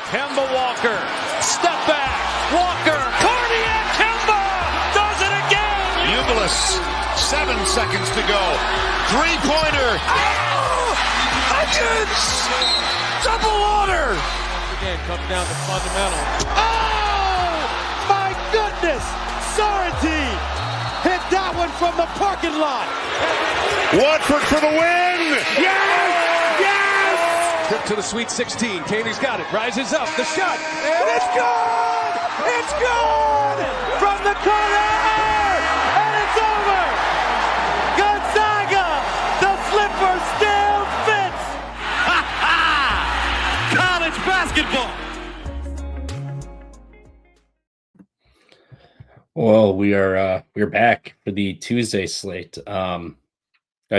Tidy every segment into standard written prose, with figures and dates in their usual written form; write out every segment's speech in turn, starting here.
Kemba Walker, step back, Walker, cardiac Kemba, does it again! Ubilis, 7 seconds to go. Three-pointer. Oh! Hudgens! Double order! Again, comes down to fundamental. Oh! My goodness! Sorrentine hit that one from the parking lot. Watford for the win! Yes! Yes! Trip to the Sweet 16. Katie's got it. Rises up. The shot. And it's good! It's good! From the corner! And it's over! Gonzaga! The slipper still fits! Ha ha! College basketball! Well, we're back for the Tuesday slate. I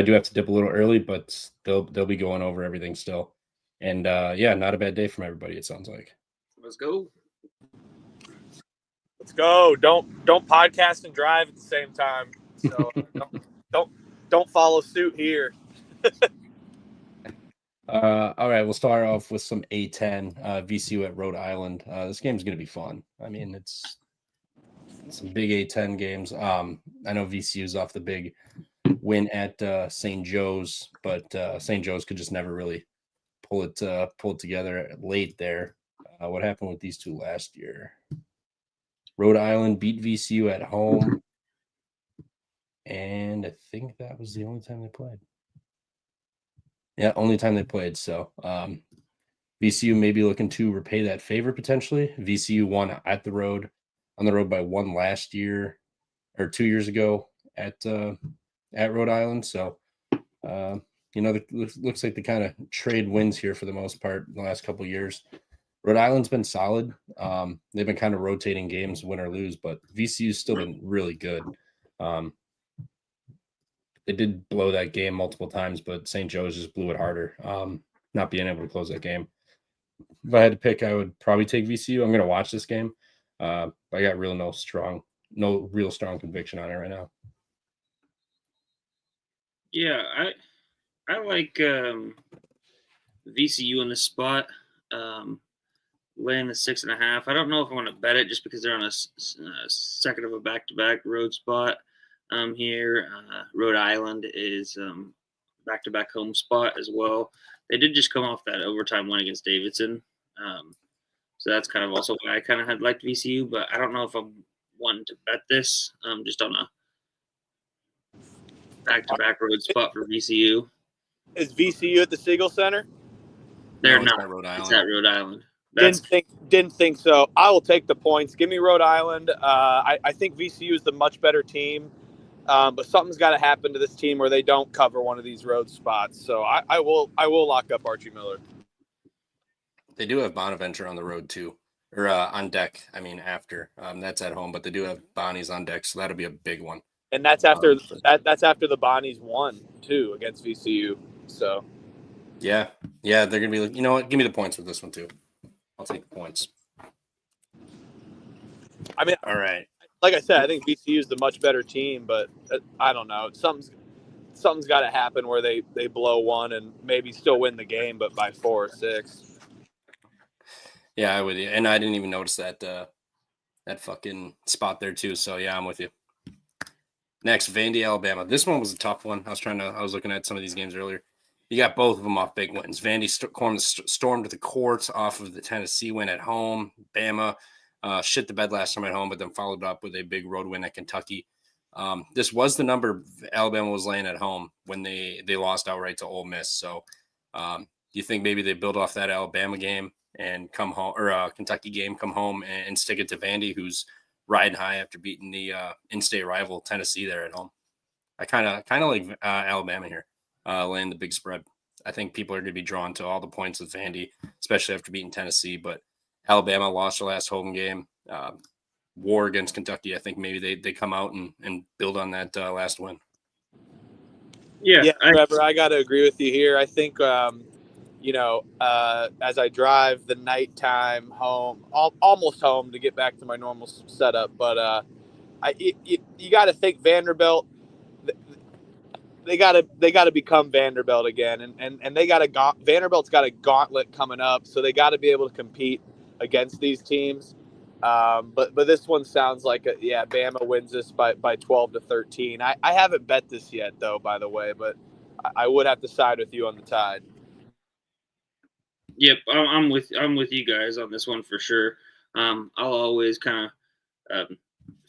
do have to dip a little early, but they'll be going over everything still. And yeah, not a bad day from everybody, it sounds like. Let's go. Let's go. Don't podcast and drive at the same time. So don't follow suit here. All right, we'll start off with some A10 VCU at Rhode Island. This game's going to be fun. I mean, it's some big A10 games. I know VCU's off the big win at St. Joe's, but St. Joe's could just never really pull it together late there. What happened with these two last year? Rhode Island beat VCU at home, and I think that was the only time they played. Yeah, only time they played. So VCU may be looking to repay that favor potentially. VCU won on the road by 1 last year or 2 years ago at Rhode Island. So looks like they kind of trade wins here for the most part in the last couple of years. Rhode Island's been solid. They've been kind of rotating games, win or lose, but VCU's still been really good. They did blow that game multiple times, but St. Joe's just blew it harder, not being able to close that game. If I had to pick, I would probably take VCU. I'm going to watch this game. I got no real strong conviction on it right now. Yeah, I like VCU in this spot. Laying the 6.5. I don't know if I want to bet it just because they're on a second of a back-to-back road spot here. Rhode Island is back-to-back home spot as well. They did just come off that overtime win against Davidson. So that's kind of also why I kind of had liked VCU, but I don't know if I'm wanting to bet this just on a back-to-back road spot for VCU. Is VCU at the Siegel Center? They're No, not. Rhode Island. It's at Rhode Island. Didn't think so. I will take the points. Give me Rhode Island. I think VCU is the much better team, but something's got to happen to this team where they don't cover one of these road spots. So I will lock up Archie Miller. They do have Bonaventure on the road too, or on deck. I mean, after that's at home, but they do have Bonnie's on deck, so that'll be a big one. And that's after that's after the Bonnies won too against VCU. So yeah, they're gonna be like, you know what? Give me the points with this one too. I'll take the points. I mean, all right. Like I said, I think VCU is the much better team, but I don't know. Something's got to happen where they blow one and maybe still win the game, but by 4 or 6. Yeah, I with you. And I didn't even notice that fucking spot there too. So yeah, I'm with you. Next, Vandy, Alabama. This one was a tough one. I was looking at some of these games earlier. You got both of them off big wins. Vandy stormed the court off of the Tennessee win at home. Bama shit the bed last time at home, but then followed up with a big road win at Kentucky. This was the number Alabama was laying at home when they lost outright to Ole Miss. So you think maybe they build off that Alabama game and come home, or Kentucky game, come home and stick it to Vandy, who's riding high after beating the in-state rival Tennessee there at home. I kind of like Alabama here. Laying the big spread. I think people are going to be drawn to all the points with Vandy, especially after beating Tennessee. But Alabama lost their last home game. War against Kentucky. I think maybe they come out and build on that last win. Yeah, Trevor, I got to agree with you here. I think, as I drive the nighttime home, almost home to get back to my normal setup, but you got to think Vanderbilt. They got to become Vanderbilt again, and Vanderbilt's got a gauntlet coming up, so they got to be able to compete against these teams. But this one sounds like Bama wins this by 12-13. I haven't bet this yet though, by the way, but I would have to side with you on the Tide. Yep, I'm with you guys on this one for sure. I'll always kind of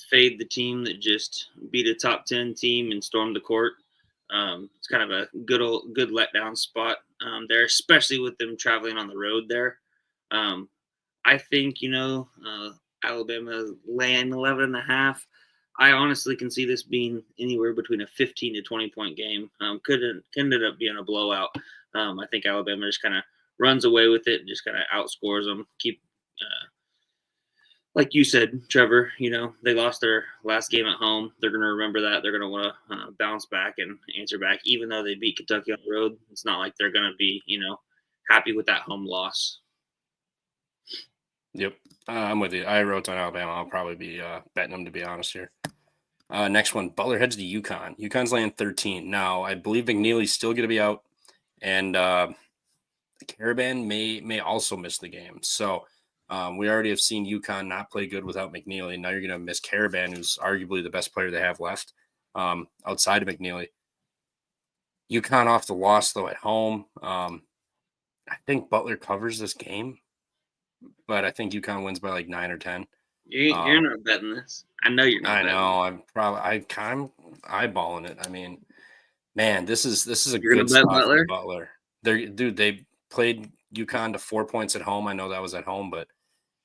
fade the team that just beat a top 10 team and stormed the court. It's kind of a good letdown spot there, especially with them traveling on the road there. I think, Alabama laying 11.5. I honestly can see this being anywhere between a 15 to 20 point game. Could end up being a blowout. I think Alabama just kind of runs away with it and just kind of outscores them. Like you said, Trevor, they lost their last game at home. They're going to remember that. They're going to want to bounce back and answer back. Even though they beat Kentucky on the road, it's not like they're going to be, happy with that home loss. Yep, I'm with you. I wrote on Alabama. I'll probably be betting them, to be honest here. Next one, Butler heads to UConn. UConn's laying 13. Now, I believe McNeely's still going to be out, and Caravan may also miss the game. So we already have seen UConn not play good without McNeely. Now you're going to miss Caravan, who's arguably the best player they have left outside of McNeely. UConn off the loss, though, at home. I think Butler covers this game, but I think UConn wins by like 9 or 10. You're not betting this. I know you're not. I know. I'm eyeballing it. I mean, man, this is a You're good gonna bet spot Butler? for Butler. They played UConn to 4 points at home. I know that was at home, but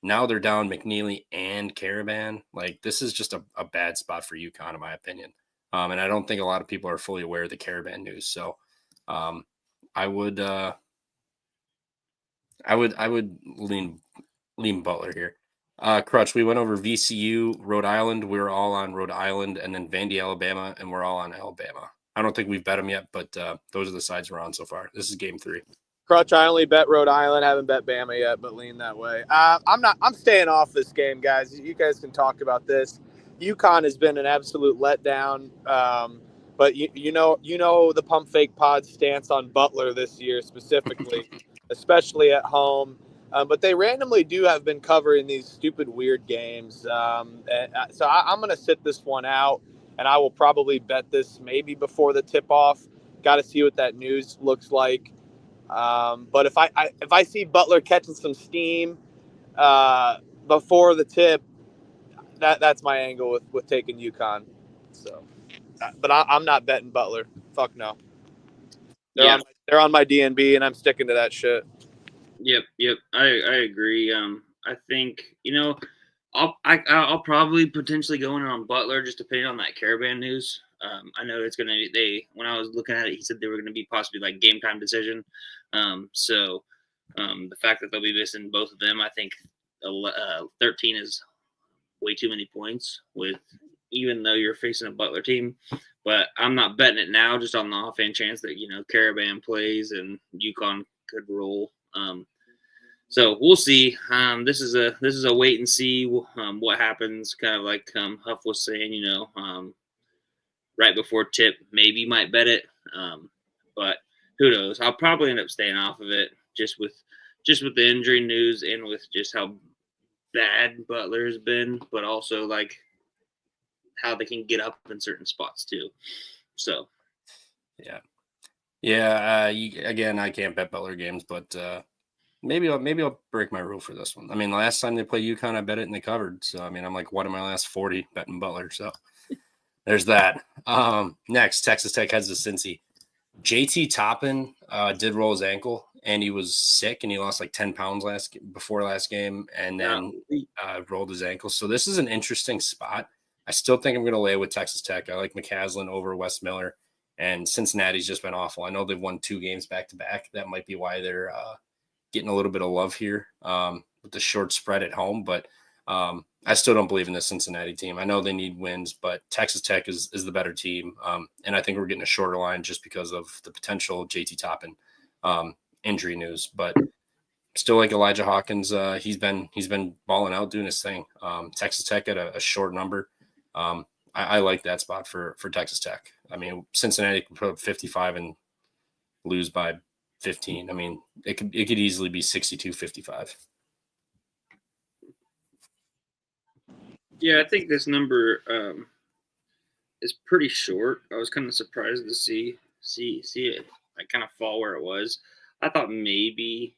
now they're down McNeely and Caravan. Like, this is just a bad spot for UConn, in my opinion. And I don't think a lot of people are fully aware of the Caravan news. So I would lean Butler here. Crutch, we went over VCU, Rhode Island. We were all on Rhode Island, and then Vandy, Alabama, and we're all on Alabama. I don't think we've bet them yet, but those are the sides we're on so far. This is game 3. Crutch, I only bet Rhode Island. Haven't bet Bama yet, but lean that way. I'm staying off this game, guys. You guys can talk about this. UConn has been an absolute letdown. But you know the Pump Fake Pod stance on Butler this year specifically, especially at home. But they randomly have been covering these stupid, weird games. So I'm going to sit this one out, and I will probably bet this maybe before the tip-off. Got to see what that news looks like. But if I see Butler catching some steam before the tip, that's my angle with taking UConn. So, but I'm not betting Butler. Fuck no. They're on my DNB, and I'm sticking to that shit. Yep. I agree. I think I'll probably potentially go in on Butler just depending on that Caravan news. I know it's gonna be when I was looking at it, he said they were gonna be possibly like game time decision. So the fact that they'll be missing both of them, I think 13 is way too many points. Even though you're facing a Butler team, but I'm not betting it now, just on the offhand chance that Caravan plays and UConn could roll. So we'll see. This is a wait and see what happens. Kind of like Huff was saying, right before tip, maybe you might bet it, but who knows? I'll probably end up staying off of it just with the injury news and with just how bad Butler has been, but also like how they can get up in certain spots too. So again, I can't bet Butler games, but maybe I'll break my rule for this one. I mean, last time they played UConn, I bet it and they covered. So I mean, I'm like one of my last 40 betting Butler. So there's that. Next, Texas Tech heads to Cincy. JT Toppin did roll his ankle, and he was sick, and he lost like 10 pounds before last game, and then rolled his ankle. So this is an interesting spot. I still think I'm going to lay with Texas Tech. I like McCaslin over Wes Miller, and Cincinnati's just been awful. I know they've won 2 games back-to-back. That might be why they're getting a little bit of love here with the short spread at home, but I still don't believe in the Cincinnati team. I know they need wins, but Texas Tech is the better team, and I think we're getting a shorter line just because of the potential JT Toppin injury news. But still like Elijah Hawkins. He's been balling out, doing his thing. Texas Tech at a short number. I like that spot for Texas Tech. I mean, Cincinnati could put up 55 and lose by 15. I mean, it could easily be 62-55. Yeah, I think this number is pretty short. I was kind of surprised to see it like kind of fall where it was. I thought maybe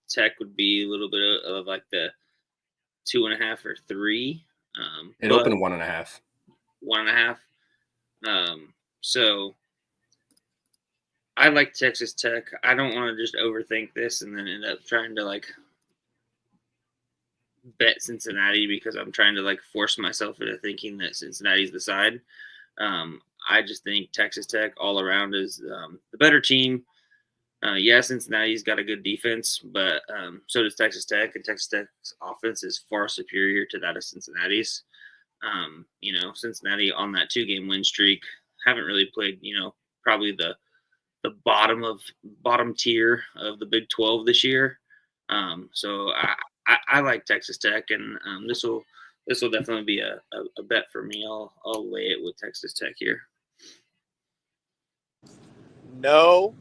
Tech would be a little bit of like the 2.5 or 3. It But opened 1.5. 1.5. So I like Texas Tech. I don't want to just overthink this and then end up trying to like bet Cincinnati because I'm trying to like force myself into thinking that Cincinnati's the side. I just think Texas Tech all around is the better team. Cincinnati's got a good defense, but so does Texas Tech, and Texas Tech's offense is far superior to that of Cincinnati's. Cincinnati on that 2-game win streak haven't really played, probably the bottom tier of the Big 12 this year. So I like Texas Tech, and this will definitely be a bet for me. I'll lay it with Texas Tech here. No.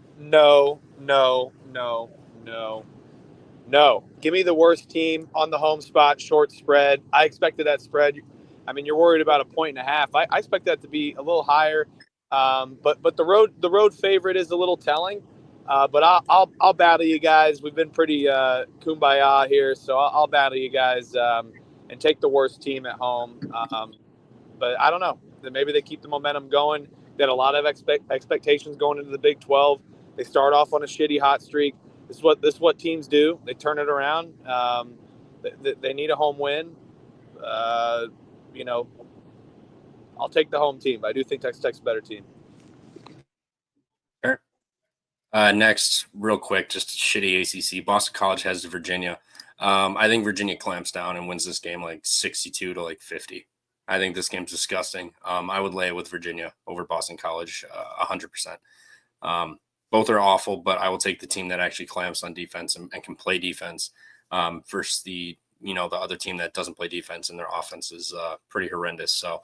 Give me the worst team on the home spot, short spread. I expected that spread. I mean, you're worried about a 1.5. I expect that to be a little higher. But the road favorite is a little telling. But I'll battle you guys. We've been pretty kumbaya here, so I'll battle you guys and take the worst team at home. But I don't know. Maybe they keep the momentum going. They had a lot of expectations going into the Big 12. They start off on a shitty hot streak. This is what teams do. They turn it around. They need a home win. I'll take the home team. I do think Texas Tech's a better team. Sure. Next, real quick, just shitty ACC. Boston College has Virginia. I think Virginia clamps down and wins this game like 62 to like 50. I think this game's disgusting. I would lay it with Virginia over Boston College 100%. Both are awful, but I will take the team that actually clamps on defense and can play defense versus the other team that doesn't play defense and their offense is pretty horrendous. So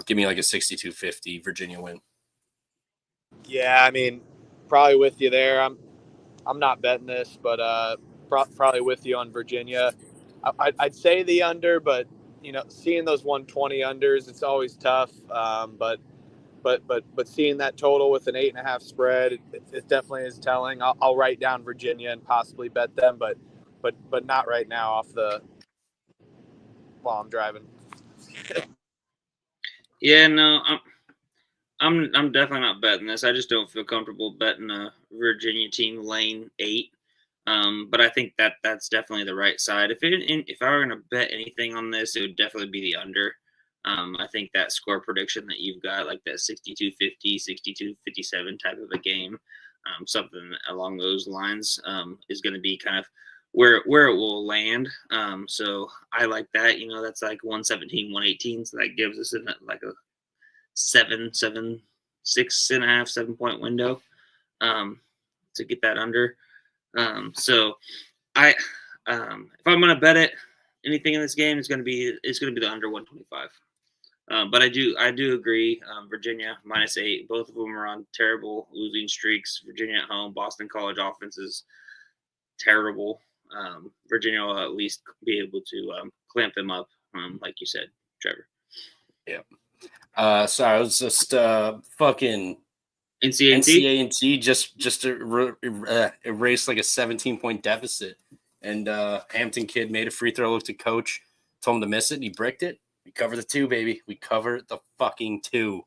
give me like a 62-50 Virginia win. Yeah, I mean, probably with you there. I'm not betting this, but probably with you on Virginia. I'd say the under, but seeing those 120 unders, it's always tough. But seeing that total with an 8.5 spread, it definitely is telling. I'll write down Virginia and possibly bet them, but not right now while I'm driving. Yeah, no, I'm definitely not betting this. I just don't feel comfortable betting a Virginia team lane 8. But I think that's definitely the right side. If I were going to bet anything on this, it would definitely be the under. I think that score prediction that you've got, like that 62-50, 62-57 type of a game, something along those lines, is going to be kind of where it will land. So I like that. That's like 117, 118. So that gives us like a 6.5, 7-point window to get that under. So if I'm going to bet it, anything in this game it's going to be the under 125. But I do agree. Virginia -8. Both of them are on terrible losing streaks. Virginia at home, Boston College offense is terrible. Virginia will at least be able to clamp them up, like you said, Trevor. Yeah. So I was just fucking NCAA just to erase like a 17-point deficit. And Hampton kid made a free throw, looked at coach, told him to miss it, and he bricked it. We cover the 2, baby. We cover the fucking 2.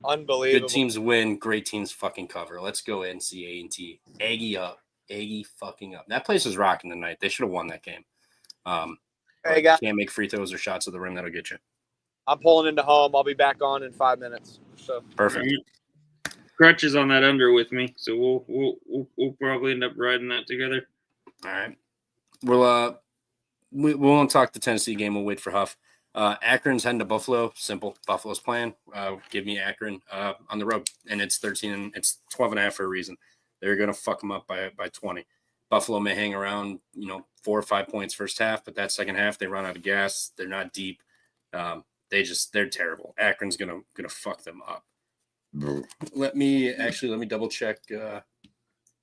Unbelievable. Good teams win. Great teams fucking cover. Let's go NCAA. Aggie up. Aggie fucking up. That place was rocking tonight. They should have won that game. Hey, guys. Can't make free throws or shots at the rim. That'll get you. I'm pulling into home. I'll be back on in 5 minutes. So Perfect. Crutch is on that under with me, so we'll probably end up riding that together. All right. We won't talk the Tennessee game. We'll wait for Huff. Akron's heading to Buffalo. Simple. Buffalo's plan. Give me Akron on the road, and it's 13 and it's 12.5 for a reason. They're gonna fuck them up by 20. Buffalo may hang around 4 or 5 points first half, but that second half they run out of gas. They're not deep. They're terrible. Akron's gonna fuck them up. Let me double check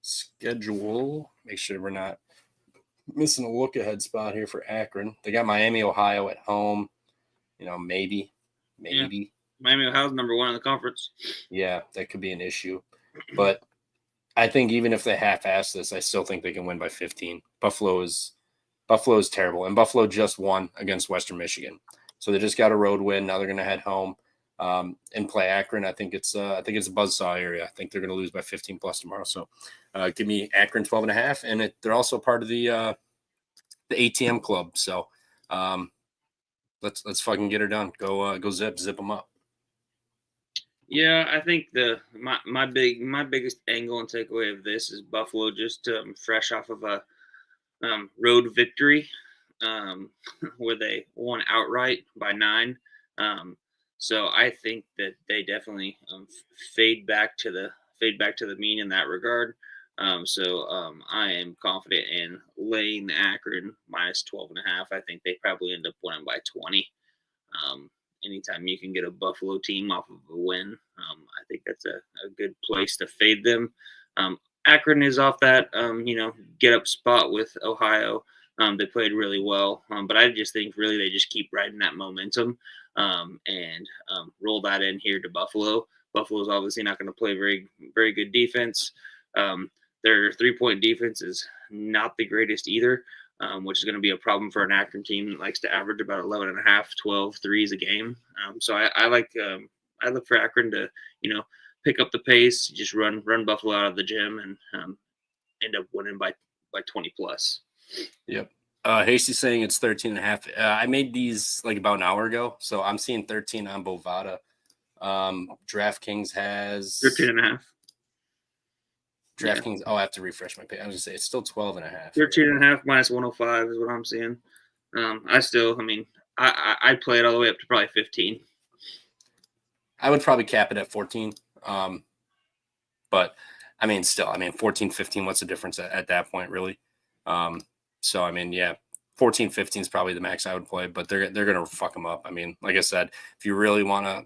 schedule. Make sure we're not missing a look ahead spot here for Akron. They got Miami, Ohio at home. maybe. Miami, Ohio's number 1 in the conference. Yeah, that could be an issue. But I think even if they half-ass this, I still think they can win by 15. Buffalo is terrible, and Buffalo just won against Western Michigan, so they just got a road win. Now they're going to head home and play Akron. I think it's a buzzsaw area. I think they're going to lose by 15 plus tomorrow. So give me Akron 12.5, and they're also part of the ATM club. So let's fucking get her done. Go zip them up. Yeah, I think my biggest angle and takeaway of this is Buffalo just fresh off of a road victory where they won outright by 9. So I think that they definitely fade back to the mean in that regard. So I am confident in laying the Akron minus 12.5. I think they probably end up winning by 20. Anytime you can get a Buffalo team off of a win, I think that's a good place to fade them. Akron is off that, get up spot with Ohio. They played really well, but I just think really they just keep riding that momentum and roll that in here to Buffalo. Buffalo's obviously not going to play very, very good defense. Their 3-point defense is not the greatest either, which is going to be a problem for an Akron team that likes to average about 11.5, 12 threes a game. So I look for Akron to, pick up the pace, just run Buffalo out of the gym, and end up winning by 20 plus. Yep. Hasty's saying it's 13.5. I made these like about an hour ago, so I'm seeing 13 on Bovada. DraftKings has 13.5. DraftKings. Oh, I have to refresh my page. I was gonna say it's still 12.5. 13.5 minus 105 is what I'm seeing. I'd play it all the way up to probably 15. I would probably cap it at 14. But 14, 15, what's the difference at that point, really? 14, 15 is probably the max I would play, but they're going to fuck them up. Like I said, if you really want to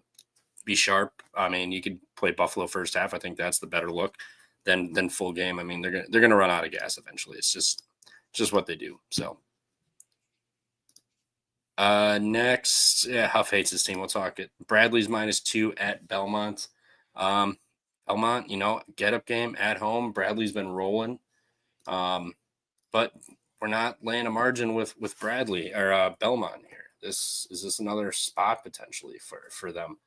be sharp, you could play Buffalo first half. I think that's the better look than full game. They're going to run out of gas eventually. It's just what they do. So next, Huff hates his team. We'll talk it. Bradley's -2 at Belmont. Belmont, get up game at home. Bradley's been rolling. But we're not laying a margin with Bradley or Belmont here. Is this another spot potentially for them?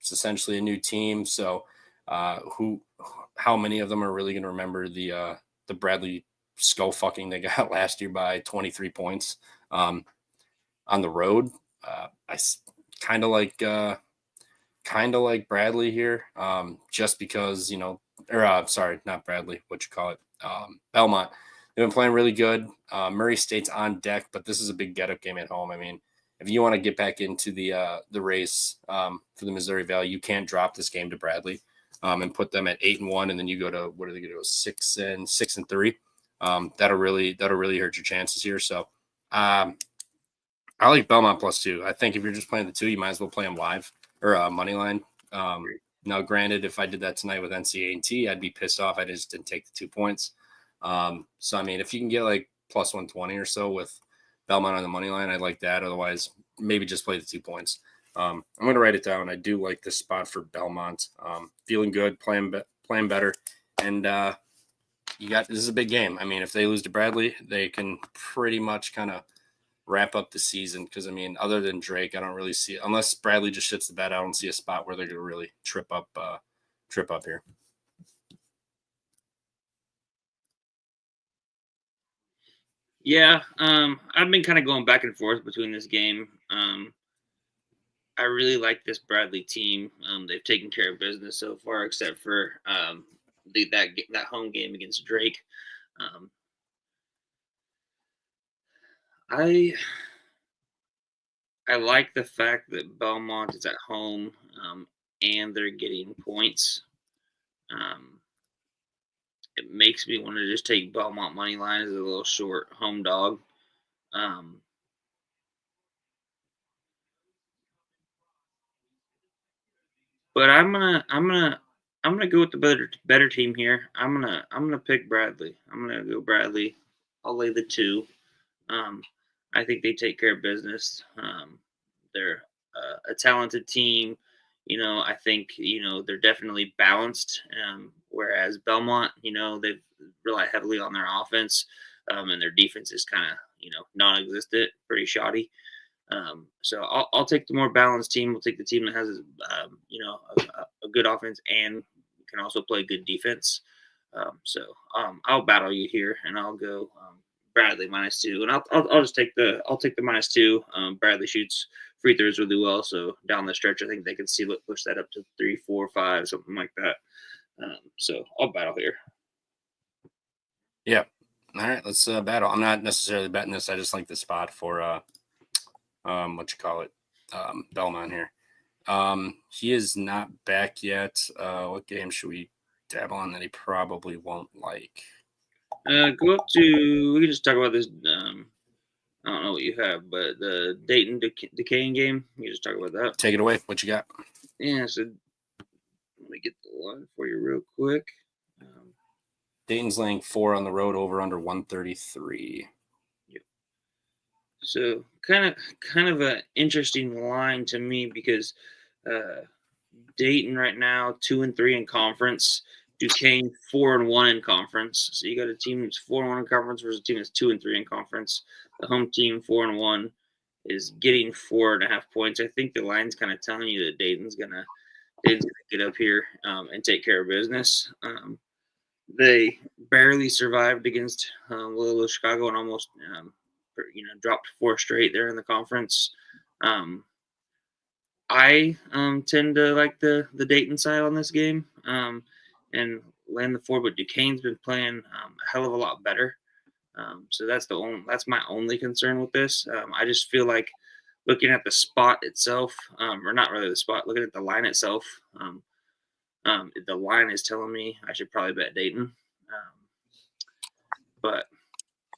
It's essentially a new team. So how many of them are really going to remember the Bradley skull fucking they got last year by 23 points on the road? I kind of like Bradley here, just because sorry, not Bradley. Belmont. They've been playing really good. Murray State's on deck, but this is a big get-up game at home. If you want to get back into the race for the Missouri Valley, you can't drop this game to Bradley and put them at 8-1, and then you go to 6-3. That'll really hurt your chances here. So I like Belmont +2. I think if you're just playing the 2, you might as well play them live or money line. Now, granted, if I did that tonight with NCAA, I'd be pissed off. I just didn't take the 2 points. If you can get like +120 or so with Belmont on the money line, I'd like that. Otherwise, maybe just play the 2 points. I'm going to write it down. I do like this spot for Belmont. Feeling good, playing better, and this is a big game. If they lose to Bradley, they can pretty much kind of wrap up the season, because other than Drake, I don't really see it. Unless Bradley just shits the bed, I don't see a spot where they're going to really trip up here. Yeah, I've been kind of going back and forth between this game. I really like this Bradley team. They've taken care of business so far, except for that home game against Drake. I like the fact that Belmont is at home and they're getting points. It makes me want to just take Belmont money line as a little short home dog. But I'm gonna go with the better team here. I'm gonna pick Bradley. I'm gonna go Bradley. I'll lay the 2. I think they take care of business. they're a talented team. I think they're definitely balanced. Whereas Belmont, they've relied heavily on their offense, and their defense is kind of non-existent, pretty shoddy. So I'll take the more balanced team. We'll take the team that has a good offense and can also play good defense. So I'll battle you here, and I'll go Bradley -2, and I'll just take the -2. Bradley shoots free throws really well, so down the stretch, I think they can push that up to 3, 4, 5, something like that. So I'll battle here. Yeah. All right, let's battle. I'm not necessarily betting this. I just like the spot for Belmont here. He is not back yet. What game should we dabble on that he probably won't like? Go up to. We can just talk about this. I don't know what you have, but the Dayton Duquesne game. We can just talk about that. Take it away. What you got? Yeah. So let me get the line for you real quick. Dayton's laying 4 on the road, over under 133. Yep. So kind of an interesting line to me because Dayton right now 2-3 in conference. Duquesne 4-1 in conference. So you got a team that's 4-1 in conference versus a team that's 2-3 in conference. The home team 4-1 is getting 4.5 points. I think the line's kind of telling you that Dayton's gonna get up here and take care of business. They barely survived against Little Chicago and almost dropped 4 straight there in the conference. I tend to like the Dayton side on this game and land the 4, but Duquesne's been playing a hell of a lot better. So that's my only concern with this. I just feel like looking at the spot itself, or not really the spot, looking at the line itself, the line is telling me I should probably bet Dayton. But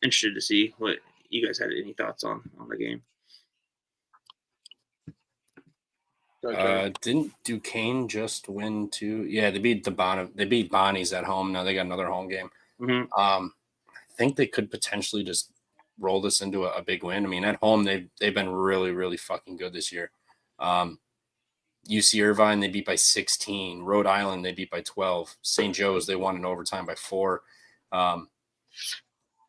interested to see what you guys had any thoughts on the game. Didn't Duquesne just win too? Yeah, they beat Bonnie's at home. Now they got another home game. Mm-hmm. I think they could potentially just roll this into a big win. I mean, at home they've been really, really fucking good this year. UC Irvine they beat by 16. Rhode Island they beat by 12. St. Joe's they won in overtime by 4.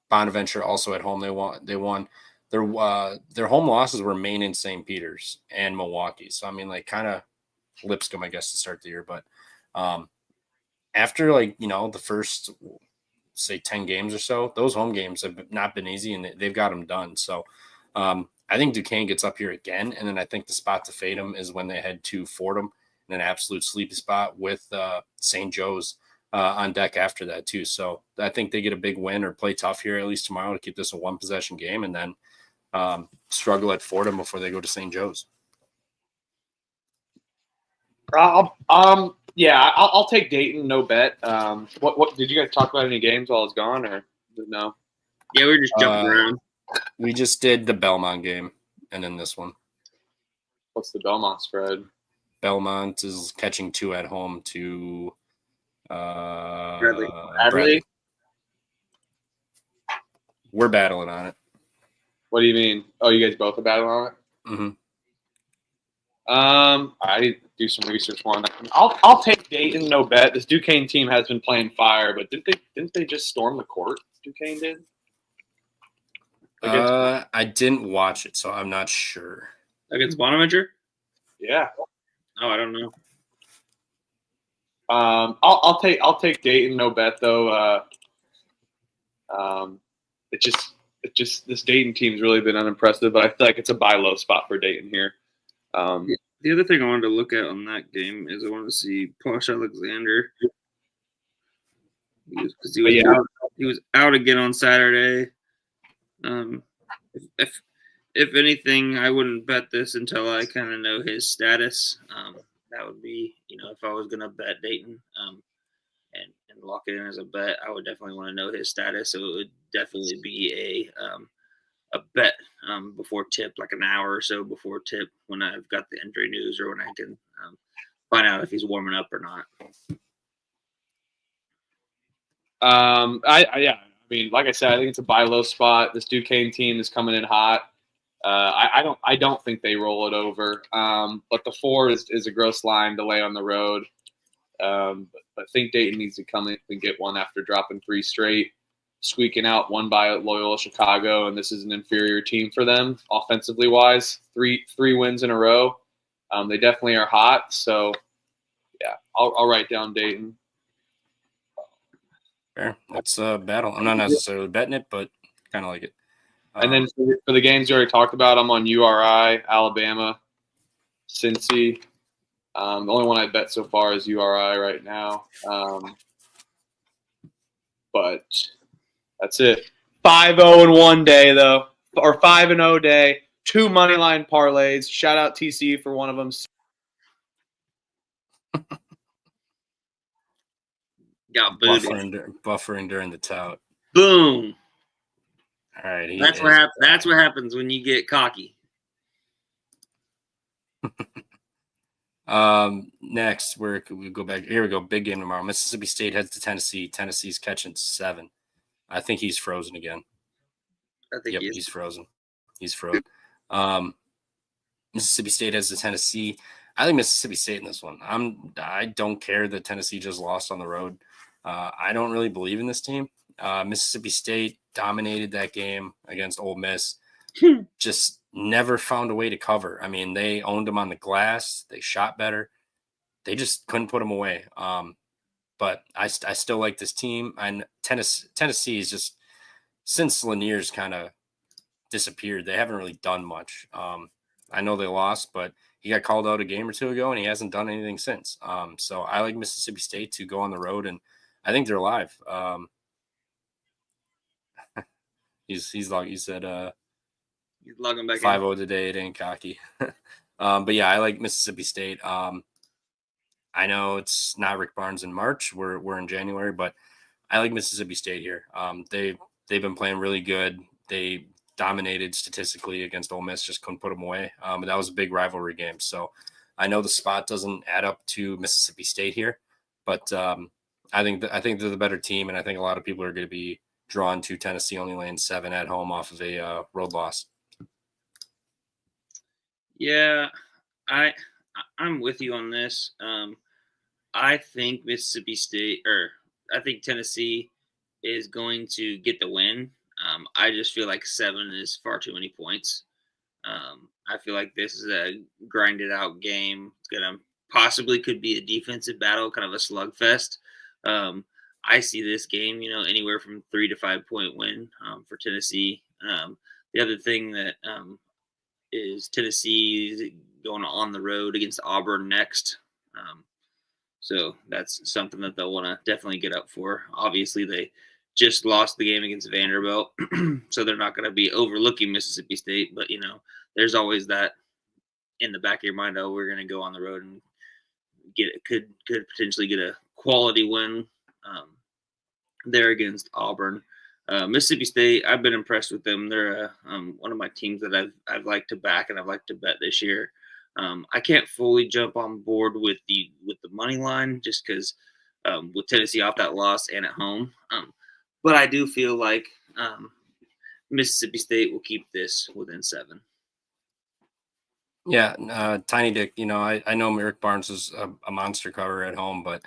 Bonaventure also at home they won. Their home losses were Maine and St. Peter's and Milwaukee. So I mean, like kind of Lipscomb, I guess, to start the year. But after the first say 10 games or so, those home games have not been easy and they've got them done. So I think Duquesne gets up here again, and then I think the spot to fade them is when they head to Fordham in an absolute sleepy spot with St. Joe's on deck after that too. So I think they get a big win or play tough here at least tomorrow to keep this a 1-possession game, and then struggle at Fordham before they go to St. Joe's. I'll take Dayton. No bet. What did you guys talk about any games while I was gone or no? Yeah, we were just jumping around. We just did the Belmont game and then this one. What's the Belmont spread? Belmont is catching 2 at home to Bradley. We're battling on it. What do you mean? Oh, you guys both are battling on it? Mm-hmm. I need to do some research on that. I'll take Dayton. No bet. This Duquesne team has been playing fire, but didn't they just storm the court? Duquesne did. I didn't watch it, so I'm not sure. Against Bonaventure? Yeah. Oh, I don't know. I'll take Dayton. No bet though. It just this Dayton team's really been unimpressive, but I feel like it's a buy low spot for Dayton here. The other thing I wanted to look at on that game is I wanted to see Posh Alexander. Because he was out again on Saturday. If anything, I wouldn't bet this until I kind of know his status. That would be, if I was going to bet Dayton and lock it in as a bet, I would definitely want to know his status. So it would definitely be a bet before tip, like an hour or so before tip, when I've got the injury news or when I can find out if he's warming up or not. I mean, like I said, I think it's a buy low spot. This Duquesne team is coming in hot. I don't think they roll it over. But the 4 is a gross line to lay on the road. But I think Dayton needs to come in and get one after dropping 3 straight, squeaking out one by Loyola Chicago, and this is an inferior team for them offensively wise. Three wins in a row. They definitely are hot. So yeah, I'll write down Dayton. Fair. That's a battle. I'm not necessarily betting it, but kind of like it. And then for the games you already talked about, I'm on URI, Alabama, Cincy. The only one I bet so far is URI right now. But that's it. 5-0-1 day, though. Or 5-0 day. 2 money line parlays. Shout out TC for one of them. Got booted. Buffering during the tout. Boom. All right. That's what happens when you get cocky. Next, we go back. Here we go. Big game tomorrow. Mississippi State heads to Tennessee. Tennessee's catching 7. I think he's frozen again. I think he's frozen. He's frozen. Mississippi State heads to Tennessee. I think Mississippi State in this one. I don't care that Tennessee just lost on the road. I don't really believe in this team. Mississippi State dominated that game against Ole Miss. Just never found a way to cover. I mean, they owned them on the glass. They shot better. They just couldn't put them away. But I still like this team. And Tennessee is just, since Lanier's kind of disappeared, they haven't really done much. I know they lost, but he got called out a game or 2 ago, and he hasn't done anything since. So I like Mississippi State to go on the road, and I think they're alive. He's like you said. He's logging back 5-0 today. It ain't cocky. But yeah, I like Mississippi State. I know it's not Rick Barnes in March. We're in January, but I like Mississippi State here. They've been playing really good. They dominated statistically against Ole Miss, just couldn't put them away. But that was a big rivalry game. So I know the spot doesn't add up to Mississippi State here, but I think they're the better team, and I think a lot of people are going to be drawn to Tennessee only laying 7 at home off of a road loss. Yeah, I'm with you on this. I think Mississippi State, I think Tennessee is going to get the win. I just feel like 7 is far too many points. I feel like this is a grinded out game. It's gonna possibly could be a defensive battle, kind of a slugfest. I see this game, anywhere from 3 to 5 point win for Tennessee. The other thing that is Tennessee going on the road against Auburn next. So that's something that they'll want to definitely get up for. Obviously, they just lost the game against Vanderbilt, so they're not going to be overlooking Mississippi State. But, there's always that in the back of your mind, we're going to go on the road and could potentially get a quality win there against Auburn. Mississippi State, I've been impressed with them. They're one of my teams that I've liked to back and I've liked to bet this year. I can't fully jump on board with the money line just because with Tennessee off that loss and at home. But I do feel like Mississippi State will keep this within 7. Yeah, Tiny Dick. I know Rick Barnes is a monster cover at home, but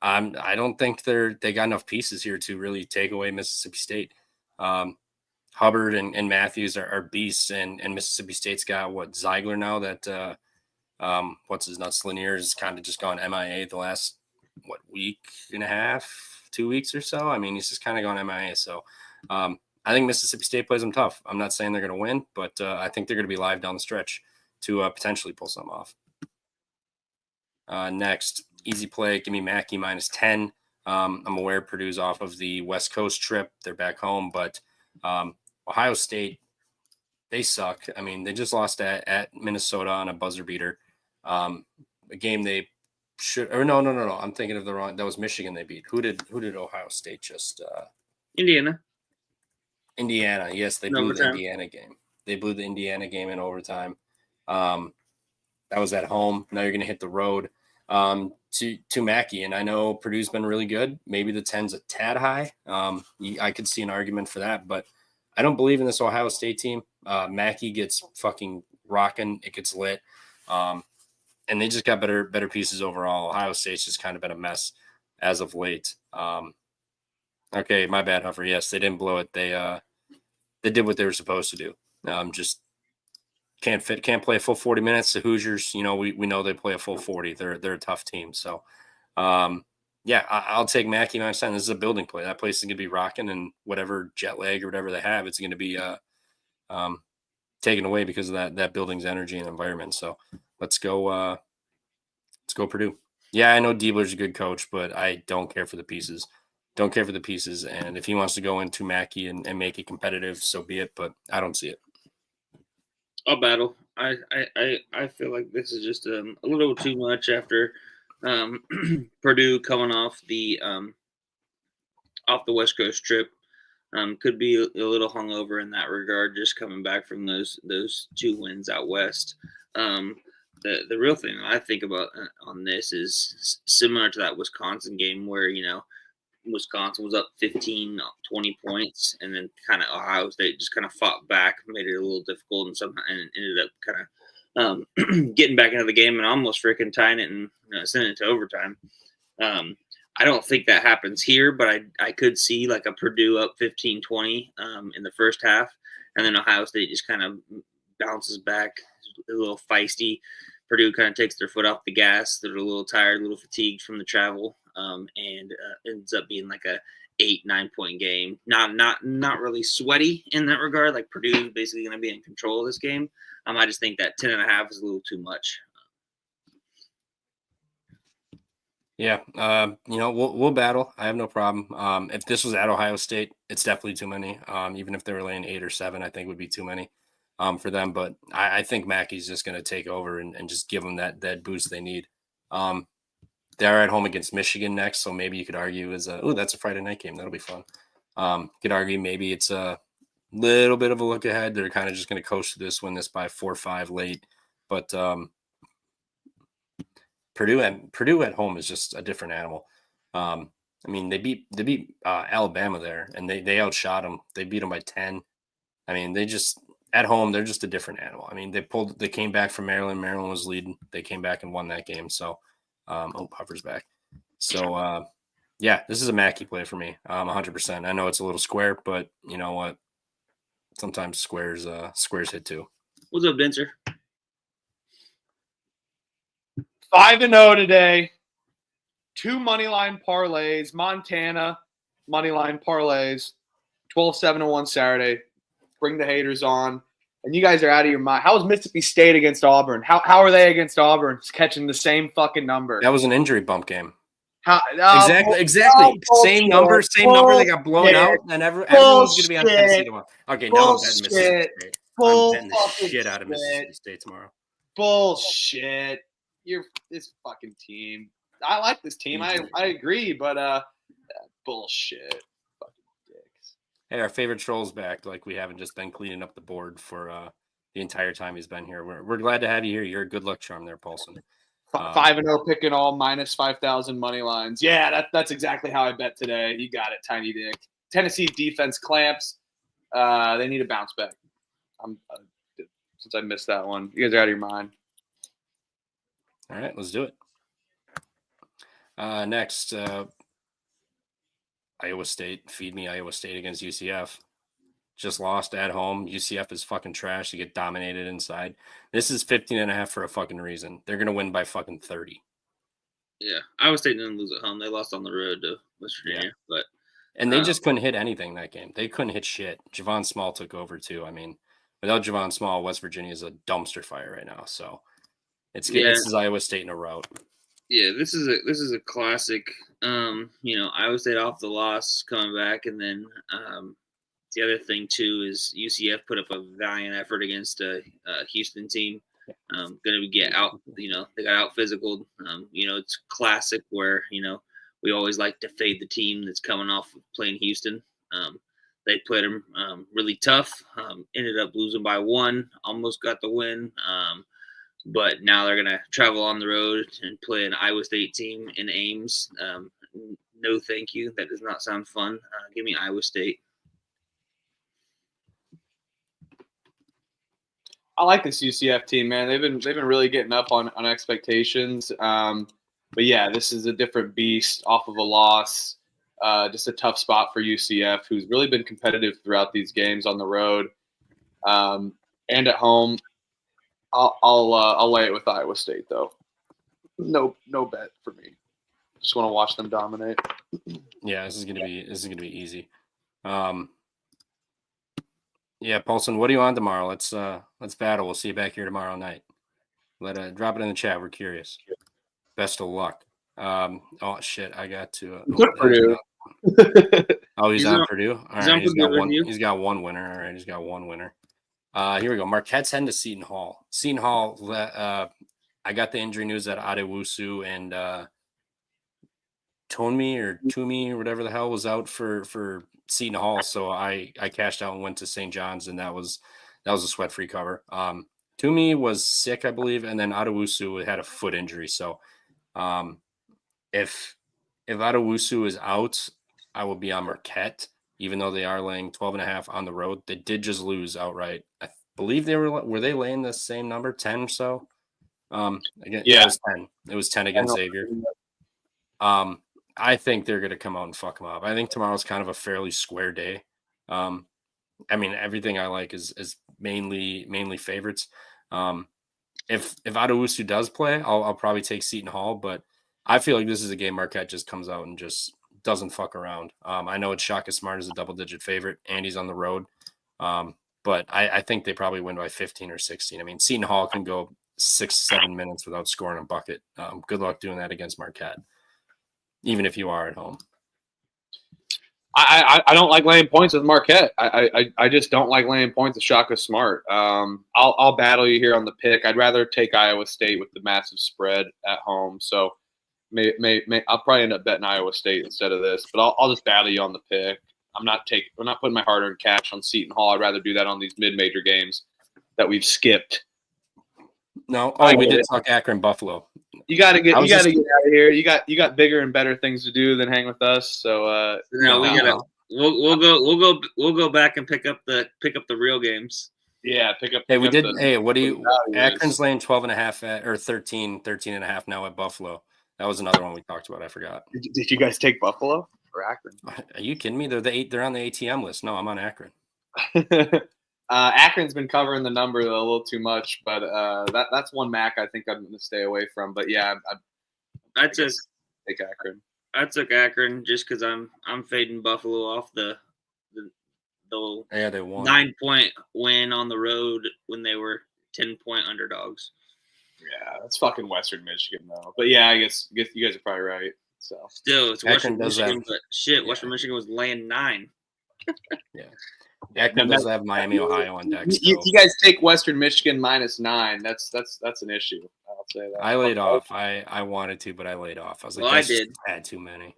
I don't think they got enough pieces here to really take away Mississippi State. Hubbard and Matthews are beasts, and Mississippi State's got Ziegler now that what's his nuts Lanier has kind of just gone MIA the last week and a half, 2 weeks or so. I mean, he's just kind of gone MIA. So I think Mississippi State plays them tough. I'm not saying they're going to win, but I think they're going to be live down the stretch to potentially pull some off. Next, easy play. Give me Mackey -10. I'm aware Purdue's off of the West Coast trip. They're back home, but Ohio State, they suck. I mean, they just lost at Minnesota on a buzzer beater. A game they should, or no. I'm thinking of the wrong. That was Michigan they beat. Who did Ohio State just? Indiana. Yes, they blew the Indiana game. They blew the Indiana game in overtime. That was at home. Now you're going to hit the road. To Mackey, and I know Purdue's been really good. Maybe the 10's a tad high. I could see an argument for that, but I don't believe in this Ohio State team. Mackey gets fucking rocking. It gets lit. And they just got better pieces overall. Ohio State's just kind of been a mess as of late. Okay, my bad, Huffer. Yes, they didn't blow it. They did what they were supposed to do. Just can't play a full 40 minutes. The Hoosiers, we know they play a full 40. They're a tough team. So, yeah, I'll take Mackey 9-10. This is a building play. That place is going to be rocking, and whatever jet lag or whatever they have, it's going to be taken away because of that building's energy and environment. So let's go Purdue. Yeah, I know Diebler's a good coach, but I don't care for the pieces. Don't care for the pieces. And if he wants to go into Mackey and make it competitive, so be it. But I don't see it. I'll battle. I feel like this is just a little too much after Purdue coming off the West Coast trip. Could be a little hungover in that regard, just coming back from those 2 wins out west. The real thing I think about on this is similar to that Wisconsin game where, Wisconsin was up 15, 20 points, and then kind of Ohio State just kind of fought back, made it a little difficult, and ended up kind of getting back into the game and almost freaking tying it and sending it to overtime. I don't think that happens here, but I could see like a Purdue up 15-20 in the first half, and then Ohio State just kind of bounces back, a little feisty. Purdue kind of takes their foot off the gas. They're a little tired, a little fatigued from the travel, and ends up being like a 8-9 point game. Not really sweaty in that regard. Like Purdue is basically going to be in control of this game. I just think that 10.5 is a little too much. Yeah, we'll battle. I have no problem. If this was at Ohio State, it's definitely too many. Even if they were laying 8 or 7, I think would be too many for them. But I think Mackey's just going to take over and just give them that boost they need. They're at home against Michigan next, so maybe you could argue that's a Friday night game. That'll be fun. Could argue maybe it's a little bit of a look ahead. They're kind of just going to coast to win this by 4 or 5 late, but Purdue at home is just a different animal. I mean, they beat Alabama there, and they outshot them. They beat them by 10. I mean, they just at home they're just a different animal. I mean, they came back from Maryland. Maryland was leading. They came back and won that game. So, Puffer's back. So, yeah, this is a Mackey play for me. 100%. I know it's a little square, but you know what? Sometimes squares hit too. What's up, Denser? 5-0 today. 2 moneyline parlays. Montana moneyline parlays. 12-7-1 Saturday. Bring the haters on. And you guys are out of your mind. How is Mississippi State against Auburn? How are they against Auburn? It's catching the same fucking number. That was an injury bump game. Exactly. Same number. They got blown out, and everyone's going to be on Tennessee tomorrow. Okay, now I'm betting Mississippi State. I'm betting the shit out of Mississippi State tomorrow. Bullshit. You're this fucking team. I like this team. I agree, but bullshit. Fucking dicks. Hey, our favorite troll's back. Like we haven't just been cleaning up the board for the entire time he's been here. We're glad to have you here. You're a good luck charm there, Paulson. 5-0 picking all minus 5,000 money lines. Yeah, that's exactly how I bet today. You got it, Tiny Dick. Tennessee defense clamps. They need a bounce back. Since I missed that one, you guys are out of your mind. All right, let's do it. Next, Iowa State. Feed me Iowa State against UCF. Just lost at home. UCF is fucking trash. You get dominated inside. This is 15.5 for a fucking reason. They're going to win by fucking 30. Yeah, Iowa State didn't lose at home. They lost on the road to West Virginia. Yeah. And they just couldn't hit anything that game. They couldn't hit shit. Javon Small took over too. I mean, without Javon Small, West Virginia is a dumpster fire right now. So this is Iowa State in a rout. Yeah, this is a classic. Iowa State off the loss, coming back, and then the other thing too is UCF put up a valiant effort against a Houston team. Going to get out. They got out physical. It's classic where we always like to fade the team that's coming off of playing Houston. They played them really tough. Ended up losing by 1. Almost got the win. But now they're going to travel on the road and play an Iowa State team in Ames. No, thank you. That does not sound fun. Give me Iowa State. I like this UCF team, man. They've been really getting up on expectations. But yeah, this is a different beast off of a loss. Just a tough spot for UCF, who's really been competitive throughout these games on the road and at home. I'll lay it with Iowa State though. No bet for me. Just want to watch them dominate. Yeah, this is gonna be easy. Yeah, Paulson, what are you on tomorrow? Let's battle. We'll see you back here tomorrow night. Drop it in the chat. We're curious. Best of luck. Oh shit, I got to. Purdue. Oh, he's on Purdue. All right, he's got one. you. He's got one winner. All right, he's got one winner. Here we go. Marquette's heading to Seton Hall. Seton Hall. I got the injury news that Adewusu and Tomi or whatever the hell was out for Seton Hall. So I cashed out and went to St. John's, and that was a sweat-free cover. Tomi was sick, I believe, and then Adewusu had a foot injury. So if Adewusu is out, I will be on Marquette, even though they are laying 12.5 on the road. They did just lose outright. I believe were they laying the same number, 10 or so? Again, yeah, it was 10. It was 10 against Xavier. I think they're going to come out and fuck them up. I think tomorrow's kind of a fairly square day. I mean, everything I like is mainly favorites. If Adewusu does play, I'll probably take Seton Hall, but I feel like this is a game Marquette just comes out and just doesn't fuck around. I know it's Shaka Smart is a double-digit favorite, and he's on the road. But I think they probably win by 15 or 16. I mean, Seton Hall can go 6-7 minutes without scoring a bucket. Good luck doing that against Marquette, even if you are at home. I don't like laying points with Marquette. I just don't like laying points with Shaka Smart. I'll battle you here on the pick. I'd rather take Iowa State with the massive spread at home. So I'll probably end up betting Iowa State instead of this. But I'll just battle you on the pick. I'm not putting my hard-earned cash on Seton Hall. I'd rather do that on these mid-major games that we've skipped. No, we did talk Akron Buffalo. You got to get out of here. You got bigger and better things to do than hang with us. So we'll go back and pick up the real games. Yeah, pick up. Hey, we did. Hey, what do you? Akron's laying 12.5 or 13.5 now at Buffalo. That was another one we talked about. I forgot. Did you guys take Buffalo or Akron? Are you kidding me? They're on the ATM list. No, I'm on Akron. Akron's been covering the number a little too much, but that's one MAC I think I'm going to stay away from. But yeah, I took Akron. I took Akron just because I'm fading Buffalo off the they won 9-point win on the road when they were 10-point underdogs. Yeah, that's fucking Western Michigan though. But yeah, I guess you guys are probably right. So still, it's Western Michigan, but shit, Western Michigan was laying 9. Yeah. Akron does have Miami, Ohio on deck. You guys take Western Michigan -9. That's an issue. I'll say that. I laid off. I wanted to, but I laid off. I was like, I did. Had too many.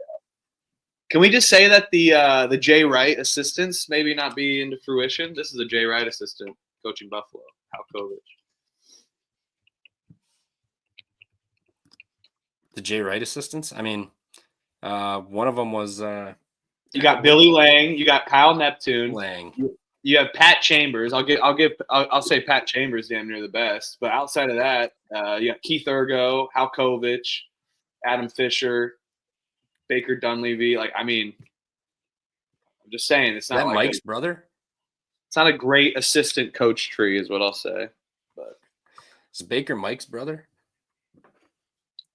Can we just say that the Jay Wright assistants maybe not be into fruition? This is a Jay Wright assistant coaching Buffalo. Halkovich. The Jay Wright assistants? I mean, one of them was you got Billy Lang, you got Kyle Neptune. Lang. You have Pat Chambers. I'll say Pat Chambers damn near the best. But outside of that, you got Keith Ergo, Halkovich, Adam Fisher, Baker Dunleavy. Like, I mean, I'm just saying it's not that like Mike's brother. It's not a great assistant coach tree, is what I'll say. But is Baker Mike's brother?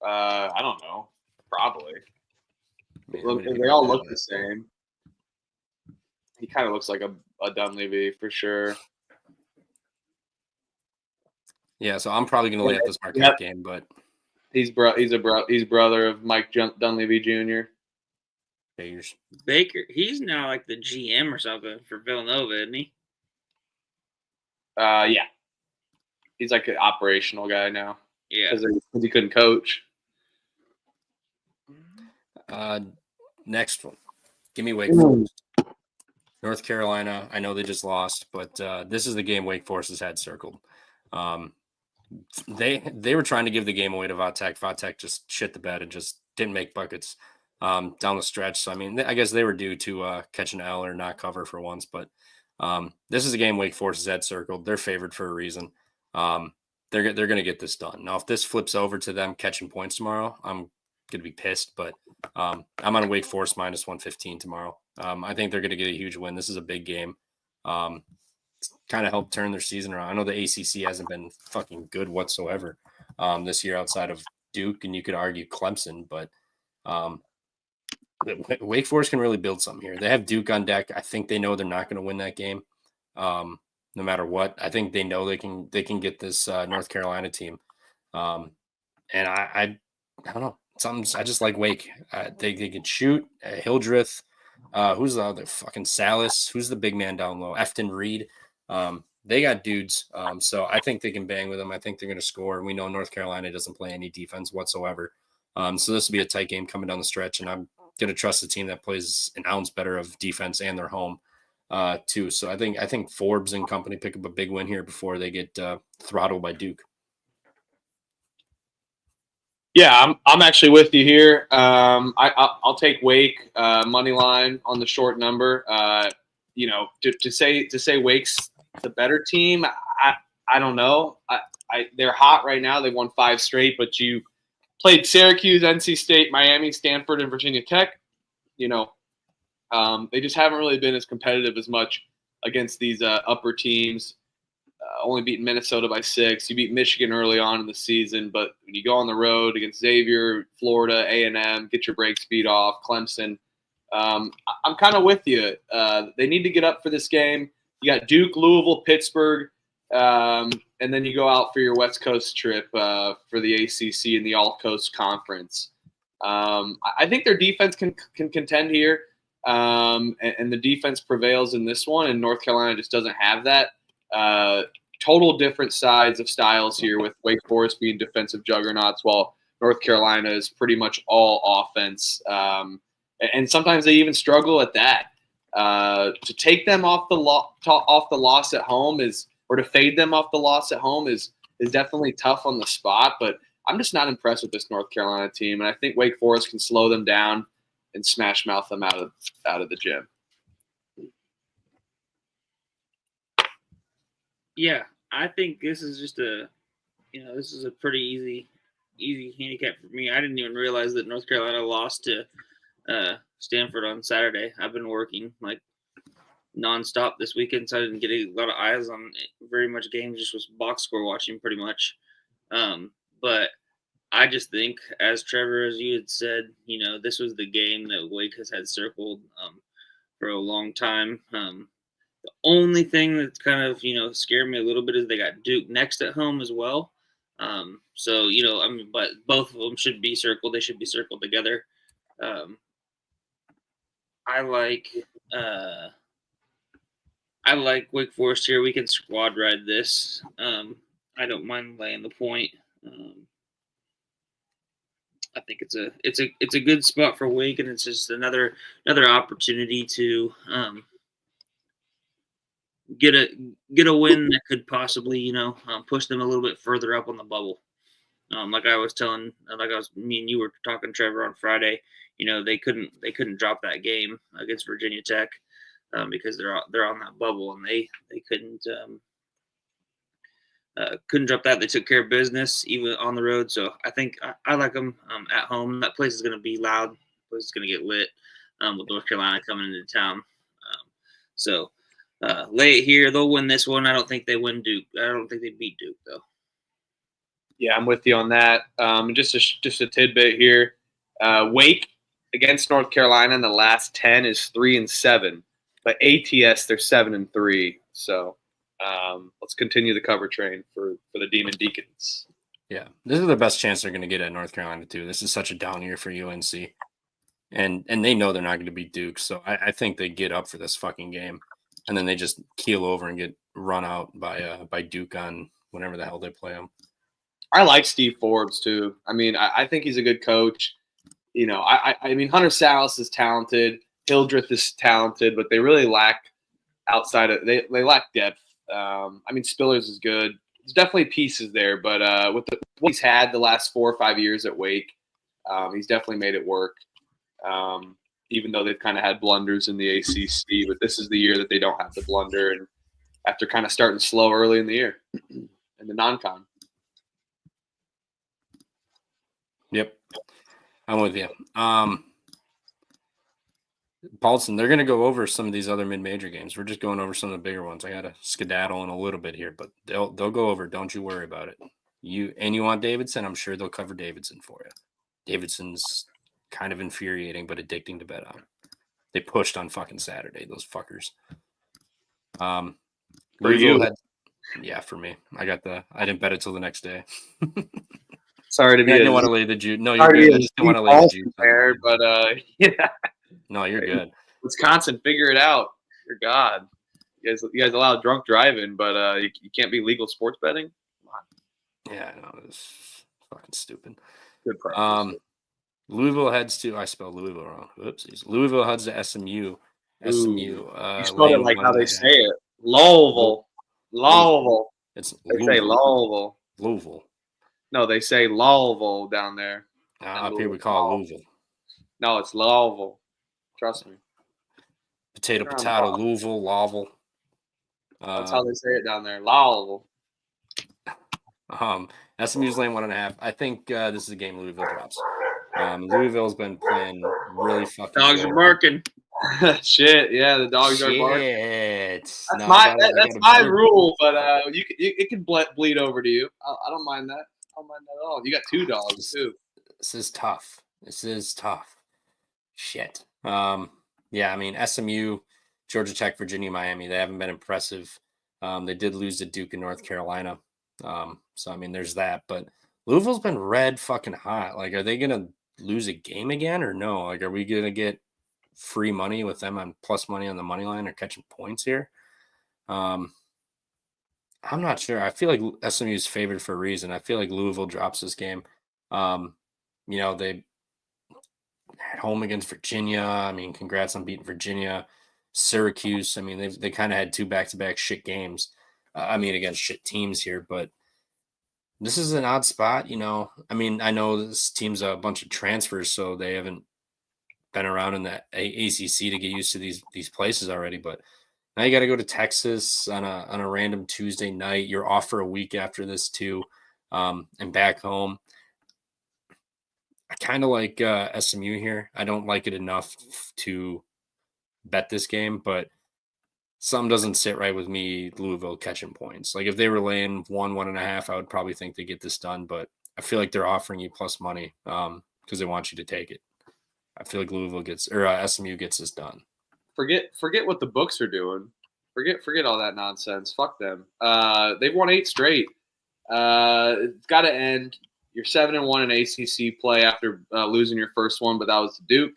I don't know. Probably. They all look the same. He kind of looks like a Dunleavy for sure. Yeah, so I'm probably going to lay up this Marquette game, but he's brother of Mike Dunleavy Jr. Baker, he's now like the GM or something for Villanova, isn't he? Yeah. He's like an operational guy now. Yeah, because he couldn't coach. Next one. Give me Wake Forest. North Carolina. I know they just lost, but this is the game Wake Forest has had circled. They were trying to give the game away to Vatek. Vatek just shit the bed and just didn't make buckets down the stretch. So, I mean, I guess they were due to catch an L or not cover for once. But this is a game Wake Forest has had circled. They're favored for a reason. They're going to get this done. Now, if this flips over to them catching points tomorrow, I'm going to be pissed. But I'm on Wake Forest minus 115 tomorrow. I think they're going to get a huge win. This is a big game. Kind of help turn their season around. I know the ACC hasn't been fucking good whatsoever this year outside of Duke, and you could argue Clemson, but Wake Forest can really build something here. They have Duke on deck. I think they know they're not going to win that game, no matter what. I think they know they can get this North Carolina team, and I don't know. I just like Wake. They can shoot. Hildreth. Who's the other fucking Salas? Who's the big man down low? Efton Reed. They got dudes. So I think they can bang with them. I think they're going to score. We know North Carolina doesn't play any defense whatsoever. So this will be a tight game coming down the stretch, and I'm going to trust the team that plays an ounce better of defense and their home too. So I think Forbes and company pick up a big win here before they get throttled by Duke. Yeah, I'm actually with you here. I'll take Wake money line on the short number. To say Wake's the better team, I don't know. They're hot right now. They won 5 straight, but you played Syracuse, NC State, Miami, Stanford, and Virginia Tech. They just haven't really been as competitive as much against these upper teams. Only beating Minnesota by 6. You beat Michigan early on in the season, but when you go on the road against Xavier, Florida, A&M, get your break speed off, Clemson. I'm kind of with you. They need to get up for this game. You got Duke, Louisville, Pittsburgh, and then you go out for your West Coast trip for the ACC and the All Coast Conference. I think their defense can contend here, and the defense prevails in this one, and North Carolina just doesn't have that. Total different sides of styles here, with Wake Forest being defensive juggernauts while North Carolina is pretty much all offense. And sometimes they even struggle at that. To take them off the loss at home or to fade them off the loss at home is definitely tough on the spot. But I'm just not impressed with this North Carolina team, and I think Wake Forest can slow them down and smash mouth them out of the gym. Yeah, I think this is just a pretty easy handicap for me. I didn't even realize that North Carolina lost to Stanford on Saturday. I've been working like nonstop this weekend, so I didn't get a lot of eyes on very much games. Just was box score watching pretty much. But I just think, as Trevor, as you had said, this was the game that Wake has had circled for a long time. The only thing that's kind of, scared me a little bit is they got Duke next at home as well. But both of them should be circled. They should be circled together. I like Wake Forest here. We can squad ride this. I don't mind laying the point. I think it's a good spot for Wake, and it's just another opportunity to get a win that could possibly push them a little bit further up on the bubble. Me and you were talking, Trevor, on Friday. They couldn't drop that game against Virginia Tech because they're on that bubble, and they couldn't drop that. They took care of business even on the road. So I think I like them at home. That place is going to be loud. The place is going to get lit with North Carolina coming into town. Lay it here. They'll win this one. I don't think they win Duke. I don't think they beat Duke, though. Yeah, I'm with you on that. Just a tidbit here. Wake against North Carolina in the last 10 is 3-7, but ATS they're 7-3. So let's continue the cover train for the Demon Deacons. Yeah, this is the best chance they're going to get at North Carolina too. This is such a down year for UNC, and they know they're not going to beat Duke. So I think they get up for this fucking game, and then they just keel over and get run out by Duke on whenever the hell they play them. I like Steve Forbes too. I mean, I think he's a good coach. I mean, Hunter Salas is talented. Hildreth is talented, but they really lack outside of they lack depth. I mean, Spillers is good. There's definitely pieces there, but with what he's had the last 4 or 5 years at Wake, he's definitely made it work. Even though they've kind of had blunders in the ACC, but this is the year that they don't have to blunder, and after kind of starting slow early in the year. the non-con. Yep. I'm with you. Paulson, they're going to go over some of these other mid-major games. We're just going over some of the bigger ones. I got to skedaddle in a little bit here, but they'll go over. Don't you worry about it. You want Davidson? I'm sure they'll cover Davidson for you. Davidson's kind of infuriating, but addicting to bet on. They pushed on fucking Saturday, those fuckers. For you? Yeah, for me. I didn't bet it till the next day. Sorry to be. I didn't want to lay the juice. No, you're good. I just didn't want to lay the juice there, but yeah. No, you're good. Wisconsin, figure it out. Dear God, you guys allow drunk driving, but you can't be legal sports betting. Come on. Yeah, I know, it's fucking stupid. Good practice. Louisville heads to. I spelled Louisville wrong. Oopsies. Louisville heads to SMU. SMU. You spelled it like how they say it. Louisville. It's They say Louisville. Louisville. No, they say Louisville down there. Up here we call it Louisville. No, it's Louisville. Trust me. Potato, Louisville. That's how they say it down there. Louisville. SMU's laying 1.5. I think this is a game Louisville drops. Louisville's been playing really fucking Dogs good. are barking. Shit, yeah, the dogs are barking. That's That's my rule, but it can bleed over to you. I don't mind that. I don't mind that at all. You got 2 dogs too. This is tough. Shit. Yeah, I mean, SMU, Georgia Tech, Virginia, Miami, they haven't been impressive. They did lose to Duke in North Carolina. So, I mean, there's that. But Louisville's been red fucking hot. Like, are they going to lose a game again or no? Like, are we going to get free money with them on plus money on the money line or catching points here? I'm not sure. I feel like SMU is favored for a reason. I feel like Louisville drops this game. They at home against Virginia. I mean, congrats on beating Virginia. Syracuse. I mean, they kind of had 2 back-to-back shit games. Against shit teams here, but this is an odd spot, I mean, I know this team's a bunch of transfers, so they haven't been around in the ACC to get used to these places already. But now you got to go to Texas on a random Tuesday night. You're off for a week after this too, and back home. I kind of like SMU here. I don't like it enough to bet this game, but something doesn't sit right with me. Louisville catching points. Like if they were laying 1.5, I would probably think they get this done. But I feel like they're offering you plus money because they want you to take it. I feel like SMU gets this done. Forget what the books are doing. Forget all that nonsense. Fuck them. They've won 8 straight. It's got to end. You're 7-1 in ACC play after losing your first one, but that was Duke.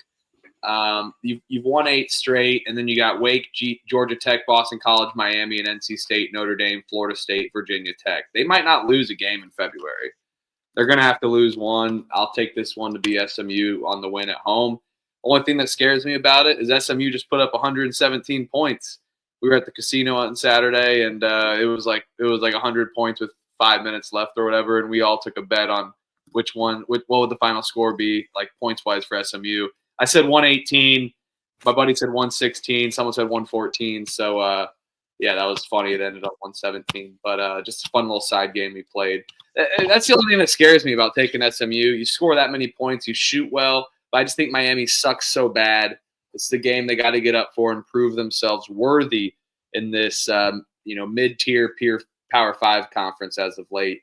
You've won 8 straight, and then you got Wake, Georgia Tech, Boston College, Miami, and NC State, Notre Dame, Florida State, Virginia Tech. They might not lose a game in February. They're going to have to lose one. I'll take this one to be SMU on the win at home. Only thing that scares me about it is SMU just put up 117 points. We were at the casino on Saturday, and it was like 100 points with 5 minutes left or whatever, and we all took a bet on what would the final score be, like points-wise for SMU. I said 118. My buddy said 116. Someone said 114. So, yeah, that was funny. It ended up 117. But just a fun little side game we played. That's the only thing that scares me about taking SMU. You score that many points, you shoot well, but I just think Miami sucks so bad. It's the game they got to get up for and prove themselves worthy in this, mid-tier Power 5 conference as of late,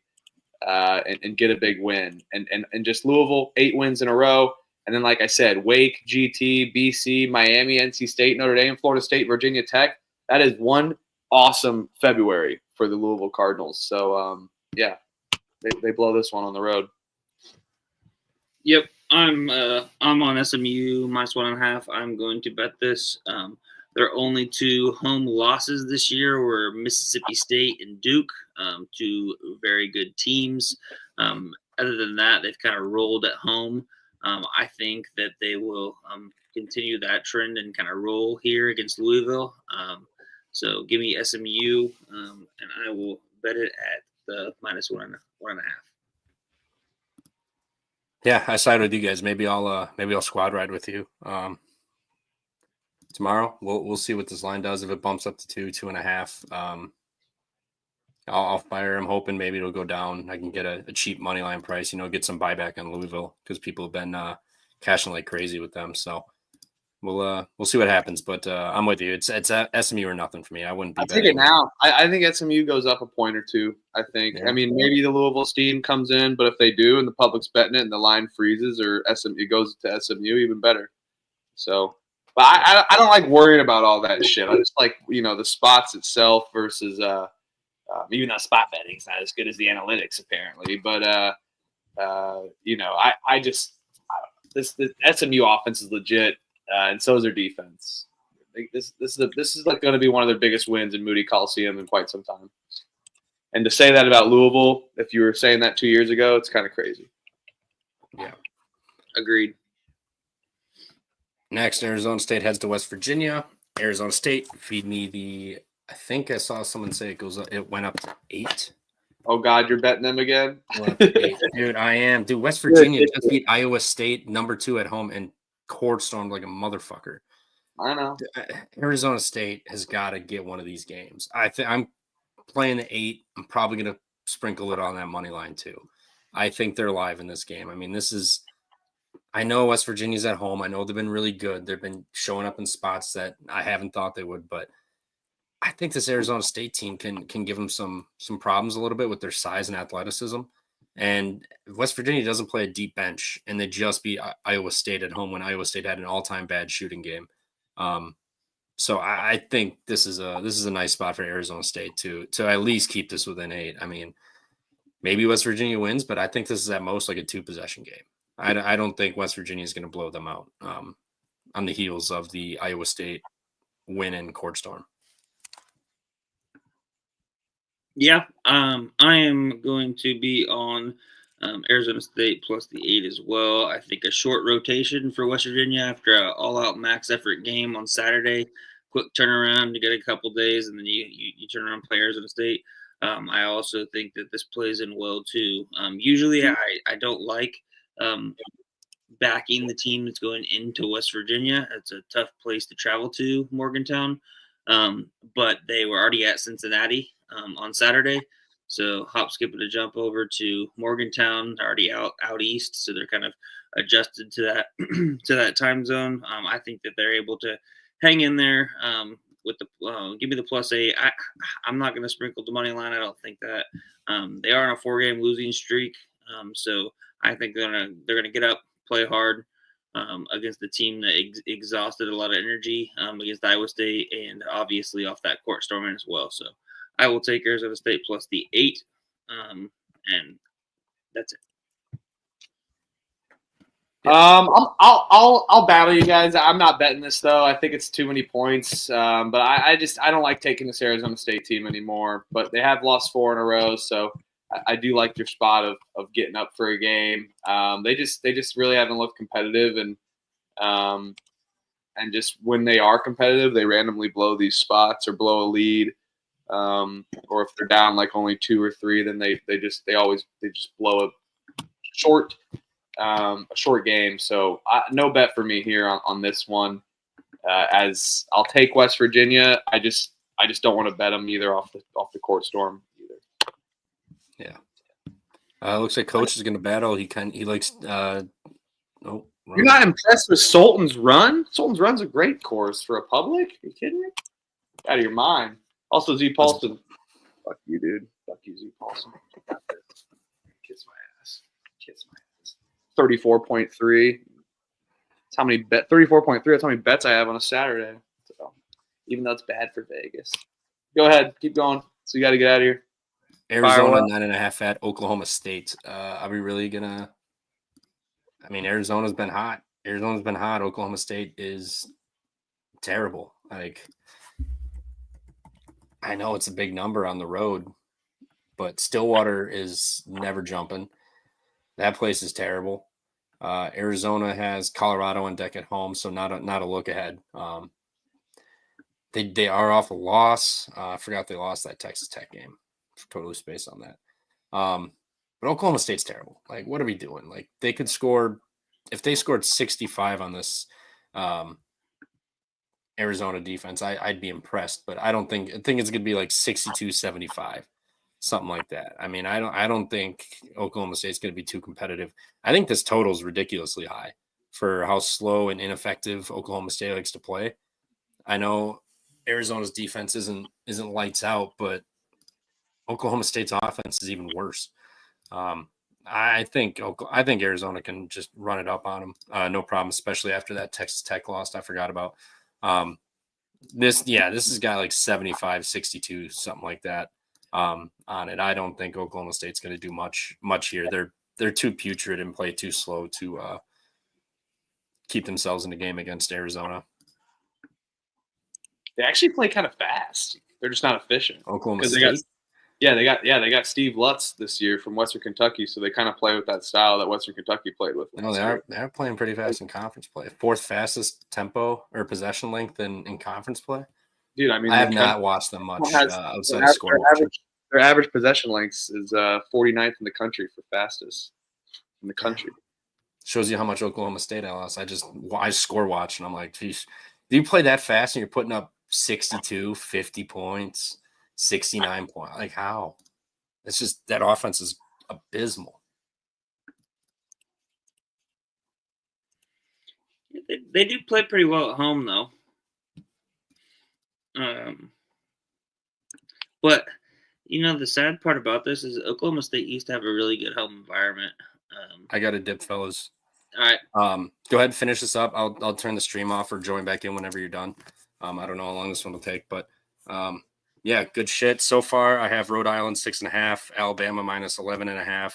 and get a big win. And just Louisville, 8 wins in a row. And then, like I said, Wake, GT, BC, Miami, NC State, Notre Dame, Florida State, Virginia Tech. That is one awesome February for the Louisville Cardinals. So, yeah, they blow this one on the road. Yep, I'm on SMU -1.5. I'm going to bet this. Their only 2 home losses this year were Mississippi State and Duke, 2 very good teams. Other than that, they've kind of rolled at home. I think that they will continue that trend and kind of roll here against Louisville. So give me SMU, and I will bet it at the -1.5. Yeah, I side with you guys. Maybe I'll squad ride with you tomorrow. We'll see what this line does. If it bumps up to 2.5, I'll fire. I'm hoping maybe it'll go down. I can get a cheap money line price, get some buyback on Louisville because people have been cashing like crazy with them. So we'll see what happens. But I'm with you. It's SMU or nothing for me. I wouldn't be. I'll take it now. I think SMU goes up a point or two. I think. Yeah. I mean, maybe the Louisville steam comes in, but if they do and the public's betting it and the line freezes or it goes to SMU, even better. So, but I don't like worrying about all that shit. I just like the spots itself versus even though spot betting is not as good as the analytics apparently, but the SMU offense is legit, and so is their defense. This is like going to be one of their biggest wins in Moody Coliseum in quite some time. And to say that about Louisville, if you were saying that 2 years ago, it's kind of crazy. Yeah, agreed. Next, Arizona State heads to West Virginia. Arizona State feed me I think I saw someone say it went up to 8. Oh God, you're betting them again? Dude, I am. Dude, West Virginia just beat Iowa State number 2 at home and court stormed like a motherfucker. I know. Arizona State has got to get one of these games. I'm playing the 8. I'm probably going to sprinkle it on that money line too. I think they're live in this game. I mean, I know West Virginia's at home. I know they've been really good. They've been showing up in spots that I haven't thought they would, but I think this Arizona State team can give them some problems a little bit with their size and athleticism. And West Virginia doesn't play a deep bench, and they just beat Iowa State at home when Iowa State had an all-time bad shooting game. So I think this is a nice spot for Arizona State to at least keep this within 8. I mean, maybe West Virginia wins, but I think this is at most like a 2-possession game. I don't think West Virginia is going to blow them out on the heels of the Iowa State win in Court Storm. Yeah, I am going to be on Arizona State plus the 8 as well. I think a short rotation for West Virginia after an all-out max effort game on Saturday. Quick turnaround to get a couple days, and then you turn around and play Arizona State. I also think that this plays in well too. Usually, I don't like backing the team that's going into West Virginia. It's a tough place to travel to, Morgantown. But they were already at Cincinnati on Saturday. So hop, skip, and a jump over to Morgantown. They're already out east, so they're kind of adjusted to that to that time zone. I think that they're able to hang in there with the give me the plus 8. I'm not going to sprinkle the money line. I don't think that they are on a 4-game losing streak. So I think they're gonna get up, play hard against the team that exhausted a lot of energy against Iowa State, and obviously off that court storming as well. So I will take Arizona State plus the 8, and that's it. I'll battle you guys. I'm not betting this though. I think it's too many points. But I don't like taking this Arizona State team anymore. But they have lost 4 in a row, so I do like their spot of getting up for a game. They just really haven't looked competitive, and just when they are competitive, they randomly blow these spots or blow a lead. Or if they're down like only 2 or 3, then they just blow a short game. So no bet for me here on this one. As I'll take West Virginia. I just don't want to bet them either off the court storm either. Yeah. Looks like Coach is going to battle. He likes. You're not impressed with Sultan's run? Sultan's run's a great course for a public. Are you kidding me? Out of your mind. Also, Z Paulson. Fuck you, dude. Fuck you, Z Paulson. Kiss my ass. 34.3. That's how many 34.3. That's how many bets I have on a Saturday. So, even though it's bad for Vegas. Go ahead. Keep going. So you got to get out of here. Arizona 9.5 at Oklahoma State. Are we really gonna? I mean, Arizona's been hot. Oklahoma State is terrible. Like, I know it's a big number on the road, but Stillwater is never jumping. That place is terrible. Arizona has Colorado on deck at home, so not a look ahead. They are off a loss. I forgot they lost that Texas Tech game. Totally spaced on that. But Oklahoma State's terrible. Like, what are we doing? Like, they could score if they scored 65 on this Arizona defense. I'd be impressed, but I think it's going to be like 62-75. something like that. I mean, I don't think Oklahoma State's going to be too competitive. I think this total is ridiculously high for how slow and ineffective Oklahoma State likes to play. I know Arizona's defense isn't lights out, but Oklahoma State's offense is even worse. I think Arizona can just run it up on them, no problem. Especially after that Texas Tech loss, I forgot about. This has got like 75-62, something like that on it. I don't think Oklahoma State's going to do much here. They're too putrid and play too slow to keep themselves in the game against Arizona. They actually play kind of fast. They're just not efficient. Oklahoma State. They got Steve Lutz this year from Western Kentucky, so they kind of play with that style that Western Kentucky played with. No, they are playing pretty fast in conference play. Fourth fastest tempo or possession length in conference play. Dude, I mean, I have not watched them much outside of score. Their average possession length is 49th in the country for fastest in the country. Shows you how much Oklahoma State I lost. I score watch, and I'm like, geez, do you play that fast and you're putting up 62, 50 points? 69 points. Like how? It's just that offense is abysmal. They do play pretty well at home, though. But the sad part about this is Oklahoma State used to have a really good home environment. I got a dip, fellas. All right. Go ahead and finish this up. I'll turn the stream off or join back in whenever you're done. I don't know how long this one will take, but yeah, good shit. So far, I have Rhode Island 6.5, Alabama minus 11.5,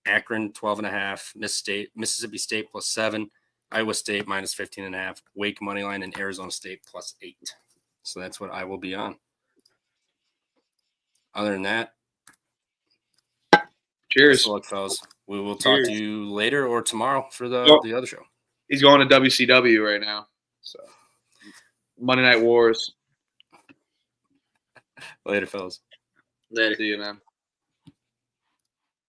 Akron 12.5, Mississippi State +7, Iowa State minus 15.5, Wake moneyline, and Arizona State +8. So that's what I will be on. Other than that, cheers. best of luck, fellas. We will talk to you later or tomorrow for the other show. He's going to WCW right now. So Monday Night Wars. Later, fellas. Later. See you, man.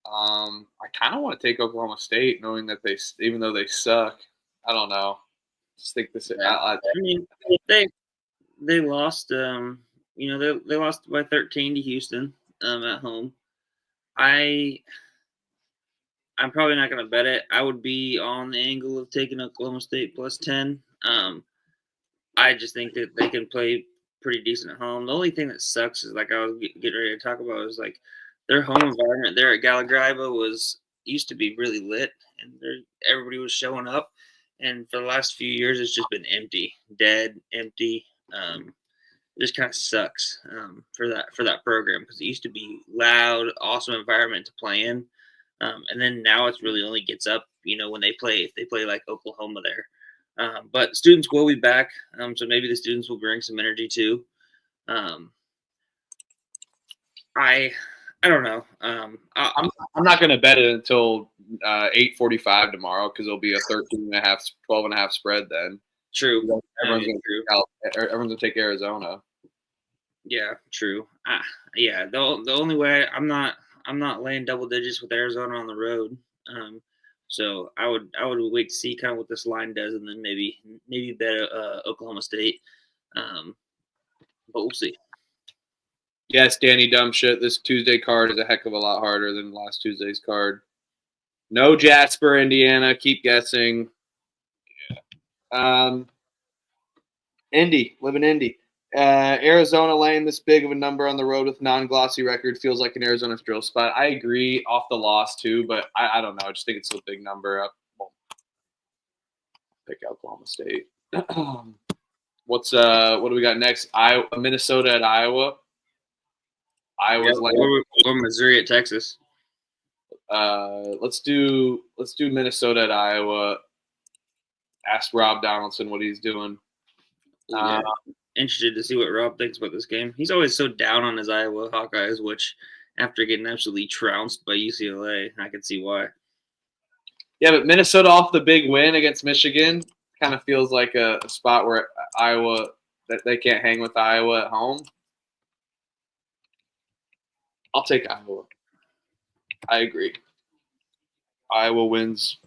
I kind of want to take Oklahoma State, knowing that even though they suck, I don't know. Just think this. I mean, they lost. They lost by 13 to Houston at home. I'm probably not going to bet it. I would be on the angle of taking Oklahoma State +10. I just think that they can play pretty decent at home. The only thing that sucks is, like I was getting ready to talk about, is like their home environment there at Gallagher used to be really lit, and everybody was showing up. And for the last few years, it's just been empty, dead, empty. It just kind of sucks for that program, because it used to be loud, awesome environment to play in, and then now it's really only gets up, when if they play like Oklahoma there. But students will be back, so maybe the students will bring some energy too. I don't know. I'm not going to bet it until 8:45 tomorrow, because it'll be a 13.5, 12.5 spread then. True. Everyone's going to take Arizona. Yeah, true. Yeah, the only way I'm not laying double digits with Arizona on the road. So I would wait to see kind of what this line does, and then maybe bet Oklahoma State. But we'll see. Yes, Danny, dumb shit. This Tuesday card is a heck of a lot harder than last Tuesday's card. No Jasper, Indiana. Keep guessing. Yeah. Indy. Live in Indy. Arizona laying this big of a number on the road with non-glossy record feels like an Arizona drill spot. I agree off the loss too, but I don't know. I just think it's a big number. Pick Oklahoma State. What do we got next? Minnesota at Iowa. Iowa's or Missouri at Texas. Let's do Minnesota at Iowa. Ask Rob Donaldson what he's doing. Interested to see what Rob thinks about this game. He's always so down on his Iowa Hawkeyes, which after getting absolutely trounced by UCLA, I can see why. Yeah, but Minnesota off the big win against Michigan kind of feels like a spot where Iowa, that they can't hang with Iowa at home. I'll take Iowa. I agree. Iowa wins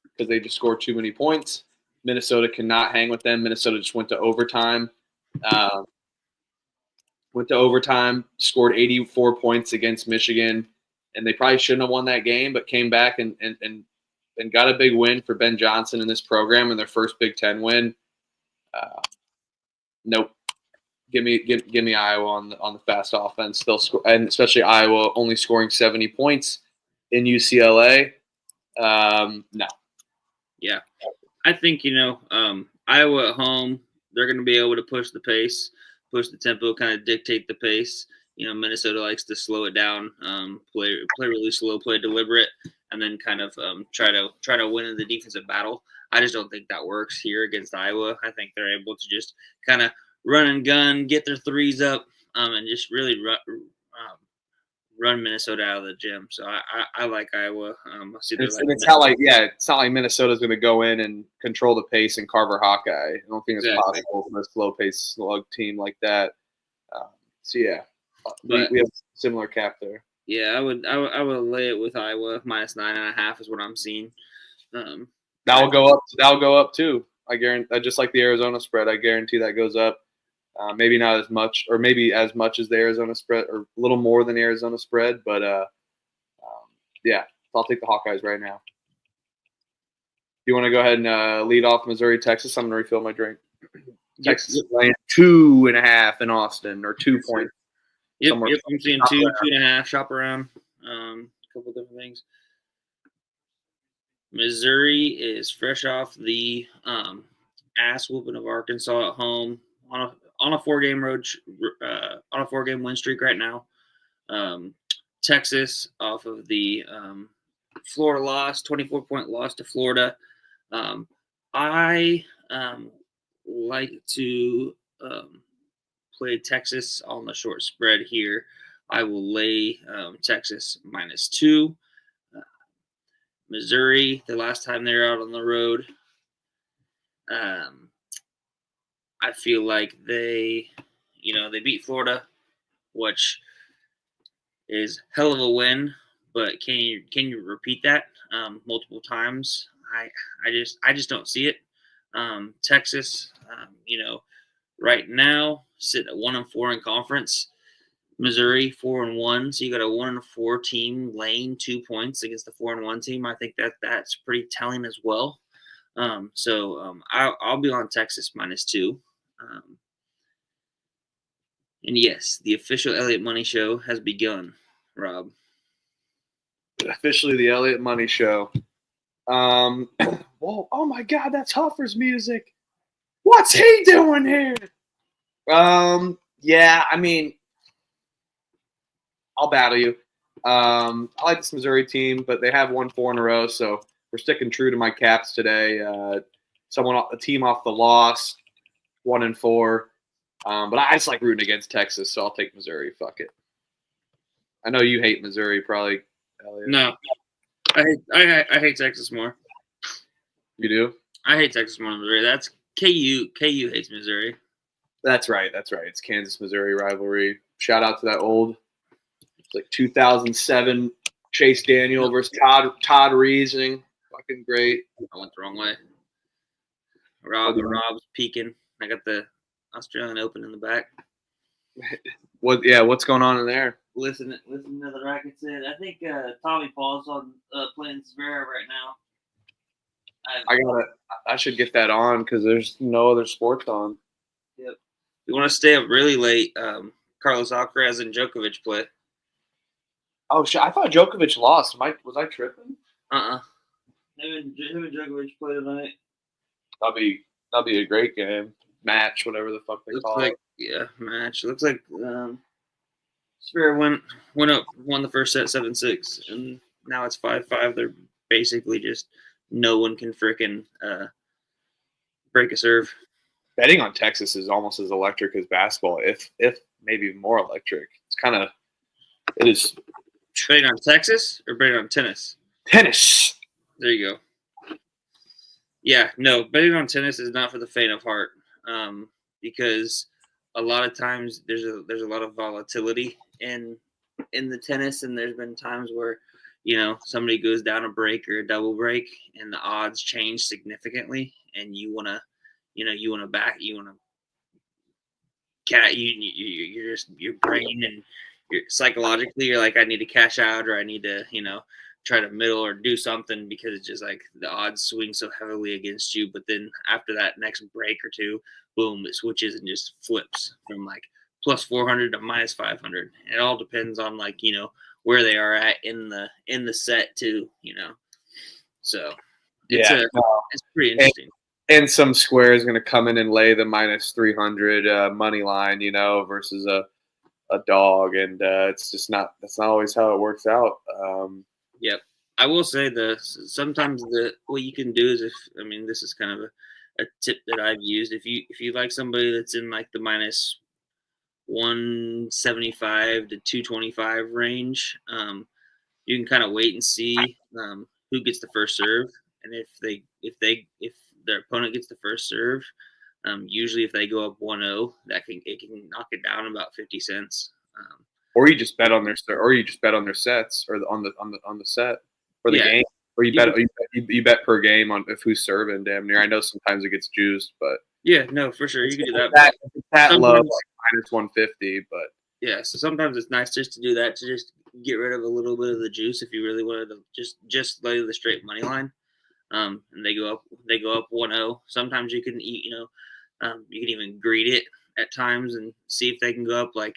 because they just scored too many points. Minnesota cannot hang with them. Minnesota just went to overtime. went to overtime, scored 84 points against Michigan, and they probably shouldn't have won that game, but came back and got a big win for Ben Johnson in this program in their first Big Ten win. Nope. Give me Iowa on the fast offense. Still score, and especially Iowa only scoring 70 points in UCLA. No. Yeah, I think Iowa at home, they're going to be able to push the pace, push the tempo, kind of dictate the pace. Minnesota likes to slow it down, play really slow, play deliberate, and then kind of try to win in the defensive battle. I just don't think that works here against Iowa. I think they're able to just kind of run and gun, get their threes up, and just really run Minnesota out of the gym. So I like Iowa. It's not like Minnesota's going to go in and control the pace and Carver Hawkeye. I don't think it's possible from a slow pace slug team like that. We have a similar cap there. Yeah, I would lay it with Iowa minus 9.5 is what I'm seeing. That'll go up. That'll go up too. I guarantee. Just like the Arizona spread, I guarantee that goes up. Maybe not as much, or maybe as much as the Arizona spread, or a little more than the Arizona spread. But yeah, I'll take the Hawkeyes right now. You want to go ahead and lead off Missouri, Texas? I'm going to refill my drink. Texas laying 2.5 in Austin, or 2 points. Yep, I'm seeing 2.5. Shop around. A couple different things. Missouri is fresh off the ass whooping of Arkansas at home on a 4-game win streak right now. Texas off of the Florida loss, 24-point loss to Florida. I like to play Texas on the short spread here. I will lay Texas -2. Missouri, the last time they were out on the road, I feel like they beat Florida, which is hell of a win. But can you repeat that multiple times? I just don't see it. Texas, right now sit at 1-4 in conference. Missouri 4-1, so you got a 1-4 team laying 2 points against the 4-1 team. I think that's pretty telling as well. I'll be on Texas -2. And yes, the official Elliott Money Show has begun. Rob, officially the Elliott Money Show. Whoa! Oh my God, that's Huffer's music. What's he doing here? Yeah, I mean, I'll battle you. I like this Missouri team, but they have won 4 in a row, so we're sticking true to my caps today. A team off the loss, 1-4. But I just like rooting against Texas, so I'll take Missouri. Fuck it. I know you hate Missouri, probably. Elliot. No, I hate Texas more. You do? I hate Texas more than Missouri. That's KU. KU hates Missouri. That's right. It's Kansas-Missouri rivalry. Shout out to that old, 2007 Chase Daniel versus Todd Reasoning. Fucking great. I went the wrong way. Rob's peeking. I got the Australian Open in the back. What's going on in there? Listen to the racket said. I think Tommy Paul's on playing Zverev right now. I should get that on because there's no other sports on. Yep. You want to stay up really late? Carlos Alcaraz and Djokovic play. Oh shit! I thought Djokovic lost. Was I tripping? Him and Djokovic play tonight. That'll be a great game. Match, whatever the fuck they call it. Yeah, match. Looks like Zverev won the first set 7-6, and now it's 5-5. They're basically just no one can frickin' break a serve. Betting on Texas is almost as electric as basketball, if maybe more electric. It is. Betting on Texas or betting on tennis? Tennis. There you go. Yeah, no, betting on tennis is not for the faint of heart, because a lot of times there's a lot of volatility in the tennis, and there's been times where somebody goes down a break or a double break, and the odds change significantly, and you wanna your brain and psychologically you're like, I need to cash out, or I need to, try to middle or do something, because it's just like the odds swing so heavily against you. But then after that next break or two, boom, it switches and just flips from like plus 400 to minus 500. It all depends on like, where they are at in the set too, So it's pretty interesting. And some square is going to come in and lay the minus 300 money line, versus a dog, and that's not always how it works out. Yep, I will say sometimes what you can do is this is kind of a tip that I've used. If you like somebody that's in like the minus 175 to 225 range, you can kind of wait and see who gets the first serve, and if their opponent gets the first serve, usually if they go up 1-0, it can knock it down about 50 cents. Or you just bet on their sets, or on the set for the game, or you bet per game on if who's serving. Damn near. I know sometimes it gets juiced, but yeah, no, for sure you can do that. That low, like minus 150, but yeah. So sometimes it's nice just to do that, to just get rid of a little bit of the juice if you really wanted to just lay the straight money line. And they go up 1-0. Sometimes you can you can even greet it at times and see if they can go up like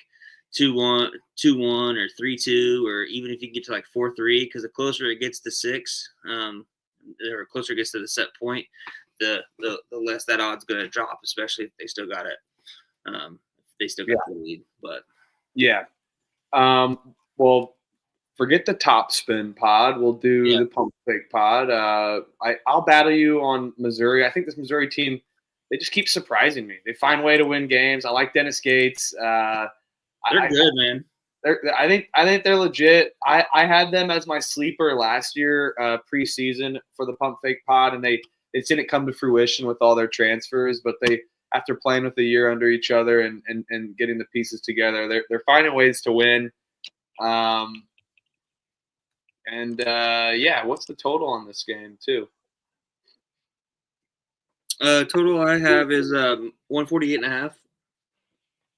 2-1 or 3-2, or even if you get to like 4-3, because the closer it gets to 6, or closer it gets to the set point, the less that odd's going to drop, especially if they still got it. They still got the lead, but yeah. Well, forget the top spin pod. We'll do the pump fake pod. I'll battle you on Missouri. I think this Missouri team, they just keep surprising me. They find a way to win games. I like Dennis Gates. They're good, man. I think they're legit. I had them as my sleeper last year preseason for the pump fake pod, and they didn't come to fruition with all their transfers. But after playing with a year under each other and getting the pieces together, they're finding ways to win. What's the total on this game too? Total I have is 148.5.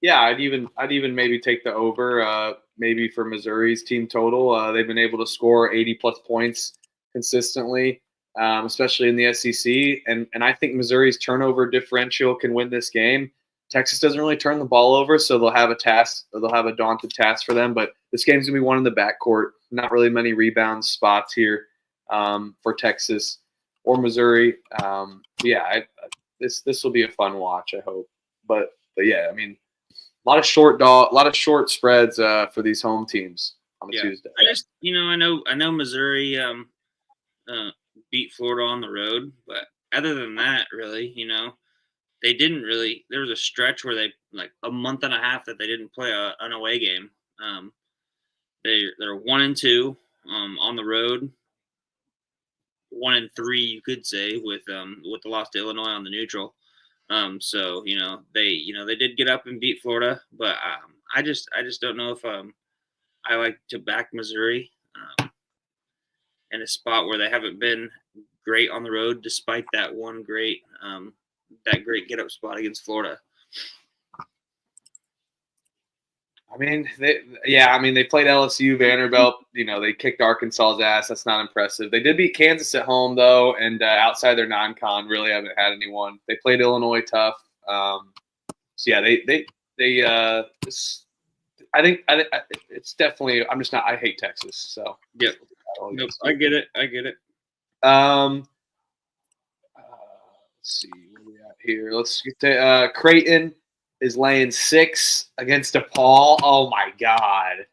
Yeah, I'd even maybe take the over, maybe for Missouri's team total. They've been able to score 80-plus points consistently, especially in the SEC. And I think Missouri's turnover differential can win this game. Texas doesn't really turn the ball over, so they'll have a task. They'll have a daunting task for them. But this game's gonna be won in the backcourt. Not really many rebound spots here for Texas or Missouri. This will be a fun watch, I hope. But yeah, a lot of short spreads for these home teams on a Tuesday. I know Missouri beat Florida on the road, but other than that, really, they didn't really. There was a stretch where they like a month and a half that they didn't play an away game. They're 1-2 on the road, 1-3 you could say with the loss to Illinois on the neutral. So they did get up and beat Florida, but I just don't know if I like to back Missouri in a spot where they haven't been great on the road, despite that one great get up spot against Florida. They played LSU, Vanderbilt. They kicked Arkansas's ass. That's not impressive. They did beat Kansas at home though, and outside their non-con, really haven't had anyone. They played Illinois tough. I think it's definitely. I'm just not. I hate Texas, so yep. Nope, I get it. Let's see where we at here. Let's get to Creighton is laying 6 against DePaul. Oh my God!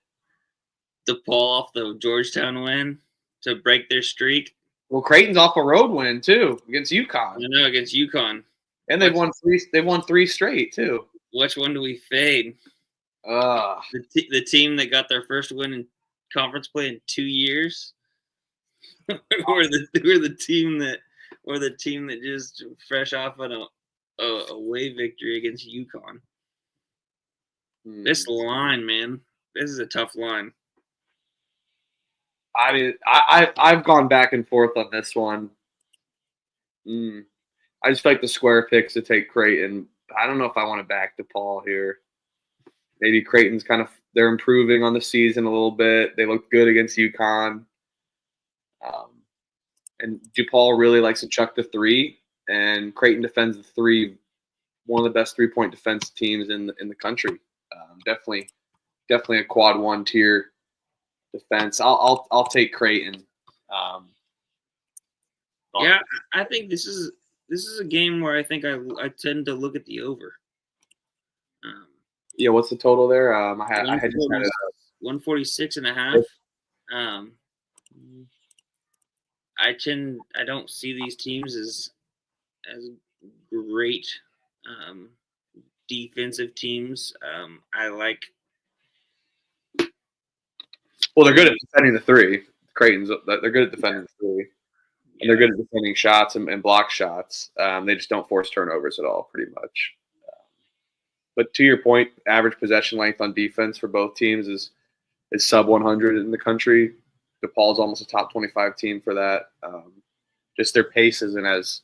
DePaul off the Georgetown win to break their streak. Well, Creighton's off a road win too against UConn. I know, against UConn, and they've won 3. They've won 3 straight too. Which one do we fade? The team that got their first win in conference play in 2 years, or the team that just fresh off on a away victory against UConn. This line, man, this is a tough line. I've gone back and forth on this one. I just like the square picks to take Creighton. I don't know if I want to back DePaul here. Maybe Creighton's they're improving on the season a little bit. They look good against UConn. And DePaul really likes to chuck the three, and Creighton defends the three. One of the best 3-point defense teams in the country. Definitely a quad 1 tier defense. I'll take Creighton. Yeah, I think this is a game where I think I tend to look at the over. Yeah, what's the total there? I had 146.5. I don't see these teams as great defensive teams. Well, they're good at defending the three. Creighton's they're good at defending the three. And they're good at defending shots and block shots. They just don't force turnovers at all, pretty much. But to your point, average possession length on defense for both teams is sub 100 in the country. DePaul's almost a top 25 team for that. Just their pace isn't as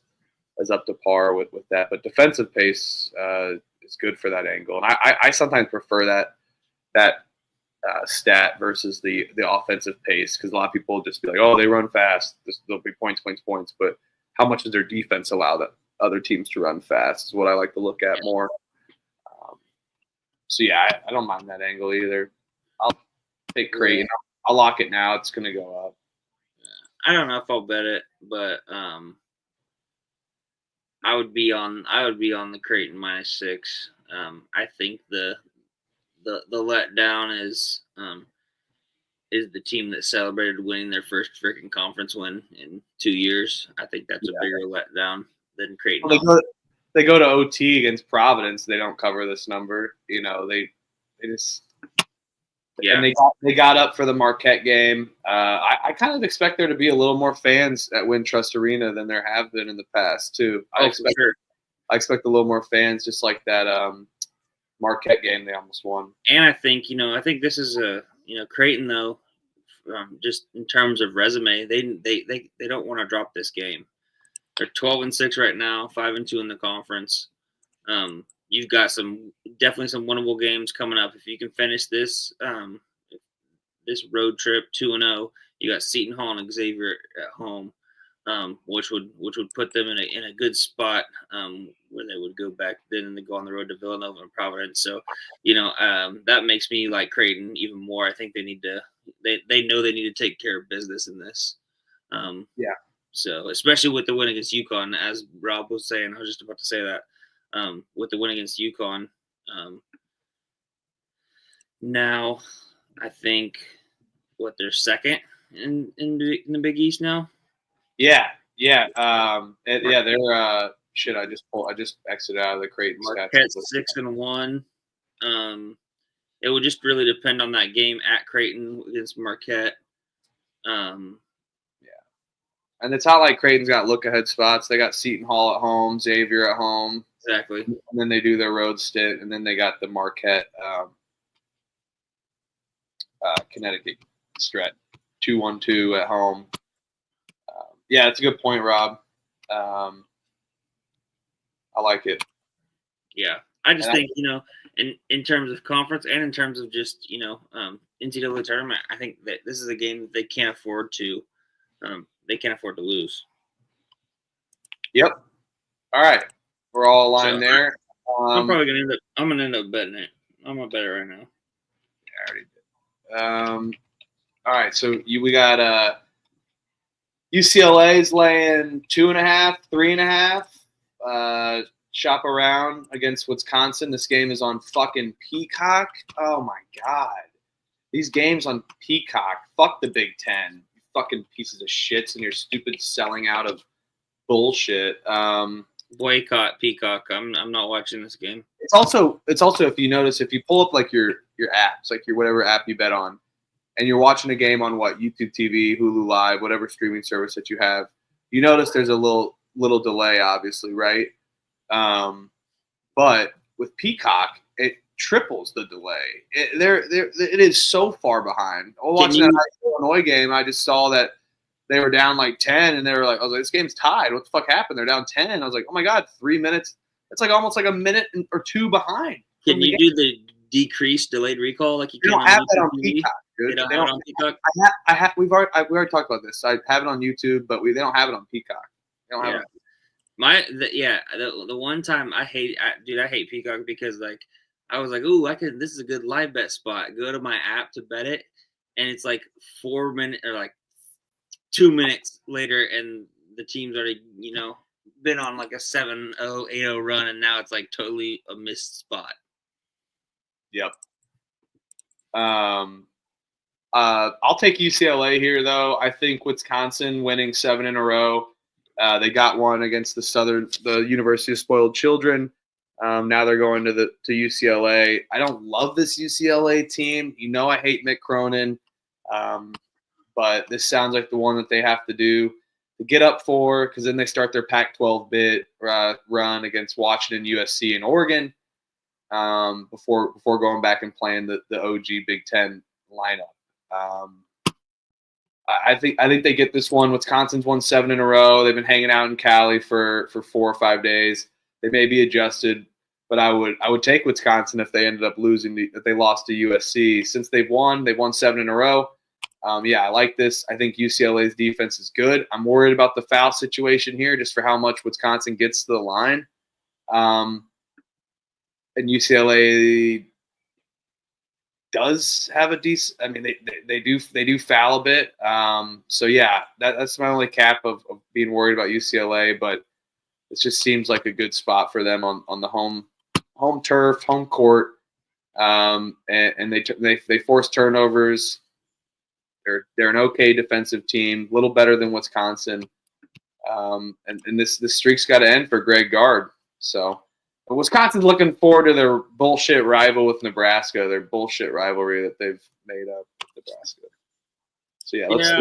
up to par with that. But defensive pace is good for that angle. And I sometimes prefer that stat versus the offensive pace, because a lot of people will just be like, oh, they run fast. There'll be points. But how much does their defense allow that other teams to run fast is what I like to look at more. So, yeah, I don't mind that angle either. I'll take Creighton. I'll lock it now. It's going to go up. I don't know if I'll bet it, but I would be on the Creighton -6. I think the letdown is the team that celebrated winning their first freaking conference win in 2 years. I think that's a bigger letdown than Creighton. Well, they go to OT against Providence. They don't cover this number. They just and they got up for the Marquette game. I kind of expect there to be a little more fans at Wintrust Arena than there have been in the past too. I expect a little more fans, just like that Marquette game they almost won. And I think this is Creighton though, just in terms of resume, they don't want to drop this game. They're 12-6 right now, 5-2 in the conference. You've got definitely some winnable games coming up. If you can finish this road trip 2-0, you got Seton Hall and Xavier at home, which would put them in a good spot where they would go back then and they go on the road to Villanova and Providence. So, that makes me like Creighton even more. I think they know they need to take care of business in this. So, especially with the win against UConn, as Rob was saying, I was just about to say that. With the win against UConn. Now, I think they're second in the Big East now. Yeah. They're I just exited out of the Creighton stats. Marquette's 6-1. It would just really depend on that game at Creighton against Marquette. And it's not like Creighton's got look-ahead spots. They got Seton Hall at home, Xavier at home. Exactly. And then they do their road stint, and then they got the Marquette Connecticut stretch, 2-1-2 at home. That's a good point, Rob. I like it. Yeah. I just think, in terms of conference and in terms of just, NCAA tournament, I think that this is a game that they can't afford to lose. Yep. All right. We're all aligned there. I'm probably gonna end up betting it. I'm gonna bet it right now. Yeah, I already did. All right. So we got UCLA's laying 2.5, 3.5. Shop around against Wisconsin. This game is on fucking Peacock. Oh my God. These games on Peacock. Fuck the Big Ten. Fucking pieces of shits and your stupid selling out of bullshit. Boycott Peacock. I'm not watching this game. It's also if you notice, if you pull up like your apps, like your whatever app you bet on, and you're watching a game on YouTube TV, Hulu Live, whatever streaming service that you have, you notice there's a little delay, obviously, right? But with Peacock, it triples the delay. It is so far behind. Watching that Illinois game, I just saw that they were down like 10, and I was like, this game's tied. What the fuck happened? They're down 10. I was like, oh my God, 3 minutes. It's like almost like a minute or two behind. Can you do decreased delayed recall like you They can don't have on that on YouTube TV? Peacock, dude. They don't have it on Peacock? We already talked about this. I have it on YouTube, but they don't have it on Peacock. They don't have it. The one time I hate Peacock because like I was like, ooh, this is a good live bet spot. Go to my app to bet it, and it's like 4 minutes or like 2 minutes later, and the team's already been on like a 7-0, 8-0 run, and now it's like totally a missed spot. Yep. I'll take UCLA here though. I think Wisconsin winning 7 in a row. They got one against the University of Spoiled Children. Now they're going to UCLA. I don't love this UCLA team. I hate Mick Cronin, but this sounds like the one that they have to do to get up for, because then they start their Pac-12 bid run against Washington, USC, and Oregon before going back and playing the OG Big Ten lineup. I think they get this one. Wisconsin's won 7 in a row. They've been hanging out in Cali for 4 or 5 days. They may be adjusted, but I would take Wisconsin if they ended up losing. If they lost to USC, since they've won 7 in a row. I like this. I think UCLA's defense is good. I'm worried about the foul situation here, just for how much Wisconsin gets to the line. And UCLA does have a decent. I mean, they do foul a bit. That's my only cap of being worried about UCLA. But it just seems like a good spot for them on the home turf, home court. And they force turnovers. They're an okay defensive team, a little better than Wisconsin. And this streak's got to end for Greg Gard. So. But Wisconsin's looking forward to their bullshit rival with Nebraska, their bullshit rivalry that they've made up with Nebraska. So let's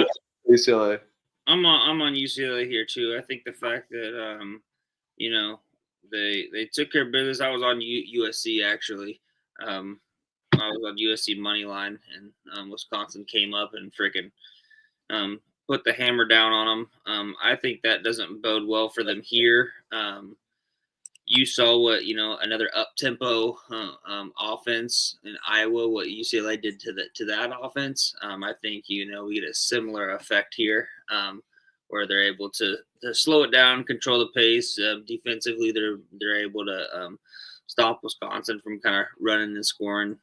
UCLA. I'm on UCLA here too. I think the fact that they took care of business. I was on USC actually. I was on USC money line, and Wisconsin came up and freaking put the hammer down on them. I think that doesn't bode well for them here. You saw what another up-tempo offense in Iowa, what UCLA did to that offense. I think we get a similar effect here, where they're able to slow it down, control the pace. Defensively, they're able to stop Wisconsin from kind of running and scoring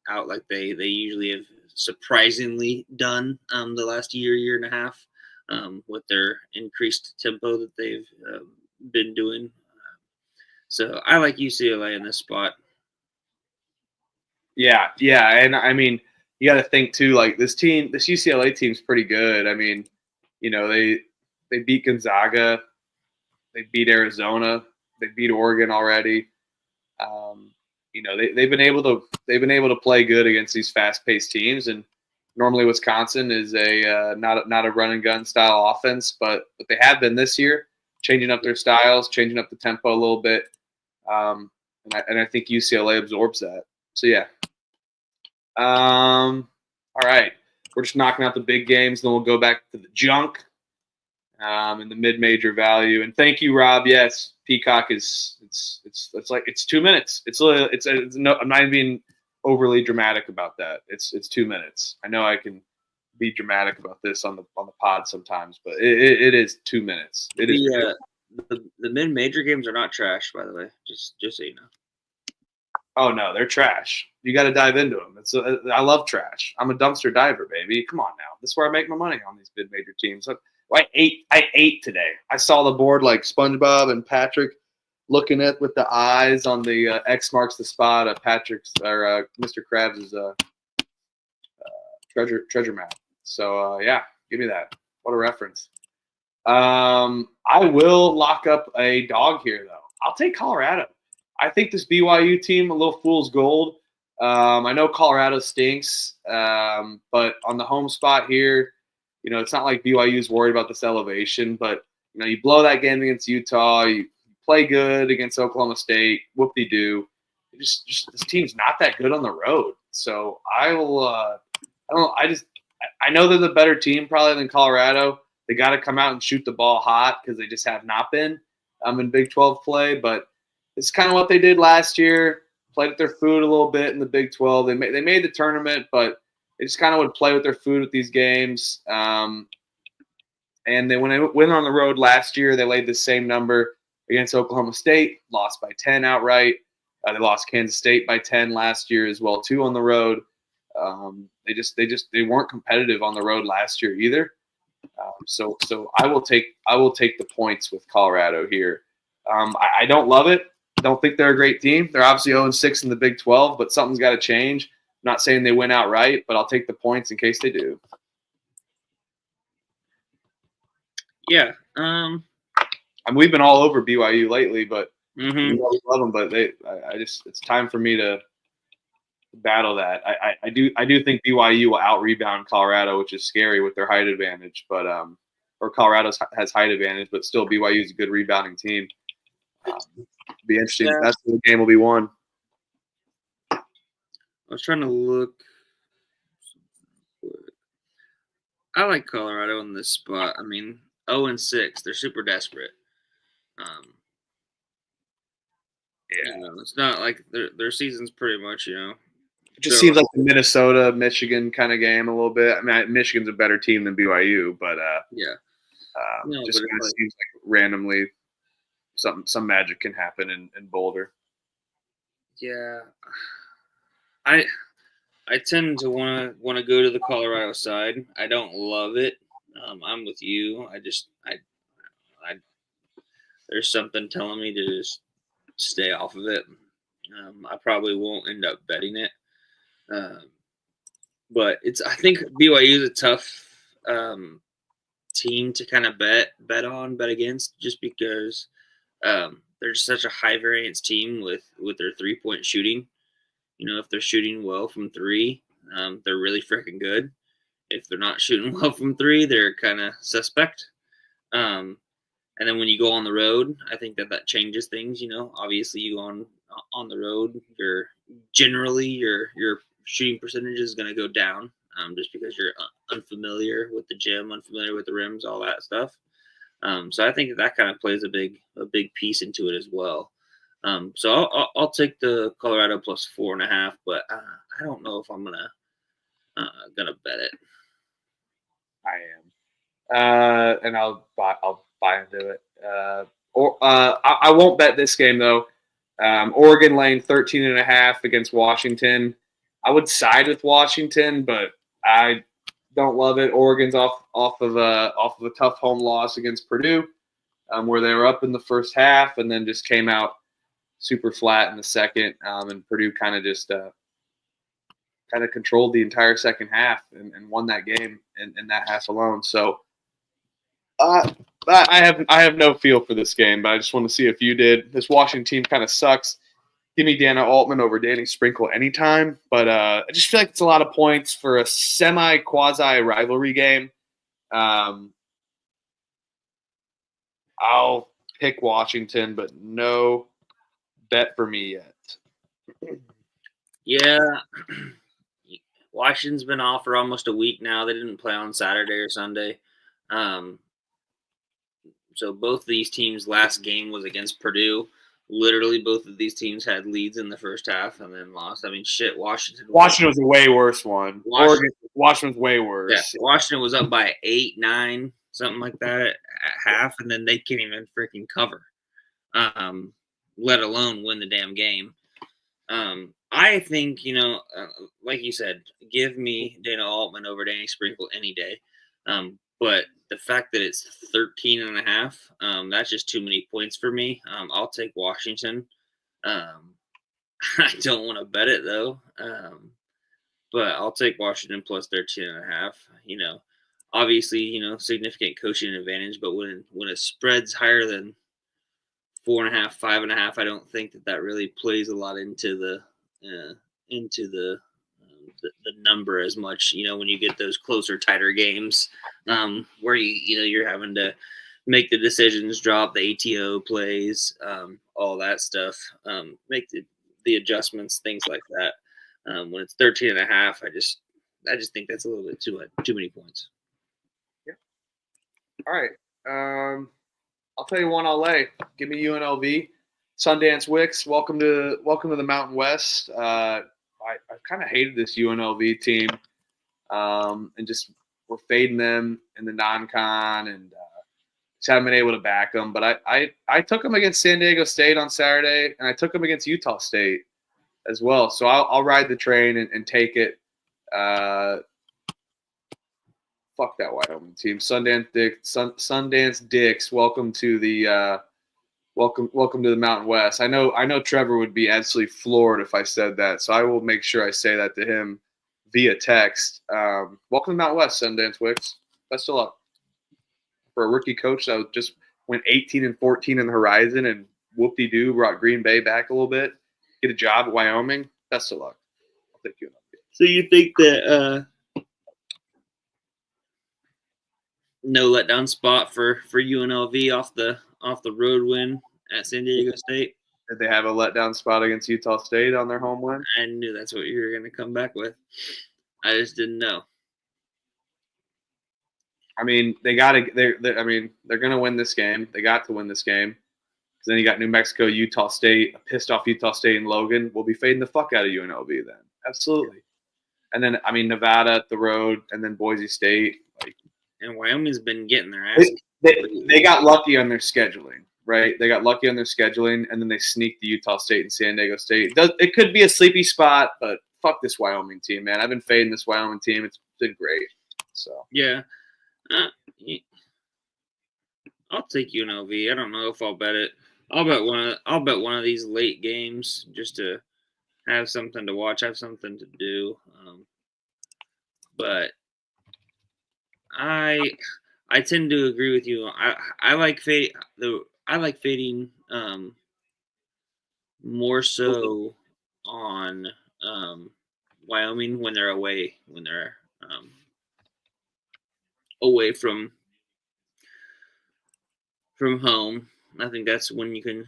out like they usually have surprisingly done the last year and a half with their increased tempo that they've been doing. So I like UCLA in this spot. Yeah, and I mean, you got to think too. Like this UCLA team's pretty good. I mean, they beat Gonzaga, they beat Arizona, they beat Oregon already. They've been able to play good against these fast-paced teams, and normally Wisconsin is not a run and gun style offense, but they have been this year, changing up their styles, changing up the tempo a little bit. And I think UCLA absorbs that. So yeah. All right. We're just knocking out the big games, then we'll go back to the junk and the mid-major value. And thank you, Rob. Yes, Peacock it's like it's 2 minutes. I'm not even being overly dramatic about that. It's 2 minutes. I know I can be dramatic about this on the pod sometimes, but it is 2 minutes. It is. The mid-major games are not trash, by the way. Just so you know. Oh no, they're trash. You got to dive into them. I love trash. I'm a dumpster diver, baby. Come on now. This is where I make my money on these mid-major teams. I ate today. I saw the board like SpongeBob and Patrick looking at with the eyes on the X marks the spot of Patrick's or Mr. Krabs' treasure map. So give me that. What a reference. I will lock up a dog here, though. I'll take Colorado. I think this BYU team, a little fool's gold. I know Colorado stinks, but on the home spot here, it's not like BYU's worried about this elevation. But, you blow that game against Utah. You play good against Oklahoma State. Whoop-de-doo. Just this team's not that good on the road. So I will I know they're the better team probably than Colorado. They got to come out and shoot the ball hot because they just have not been in Big 12 play. But it's kind of what they did last year. played with their food a little bit in the Big 12. They made the tournament, but they just kind of would play with their food with these games. And then when they went on the road last year, they laid the same number against Oklahoma State, lost by 10 outright. They lost Kansas State by 10 last year as well, too, on the road. They weren't competitive on the road last year either. So I will take the points with Colorado here. I don't love it. Don't think they're a great team. They're obviously 0-6 in the Big 12, but something's got to change. I'm not saying they win outright, but I'll take the points in case they do. Yeah. We've been all over BYU lately, but Mhm. we love them. But it's time for me to battle that. I do think BYU will out rebound Colorado, which is scary with their height advantage. But or Colorado has height advantage, but still BYU is a good rebounding team. Be interesting. Yeah. That's the game will be won. I was trying to look. I like Colorado in this spot. I mean, 0-6. They're super desperate. It's not like their season's pretty much, It just seems like the Minnesota, Michigan kind of game a little bit. I mean, Michigan's a better team than BYU, but just kind of seems like randomly some magic can happen in Boulder. Yeah, I tend to want to go to the Colorado side. I don't love it. I'm with you. I there's something telling me to just stay off of it. I probably won't end up betting it. But I think BYU is a tough team to kind of bet against, just because they're just such a high variance team with their 3-point shooting. If they're shooting well from three, they're really freaking good. If they're not shooting well from three, they're kind of suspect. And then when you go on the road, I think that changes things. Obviously you go on the road, your shooting percentage is going to go down, just because you're unfamiliar with the gym, unfamiliar with the rims, all that stuff. So I think that kind of plays a big piece into it as well. So I'll take the Colorado plus 4.5, but I don't know if I'm gonna bet it. I am, and I'll buy into it. I won't bet this game though. Oregon laying 13.5 against Washington. I would side with Washington, but I don't love it. Oregon's off of a tough home loss against Purdue, where they were up in the first half and then just came out super flat in the second, and Purdue kind of just controlled the entire second half and won that game in that half alone. So I have no feel for this game, but I just want to see if you did. This Washington team kind of sucks. Give me Dana Altman over Danny Sprinkle anytime, but I just feel like it's a lot of points for a semi-quasi rivalry game. I'll pick Washington, but no bet for me yet. Yeah. Washington's been off for almost a week now. They didn't play on Saturday or Sunday. So both of these teams' last game was against Purdue. Literally, both of these teams had leads in the first half and then lost. I mean, shit, Washington was a way worse one. Washington's way worse. Yeah, Washington was up by 8, 9, something like that at half, and then they can't even freaking cover, let alone win the damn game. I think, like you said, give me Dana Altman over Danny Sprinkle any day. But the fact that it's 13.5, that's just too many points for me. I'll take Washington. I don't want to bet it though. But I'll take Washington plus 13.5. Obviously, significant coaching advantage, but when it spreads higher than 4.5, 5.5, I don't think that really plays a lot into the number as much. When you get those closer, tighter games, where you're having to make the decisions, drop the ATO plays, all that stuff, make the adjustments, things like that. When it's 13.5, I just think that's a little bit too many points. Yeah. All right. I'll tell you one I'll lay. Give me UNLV. Sundance Wicks, welcome to the Mountain West. I kind of hated this UNLV team, and just we're fading them in the non-con, and just haven't been able to back them. But I took them against San Diego State on Saturday, and I took them against Utah State as well. So I'll ride the train and take it. Fuck that Wyoming team. Sundance Dicks, welcome to the welcome to the Mountain West. I know Trevor would be absolutely floored if I said that, so I will make sure I say that to him via text. Welcome to the Mountain West, Sundance Wicks. Best of luck. For a rookie coach that just went 18-14 in the Horizon and whoop-de-doo brought Green Bay back a little bit, get a job at Wyoming, best of luck. I'll take you. So you think that no letdown spot for UNLV off the road win at San Diego State? Did they have a letdown spot against Utah State on their home win? I knew that's what you were going to come back with. I just didn't know. I mean, they're going to win this game. They got to win this game. Because then you got New Mexico, Utah State, a pissed off Utah State and Logan. We'll be fading the fuck out of UNLV then. Absolutely. And then, Nevada at the road, and then Boise State. And Wyoming's been getting their ass. They got lucky on their scheduling, right? They got lucky on their scheduling, and then they sneaked the Utah State and San Diego State. It could be a sleepy spot, but fuck this Wyoming team, man. I've been fading this Wyoming team. It's been great. So yeah. I'll take UNLV. I don't know if I'll bet it. I'll bet one of these late games just to have something to watch, have something to do. But I tend to agree with you. I like fading more so on Wyoming when they're away from home. I think that's when you can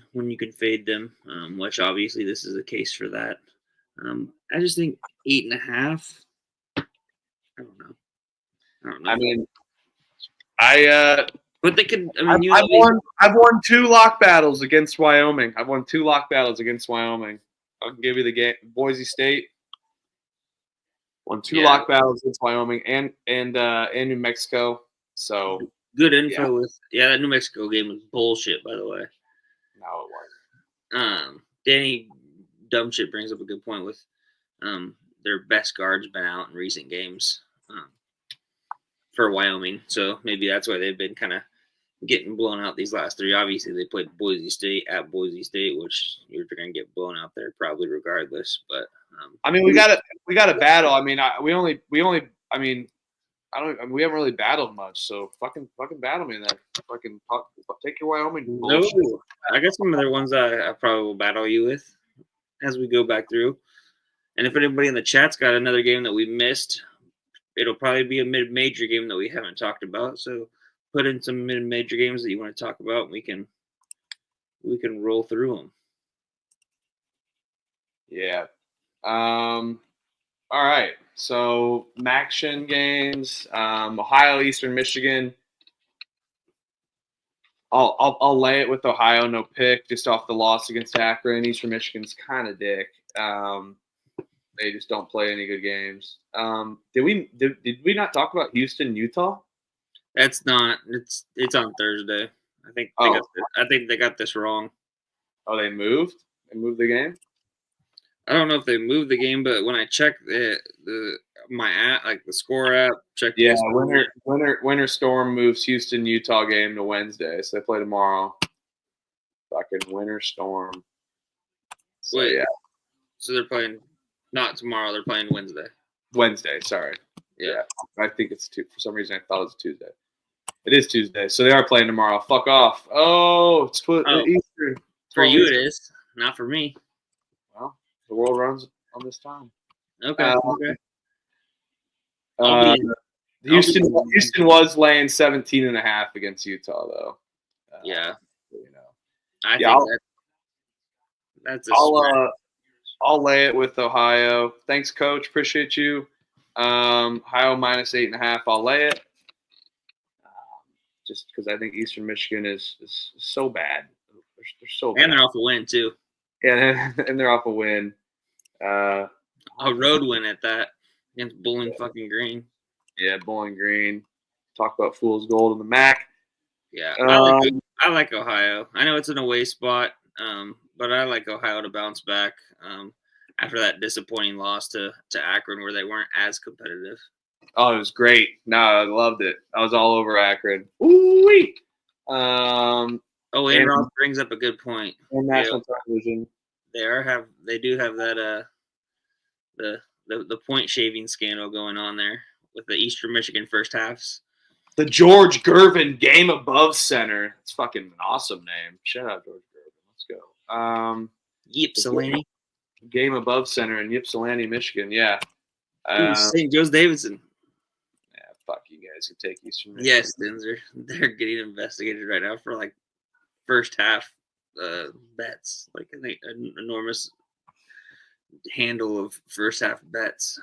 fade them, which obviously this is a case for that. I just think 8.5. I don't know. I mean, but they could. I've won 2 lock battles against Wyoming. I can give you the game. Boise State won 2 lock battles against Wyoming and New Mexico. So good info with that New Mexico game was bullshit, by the way. No, it wasn't. Danny Dumbshit brings up a good point with their best guard's been out in recent games for Wyoming, so maybe that's why they've been kind of getting blown out these last 3. Obviously, they played Boise State at Boise State, which you're going to get blown out there probably regardless. But we got to battle. I mean, we haven't really battled much, so fucking battle me then. Fucking take your Wyoming. Bullshit. No, I got some other ones I probably will battle you with as we go back through. And if anybody in the chat's got another game that we missed, it'll probably be a mid-major game that we haven't talked about. So put in some mid-major games that you want to talk about, and we can roll through them. Yeah. All right. So Maction games, Ohio, Eastern Michigan. I'll lay it with Ohio, no pick, just off the loss against Akron. Eastern Michigan's kind of dick. They just don't play any good games. Did we not talk about Houston, Utah? That's not. It's on Thursday. I think they got this wrong. Oh, they moved. They moved the game. I don't know if they moved the game, but when I checked my app, like the score app, checked. Yeah, Winter Storm moves Houston, Utah game to Wednesday, so they play tomorrow. Fucking Winter Storm. So, wait, yeah. So they're playing not tomorrow. They're playing Wednesday. Wednesday, sorry. Yeah. I think it's for some reason I thought it was Tuesday. It is Tuesday, so they are playing tomorrow. Fuck off. Oh, it's Eastern. For you it is, not for me. Well, the world runs on this time. Okay. Houston was laying 17.5 against Utah, though. Yeah. You know. I think that's I'll lay it with Ohio. Thanks, Coach. Appreciate you. Ohio minus 8.5. I'll lay it. Just because I think Eastern Michigan is so bad. They're they're so bad. And they're off a win too. Yeah, and they're off a win. A road win at that against Bowling fucking Green. Yeah, Bowling Green. Talk about fool's gold in the MAC. Yeah, I like Ohio. I know it's an away spot, but I like Ohio to bounce back after that disappointing loss to Akron where they weren't as competitive. Oh, it was great. No, I loved it. I was all over Akron. Ooh-wee. And Ross brings up a good point. On national television. They do have that the point shaving scandal going on there with the Eastern Michigan first halves. The George Gervin Game Above Center. It's fucking an awesome name. Shout out George Gervin. Let's go. Ypsilanti. Game Above Center in Ypsilanti, Michigan. Yeah. St. Joe's Davidson. Yeah, fuck you guys who take Eastern Michigan. Yes, they're getting investigated right now for like first half bets, like an enormous handle of first half bets.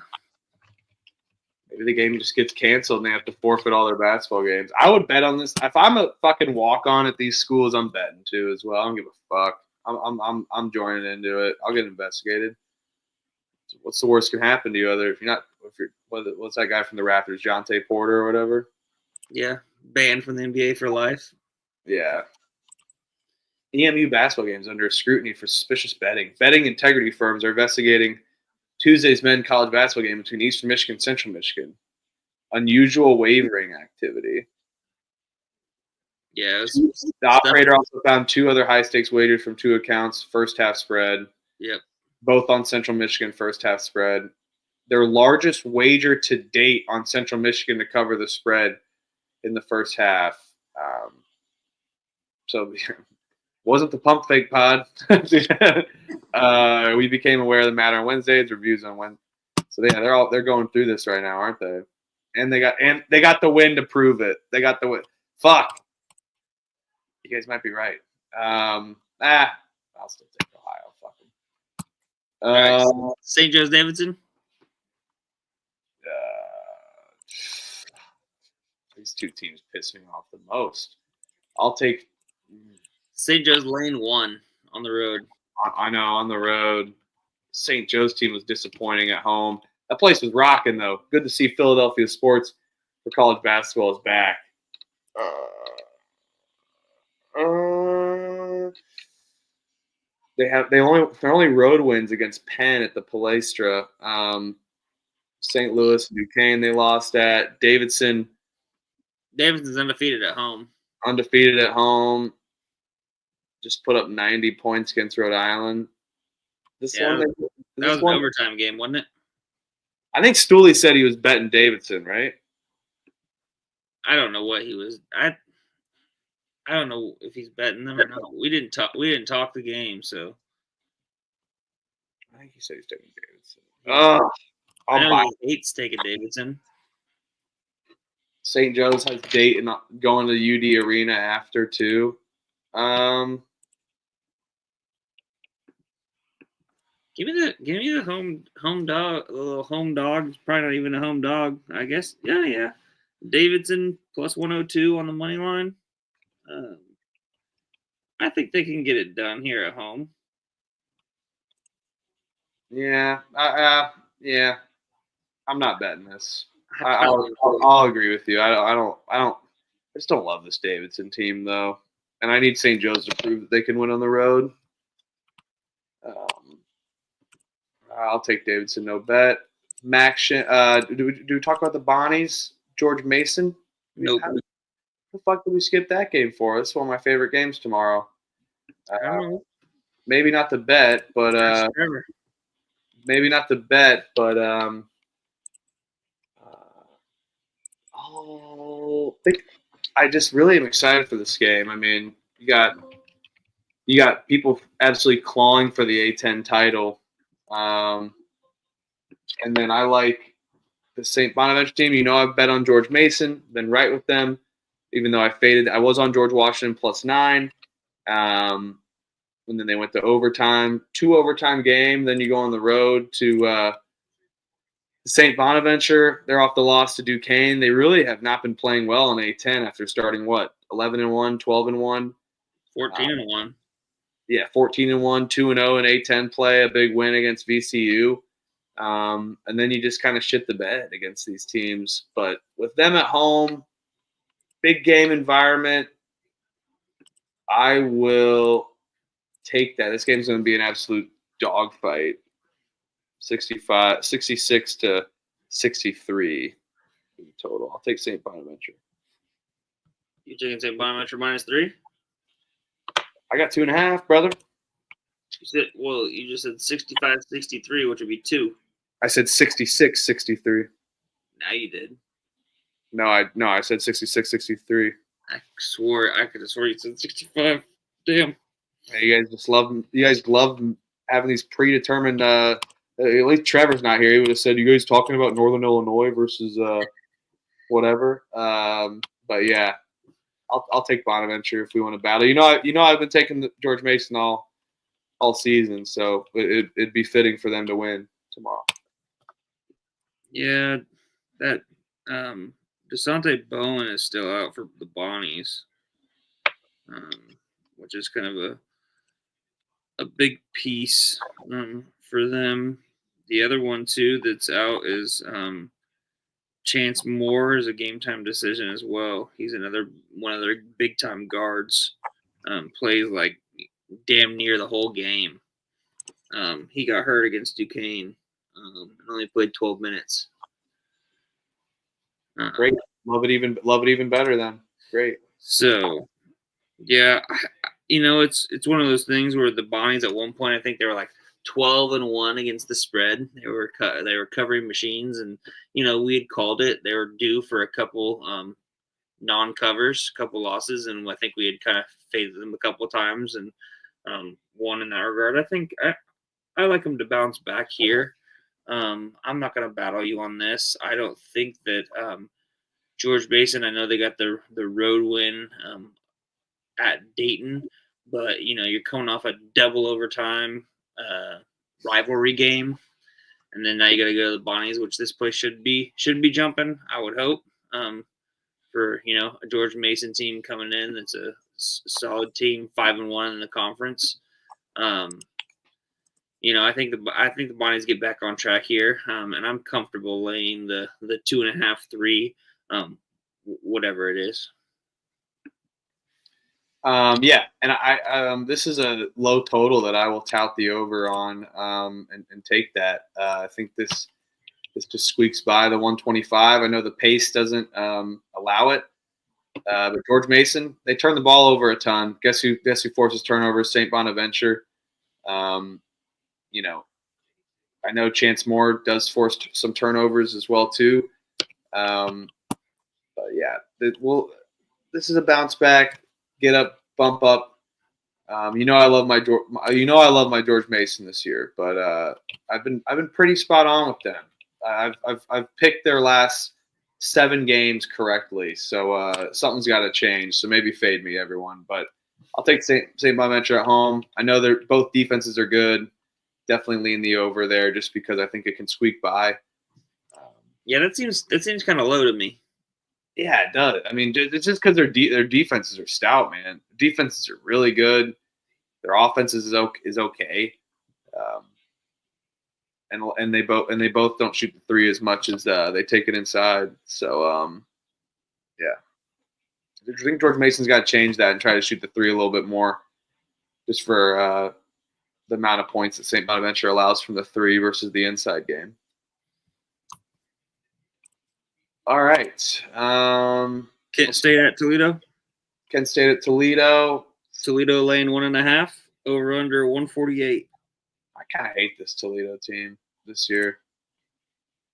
Maybe the game just gets canceled and they have to forfeit all their basketball games. I would bet on this. If I'm a fucking walk-on at these schools, I'm betting too as well. I don't give a fuck. I'm joining into it. I'll get investigated. So what's the worst can happen to you? What's that guy from the Raptors, Jonte Porter or whatever? Yeah, banned from the NBA for life. Yeah. EMU basketball games under scrutiny for suspicious betting. Betting integrity firms are investigating Tuesday's men's college basketball game between Eastern Michigan and Central Michigan. Unusual wavering activity. Yeah. The operator also found 2 other high-stakes wagers from 2 accounts, first half spread. Yep. Both on Central Michigan first half spread. Their largest wager to date on Central Michigan to cover the spread in the first half. So wasn't the pump fake pod. We became aware of the matter on Wednesday. It's reviews on Wednesday. So yeah, they're going through this right now, aren't they? And they got the win to prove it. They got the win. Fuck. You guys might be right. I'll still take Ohio. Fuck them. St. Joe's Davidson. These 2 teams piss me off the most. I'll take St. Joe's Lane 1 on the road. I know, on the road. St. Joe's team was disappointing at home. That place was rocking, though. Good to see Philadelphia sports for college basketball is back. Their only road wins against Penn at the Palestra. St. Louis and Duquesne they lost at. Davidson's undefeated at home. Undefeated at home. Just put up 90 points against Rhode Island. That was an overtime game, wasn't it? I think Stooley said he was betting Davidson, right? I don't know what he was. I don't know if he's betting them or not. We didn't talk the game, so. I think he said he's taking Davidson. I know he hates taking Davidson. St. Joe's has Dayton going to the UD Arena after too. Give me the home dog, the little home dog. It's probably not even a home dog, I guess. Yeah. Davidson plus 102 on the money line. I think they can get it done here at home. Yeah. Yeah. I'm not betting this. I'll agree with you. I just don't love this Davidson team though, and I need St. Joe's to prove that they can win on the road. I'll take Davidson, no bet. Max, do we talk about the Bonnies? George Mason? Nope. How the fuck did we skip that game for? It's one of my favorite games tomorrow. Maybe not the bet, but I just really am excited for this game. I mean, you got people absolutely clawing for the A10 title. And then I like the St. Bonaventure team. You know, I bet on George Mason, been right with them, even though I faded. I was on George Washington plus 9. And then they went to overtime, 2 overtime game. Then you go on the road to St. Bonaventure. They're off the loss to Duquesne. They really have not been playing well in A10 after starting, 11-1, 12-1? 14-1. 14-1, 2-0 in A10 play, a big win against VCU. And then you just kind of shit the bed against these teams. But with them at home, big game environment, I will take that. This game's going to be an absolute dogfight. 66 to 63 total. I'll take St. Bonaventure. You taking St. Bonaventure -3? I got 2.5, brother. You just said 65-63, which would be 2. I said 66-63. Now you did. No, I said 66-63. I could have swore you said 65. Damn. Yeah, you guys love having these predetermined. At least Trevor's not here. He would have said, "You guys talking about Northern Illinois versus whatever." But yeah, I'll take Bonaventure if we want to battle. I've been taking the George Mason all season, so it'd be fitting for them to win tomorrow. Yeah, that DeSante Bowen is still out for the Bonnies, which is kind of a big piece for them. The other one too that's out is Chance Moore is a game time decision as well. He's one of their big time guards. Plays like damn near the whole game. He got hurt against Duquesne. And only played 12 minutes. Great. Love it even better then. Great. So, yeah, it's one of those things where the Bonnies at one point, I think they were like 12-1 against the spread. They were covering machines, and we had called it. They were due for a couple non-covers, a couple losses, and I think we had kind of faded them a couple of times and won in that regard. I think I like them to bounce back here. I'm not going to battle you on this. I don't think that George Mason, I know they got the road win at Dayton, but you're coming off a double overtime rivalry game, and then now you got to go to the Bonnies, which this place should be jumping, I would hope, for a George Mason team coming in that's a solid team, 5-1 in the conference. I think the Bonnies get back on track here, and I'm comfortable laying the 2.5, 3, whatever it is. Yeah, and I this is a low total that I will tout the over on, and take that. I think this just squeaks by the 125. I know the pace doesn't allow it, but George Mason, they turn the ball over a ton. Guess who forces turnovers? St. Bonaventure. I know Chance Moore does force some turnovers as well too. But yeah, this is a bounce back, get up, bump up. I love my George Mason this year, but I've been pretty spot on with them. I've picked their last 7 games correctly, so something's got to change. So maybe fade me, everyone, but I'll take St. Bonaventure at home. I know both defenses are good. Definitely lean the over there just because I think it can squeak by. Yeah, that seems kind of low to me. Yeah, it does. I mean, it's just because their defenses are stout, man. Defenses are really good. Their offenses is okay, and they both don't shoot the 3 as much as they take it inside. So yeah, I think George Mason's got to change that and try to shoot the 3 a little bit more, just for the amount of points that St. Bonaventure allows from the 3 versus the inside game. All right. Kent State at Toledo. Kent State at Toledo. Toledo laying 1.5, over under 148. I kind of hate this Toledo team this year,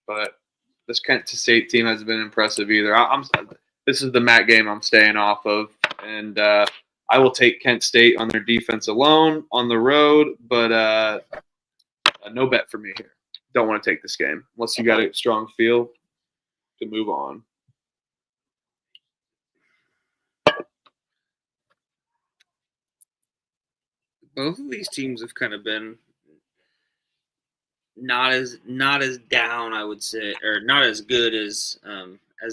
but this Kent State team hasn't been impressive either. This is the MAC game I'm staying off of, and I will take Kent State on their defense alone on the road, but no bet for me here. Don't want to take this game unless you got a strong feel to move on. Both of these teams have kind of been not as down, I would say, or not as good as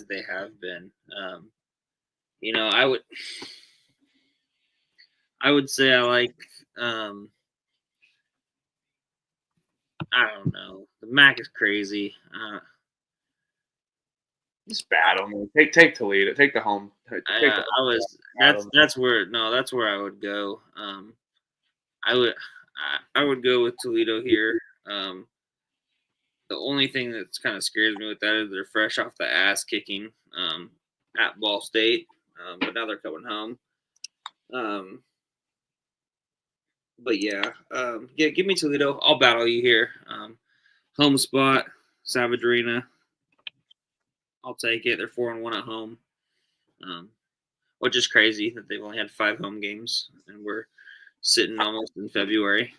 they have been. I would say I like. I don't know. The MAC is crazy. Just battle me. Take Toledo. Take the home. That's where I would go. I would go with Toledo here. The only thing that's kind of scares me with that is they're fresh off the ass kicking at Ball State, but now they're coming home. But yeah, give me Toledo. I'll battle you here. Home spot, Savage Arena. I'll take it. They're 4-1 at home, which is crazy that they've only had 5 home games, and we're sitting almost in February.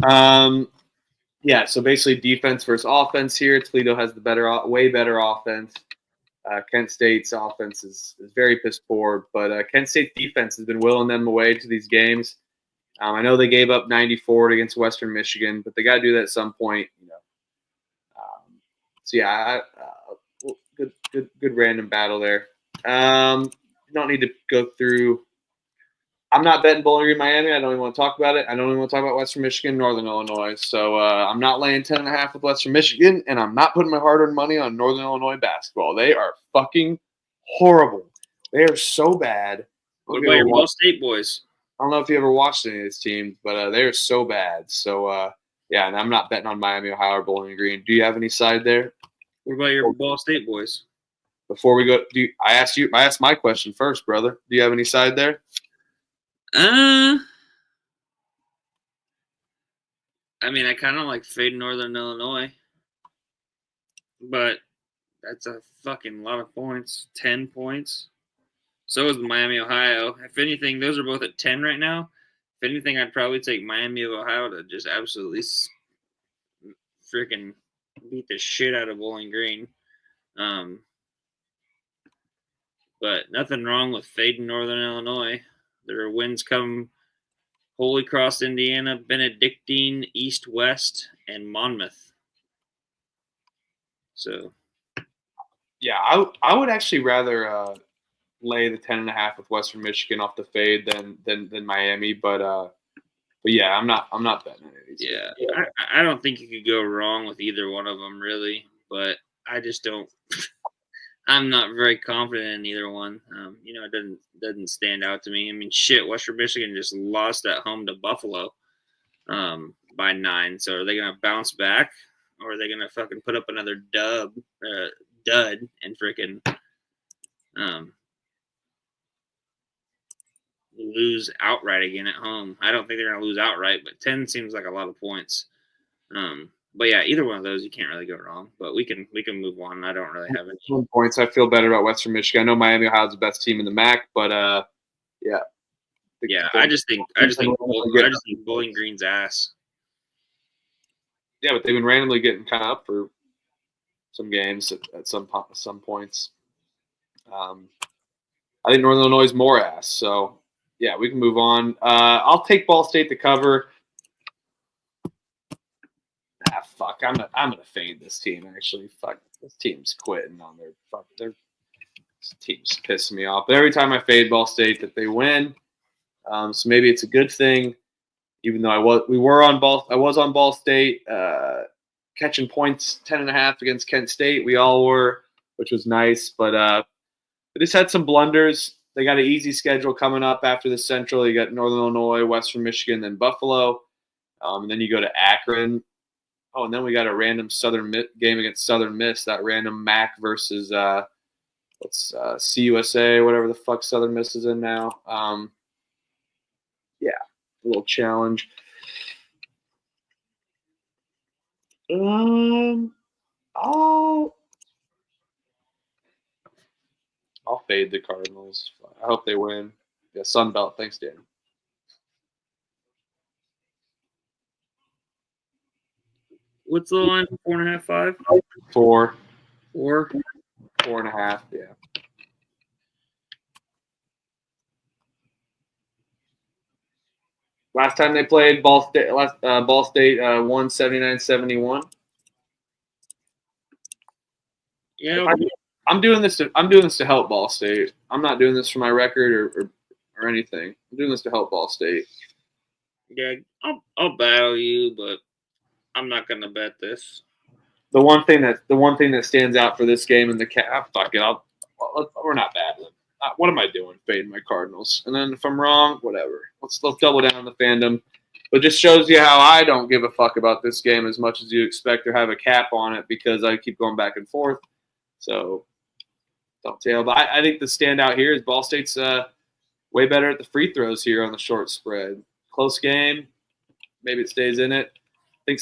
Yeah, so basically defense versus offense here. Toledo has the way better offense. Kent State's offense is very piss poor, but Kent State's defense has been willing them away to these games. I know they gave up 94 against Western Michigan, but they got to do that at some point, you know. So yeah, good random battle there. Don't need to go through. I'm not betting Bowling Green, Miami. I don't even want to talk about it. I don't even want to talk about Western Michigan, Northern Illinois. So I'm not laying 10.5 with Western Michigan, and I'm not putting my hard-earned money on Northern Illinois basketball. They are fucking horrible. They are so bad. What about your Ball State boys? I don't know if you ever watched any of these teams, but they are so bad. So, yeah, and I'm not betting on Miami, Ohio, or Bowling Green. Do you have any side there? What about your Ball State boys? Before we go, I asked my question first, brother. Do you have any side there? I mean, I kind of like fade Northern Illinois, but that's a fucking lot of points. 10 points. So is Miami, Ohio. If anything, those are both at 10 right now. If anything, I'd probably take Miami of Ohio to just absolutely freaking beat the shit out of Bowling Green. But nothing wrong with fading Northern Illinois. Their wins come Holy Cross, Indiana, Benedictine, East West, and Monmouth. So, yeah, I would actually rather lay the 10.5 with Western Michigan off the fade than Miami, but yeah, I'm not betting any of these. Yeah, I don't think you could go wrong with either one of them really, but I just don't. I'm not very confident in either one. It doesn't stand out to me. I mean, shit, Western Michigan just lost at home to Buffalo by 9. So are they going to bounce back, or are they going to fucking put up another dud and freaking lose outright again at home? I don't think they're going to lose outright, but 10 seems like a lot of points. But yeah, either one of those you can't really go wrong. But we can move on. I don't really have any points. I feel better about Western Michigan. I know Miami Ohio's the best team in the MAC, but yeah. Yeah, I just think Bowling Green's ass. Yeah, but they've been randomly getting kind of up for some games at some points. I think Northern Illinois is more ass. So yeah, we can move on. I'll take Ball State to cover. Fuck, I'm gonna fade this team. Actually, fuck, this team's quitting on this team's pissing me off. But every time I fade Ball State, that they win. So maybe it's a good thing. Even though I was on Ball State, catching points 10.5 against Kent State. We all were, which was nice. But they just had some blunders. They got an easy schedule coming up after the Central. You got Northern Illinois, Western Michigan, then Buffalo, and then you go to Akron. Oh, and then we got a random Southern game against Southern Miss. That random MAC versus CUSA, whatever the fuck Southern Miss is in now. Yeah, a little challenge. I'll fade the Cardinals. I hope they win. Yeah, Sun Belt. Thanks, Dan. What's the line? 4.5, 5? 4. 4. 4.5. Yeah. Last time they played, Ball State won 79-71. Yeah, I'm doing this to help Ball State. I'm not doing this for my record or anything. I'm doing this to help Ball State. Yeah, I'll battle you, but I'm not gonna bet this. The one thing that stands out for this game in the fuck it, we're not battling. What am I doing? Fading my Cardinals, and then if I'm wrong, whatever. Let's double down on the fandom. But just shows you how I don't give a fuck about this game as much as you expect or have a cap on it because I keep going back and forth. So don't tell. But I think the standout here is Ball State's way better at the free throws here on the short spread. Close game. Maybe it stays in it. I think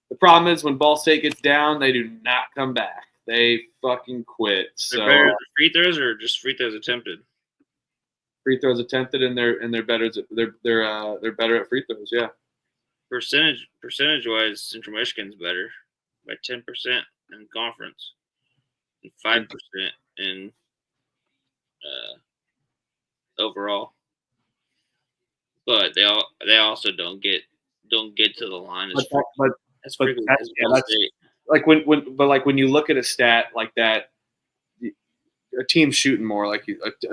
the problem is when Ball State gets down, they do not come back. They fucking quit. So They're better at the free throws or just free throws attempted? Free throws attempted, and they're better. They're better at free throws. Yeah. Percentage wise, Central Michigan's better by 10% in conference and 5% in overall. But they also don't get to the line as frequently as Ball State. Like when you look at a stat like that, a team shooting more a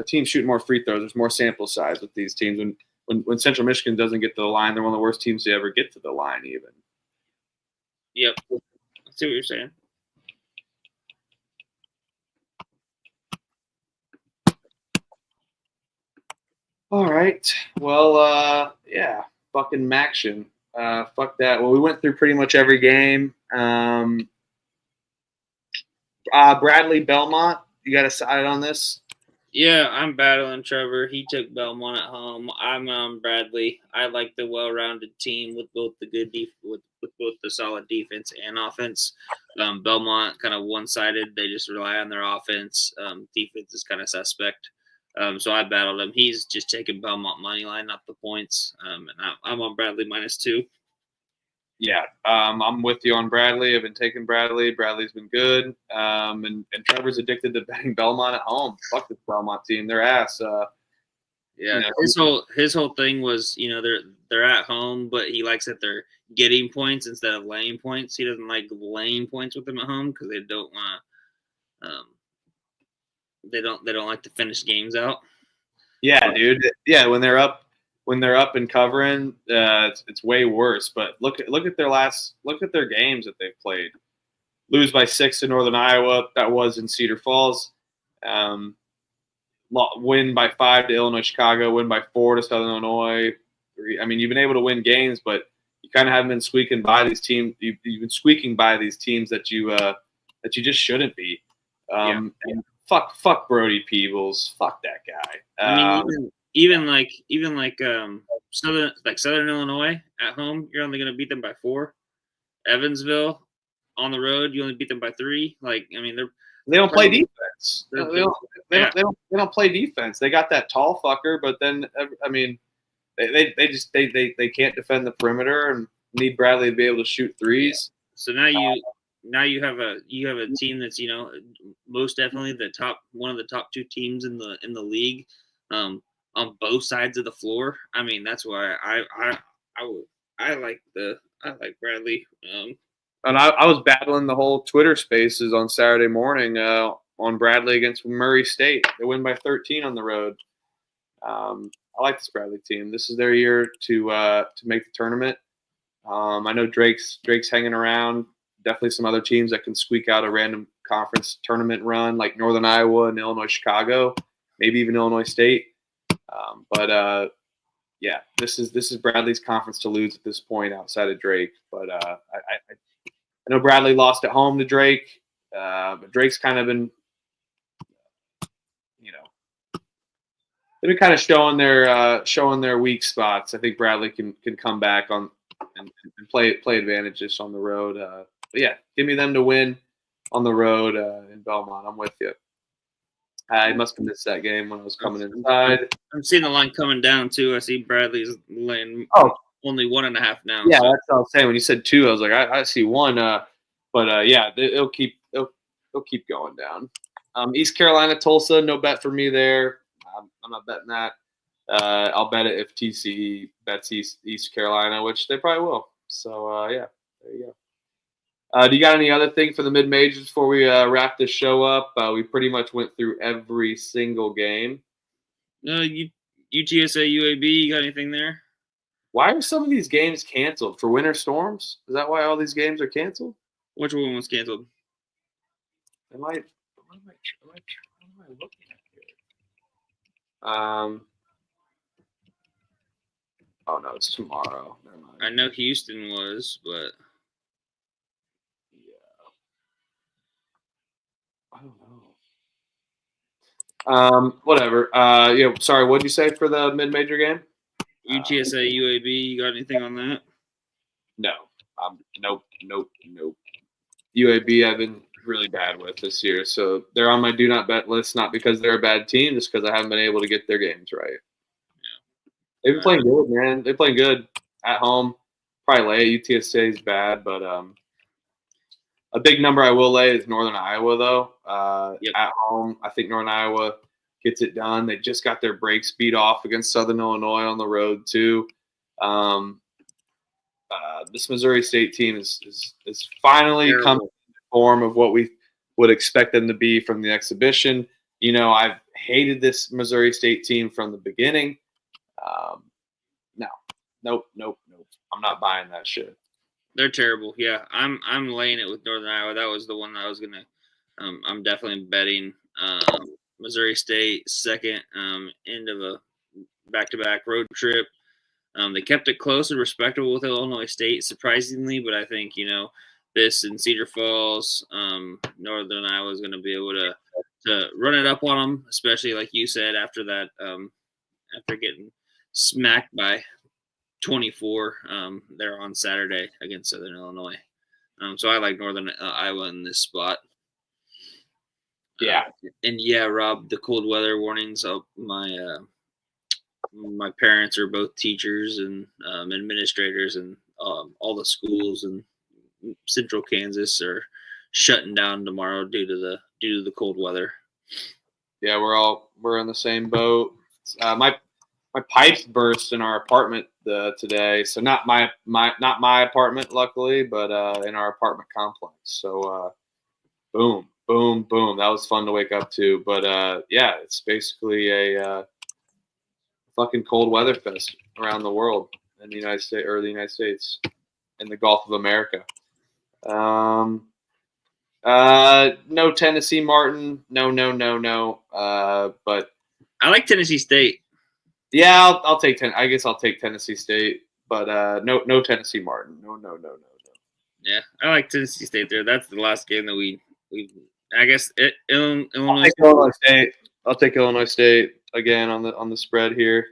team shooting more free throws. There's more sample size with these teams. When Central Michigan doesn't get to the line, they're one of the worst teams to ever get to the line. Even. Yep, I see what you're saying. All right. Well, yeah, fucking Maction. Fuck that. Well, we went through pretty much every game. Bradley Belmont. You got a side on this? Yeah, I'm battling Trevor. He took Belmont at home. I'm Bradley. I like the well-rounded team with both the with both the solid defense and offense. Belmont kind of one-sided. They just rely on their offense. Defense is kind of suspect. So I battled him. He's just taking Belmont money line, not the points. And I'm on Bradley -2. Yeah, I'm with you on Bradley. I've been taking Bradley. Bradley's been good. And Trevor's addicted to betting Belmont at home. Fuck this Belmont team. Their ass. Yeah, his whole thing was, they're at home, but he likes that they're getting points instead of laying points. He doesn't like laying points with them at home because they don't want they don't like to finish games out. Yeah, dude. Yeah, when they're up and covering, it's way worse. But look at their games that they've played. Lose by 6 to Northern Iowa. That was in Cedar Falls. Win by 5 to Illinois Chicago. Win by 4 to Southern Illinois. I mean, you've been able to win games, but you kind of haven't been squeaking by these teams. You've been squeaking by these teams that you just shouldn't be. And fuck Brody Peebles. Fuck that guy. I mean, even like Southern Illinois at home, you're only going to beat them by 4. Evansville on the road, you only beat them by 3. Like, I mean, they don't play defense. They don't play defense. They got that tall fucker, but then I mean, they can't defend the perimeter and need Bradley to be able to shoot threes. So now you have a team that's most definitely one of the top 2 teams in the league. On both sides of the floor. I mean, that's why I like Bradley. And I was battling the whole Twitter Spaces on Saturday morning on Bradley against Murray State. They win by 13 on the road. I like this Bradley team. This is their year to make the tournament. I know Drake's hanging around. Definitely some other teams that can squeak out a random conference tournament run like Northern Iowa and Illinois Chicago, maybe even Illinois State. Yeah, this is Bradley's conference to lose at this point outside of Drake. But I know Bradley lost at home to Drake, but Drake's kind of been, they've been kind of showing their weak spots. I think Bradley can come back on and play advantage just on the road. But yeah, give me them to win on the road in Belmont. I'm with you. I must have missed that game when I was coming inside. I'm seeing the line coming down too. I see Bradley's laying only 1.5 now. Yeah, that's what I was saying. When you said 2, I was like, I see 1. But yeah, it'll keep going down. East Carolina, Tulsa, no bet for me there. I'm not betting that. I'll bet it if TCE bets East Carolina, which they probably will. So yeah, there you go. Do you got any other thing for the mid-majors before we wrap this show up? We pretty much went through every single game. UTSA, UAB, you got anything there? Why are some of these games canceled? For winter storms? Is that why all these games are canceled? Which one was canceled? What am I looking at here? Oh, no, it's tomorrow. Never mind. I know Houston was, but I don't know. Whatever. Yeah. Sorry. What'd you say for the mid-major game? UTSA, UAB. You got anything on that? No. Nope. UAB, I've been really bad with this year, so they're on my do not bet list. Not because they're a bad team, just because I haven't been able to get their games right. Yeah. They've been playing good, man. They're playing good at home. Probably lay. UTSA is bad, but a big number I will lay is Northern Iowa, though. At home, I think Northern Iowa gets it done. They just got their breaks beat off against Southern Illinois on the road, too. This Missouri State team is finally come to the form of what we would expect them to be from the exhibition. You know, I've hated this Missouri State team from the beginning. Nope. I'm not buying that shit. They're terrible. Yeah, I'm laying it with Northern Iowa. That was the one that I was gonna. I'm definitely betting Missouri State second end of a back-to-back road trip. They kept it close and respectable with Illinois State, surprisingly, but I think this in Cedar Falls, Northern Iowa is going to be able to run it up on them, especially like you said after that after getting smacked by 24 there on Saturday against Southern Illinois. So I like Northern Iowa in this spot. Yeah. And yeah, Rob, the cold weather warnings of my parents are both teachers and administrators, and all the schools in central Kansas are shutting down tomorrow due to the cold weather. Yeah, we're in the same boat. My pipes burst in our apartment today, so not my apartment, luckily, but in our apartment complex. So boom. That was fun to wake up to. But yeah, it's basically a fucking cold weather fest around the world in the United States, in the Gulf of America. No Tennessee Martin. No. But I like Tennessee State. Yeah, I'll take I guess I'll take Tennessee State, but no Tennessee Martin. No. Yeah, I like Tennessee State there. That's the last game that we I guess Illinois State. I'll take Illinois State again on the spread here.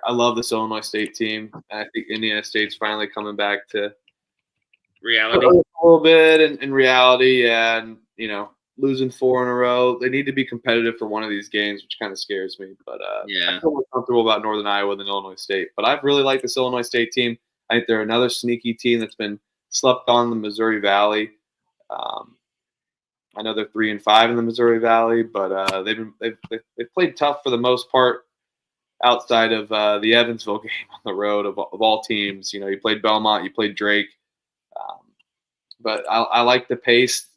I love this Illinois State team. I think Indiana State's finally coming back to reality a little bit in reality, and losing 4 in a row. They need to be competitive for one of these games, which kind of scares me. But yeah, I feel more comfortable about Northern Iowa than Illinois State. But I've really liked this Illinois State team. I think they're another sneaky team that's been slept on in the Missouri Valley. I know they're 3-5 in the Missouri Valley, but they've played tough for the most part outside of the Evansville game on the road of all teams. You played Belmont, you played Drake, but I like the pace.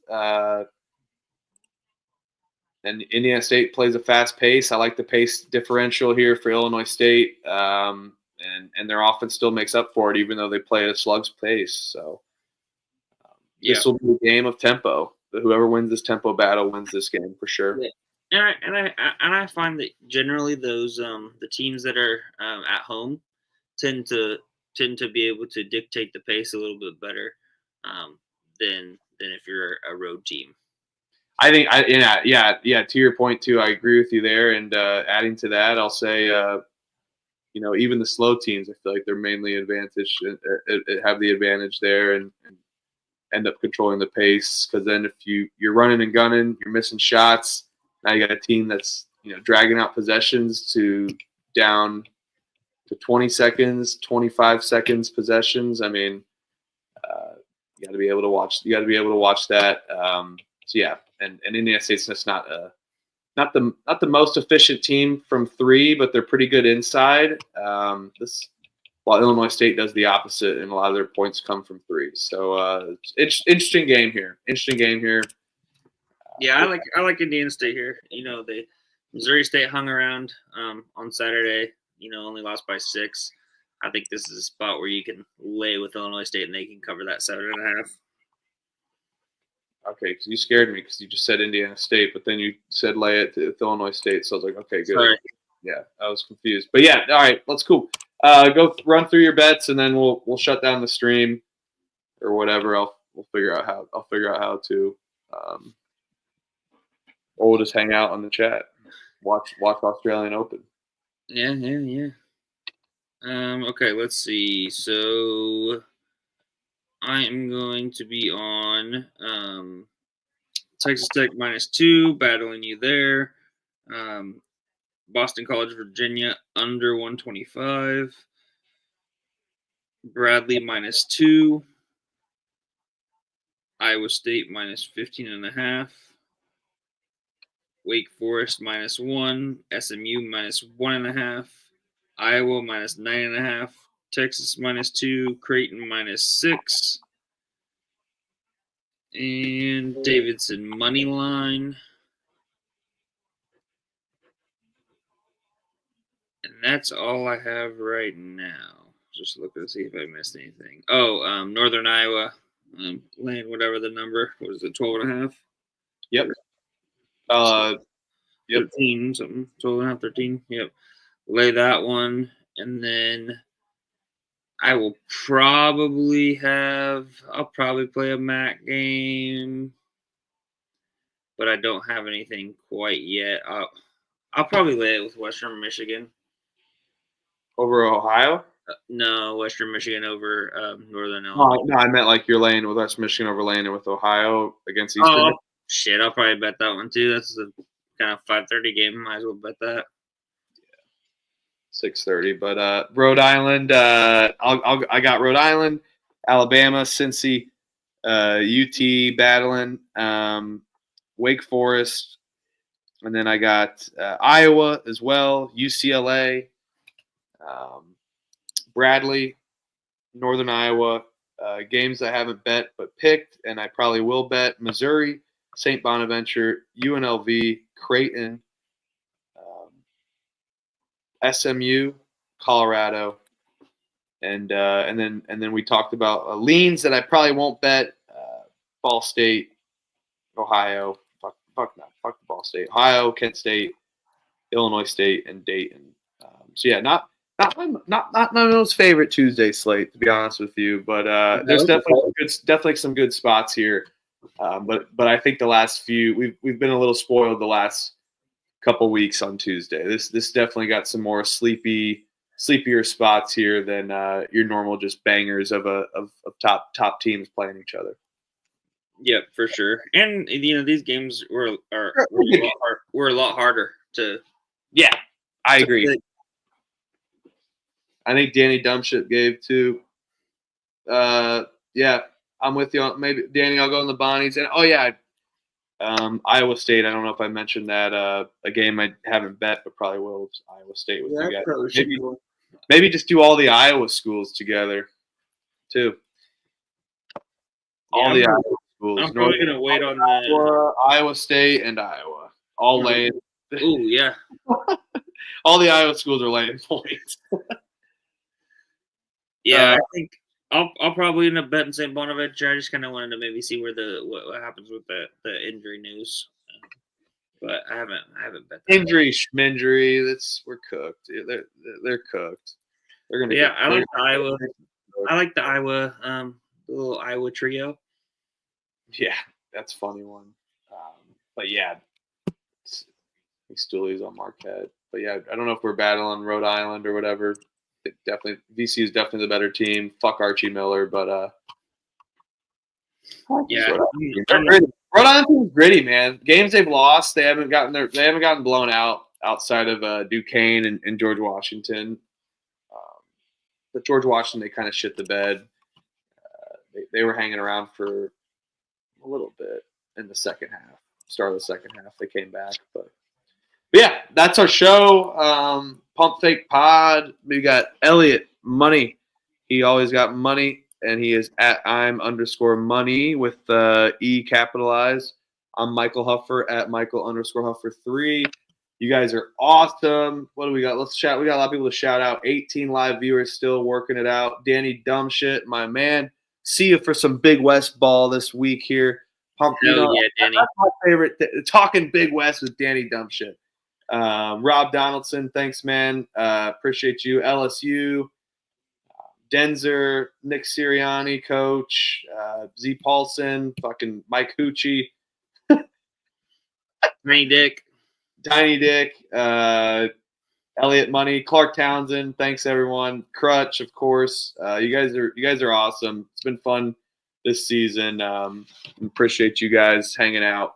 And Indiana State plays a fast pace. I like the pace differential here for Illinois State, and their offense still makes up for it, even though they play at a slug's pace. So this will be a game of tempo. Whoever wins this tempo battle wins this game for sure. Yeah. And I find that generally those the teams that are at home tend to be able to dictate the pace a little bit better than if you're a road team. I think to your point too, I agree with you there. And adding to that, I'll say even the slow teams, I feel like they're mainly advantaged, have the advantage there and end up controlling the pace, because then if you're running and gunning, you're missing shots. Now you got a team that's dragging out possessions to down to 20 seconds, 25 seconds possessions. I mean, you got to be able to watch. You got to be able to watch that. So yeah, and Indiana State's just not the most efficient team from 3, but they're pretty good inside. while Illinois State does the opposite, and a lot of their points come from threes. So it's interesting game here. Yeah, I like Indiana State here. The Missouri State hung around on Saturday. Only lost by 6. I think this is a spot where you can lay with Illinois State and they can cover that 7.5. Okay, because you scared me because you just said Indiana State, but then you said lay it to Illinois State. So I was like, okay, good. Sorry. Yeah, I was confused. But yeah, all right, let's cool. Go run through your bets, and then we'll shut down the stream or whatever. We'll figure out how to. Or we'll just hang out on the chat, watch Australian Open. Yeah. Okay, let's see. So I am going to be on Texas Tech -2, battling you there. Boston College, Virginia under 125. Bradley -2. Iowa State -15.5. Wake Forest -1. SMU -1.5. Iowa -9.5. Texas -2. Creighton -6. And Davidson money line. And that's all I have right now. Just looking to see if I missed anything. Oh, Northern Iowa, laying whatever the number. What is it, 12.5? Yep. 13, something. 12.5, 13. Yep. Lay that one. And then I'll probably play a MAC game. But I don't have anything quite yet. I'll probably lay it with Western Michigan. Over Ohio? No, Western Michigan over Northern Illinois. No, I meant like you're laying with West Michigan over laying it with Ohio against Eastern. Oh, shit, I'll probably bet that one too. That's a kind of 5:30 game. Might as well bet that. Yeah, 6:30. But Rhode Island, I got Rhode Island, Alabama, Cincy, UT battling, Wake Forest, and then I got Iowa as well, UCLA. Bradley, Northern Iowa, games I haven't bet but picked, and I probably will bet: Missouri, St. Bonaventure, UNLV, Creighton, SMU, Colorado, and then we talked about leans that I probably won't bet: Ball State, Ohio, fuck the Ball State, Ohio, Kent State, Illinois State, and Dayton. So yeah, not none of those favorite Tuesday slate, to be honest with you, but there's definitely some good spots here. But I think the last few we've been a little spoiled the last couple weeks on Tuesday. This definitely got some more sleepier spots here than your normal just bangers of top teams playing each other. Yep, for sure. And these games were a lot harder to. Yeah, I agree. I think Danny Dumbshit gave too. Yeah, I'm with you on maybe Danny. I'll go in the Bonnies, and Iowa State. I don't know if I mentioned that a game I haven't bet, but probably will. Iowa State with you guys. Maybe just do all the Iowa schools together, too. All the Iowa schools. I'm probably gonna wait on that. Iowa State and Iowa all laying. Oh yeah. All the Iowa schools are laying points. Yeah, I think I'll probably end up betting St. Bonaventure. I just kind of wanted to maybe see where what happens with the injury news, but I haven't bet that. Injury, schminjury. We're cooked. They're cooked. They're gonna. Yeah, I like the Iowa. I like the Iowa, the little Iowa trio. Yeah, that's a funny one. But yeah, Stooley's on Marquette. But yeah, I don't know if we're battling Rhode Island or whatever. Definitely, VC is definitely the better team. Fuck Archie Miller, but yeah, Rhode Island team's gritty, man. Games they've lost, they haven't gotten blown out outside of Duquesne and George Washington. But George Washington, they kind of shit the bed. They were hanging around for a little bit in the second half. Start of the second half, they came back, but yeah, that's our show. Pump Fake Pod. We got Elliot money. He always got money, and he is at I'm_money with E capitalized. I'm Michael Huffer at Michael_Huffer3. You guys are awesome. What do we got? Let's shout. We got a lot of people to shout out. 18 live viewers still working it out. Danny Dumbshit, my man. See you for some Big West ball this week here. Hell yeah, Danny. That's my favorite. Talking Big West with Danny Dumbshit. Rob Donaldson, thanks, man. Appreciate you. LSU. Denzer, Nick Sirianni, coach. Z Paulson, fucking Mike Hoochie. Tiny Dick, Elliot Money, Clark Townsend. Thanks everyone. Crutch, of course. You guys are awesome. It's been fun this season. Appreciate you guys hanging out.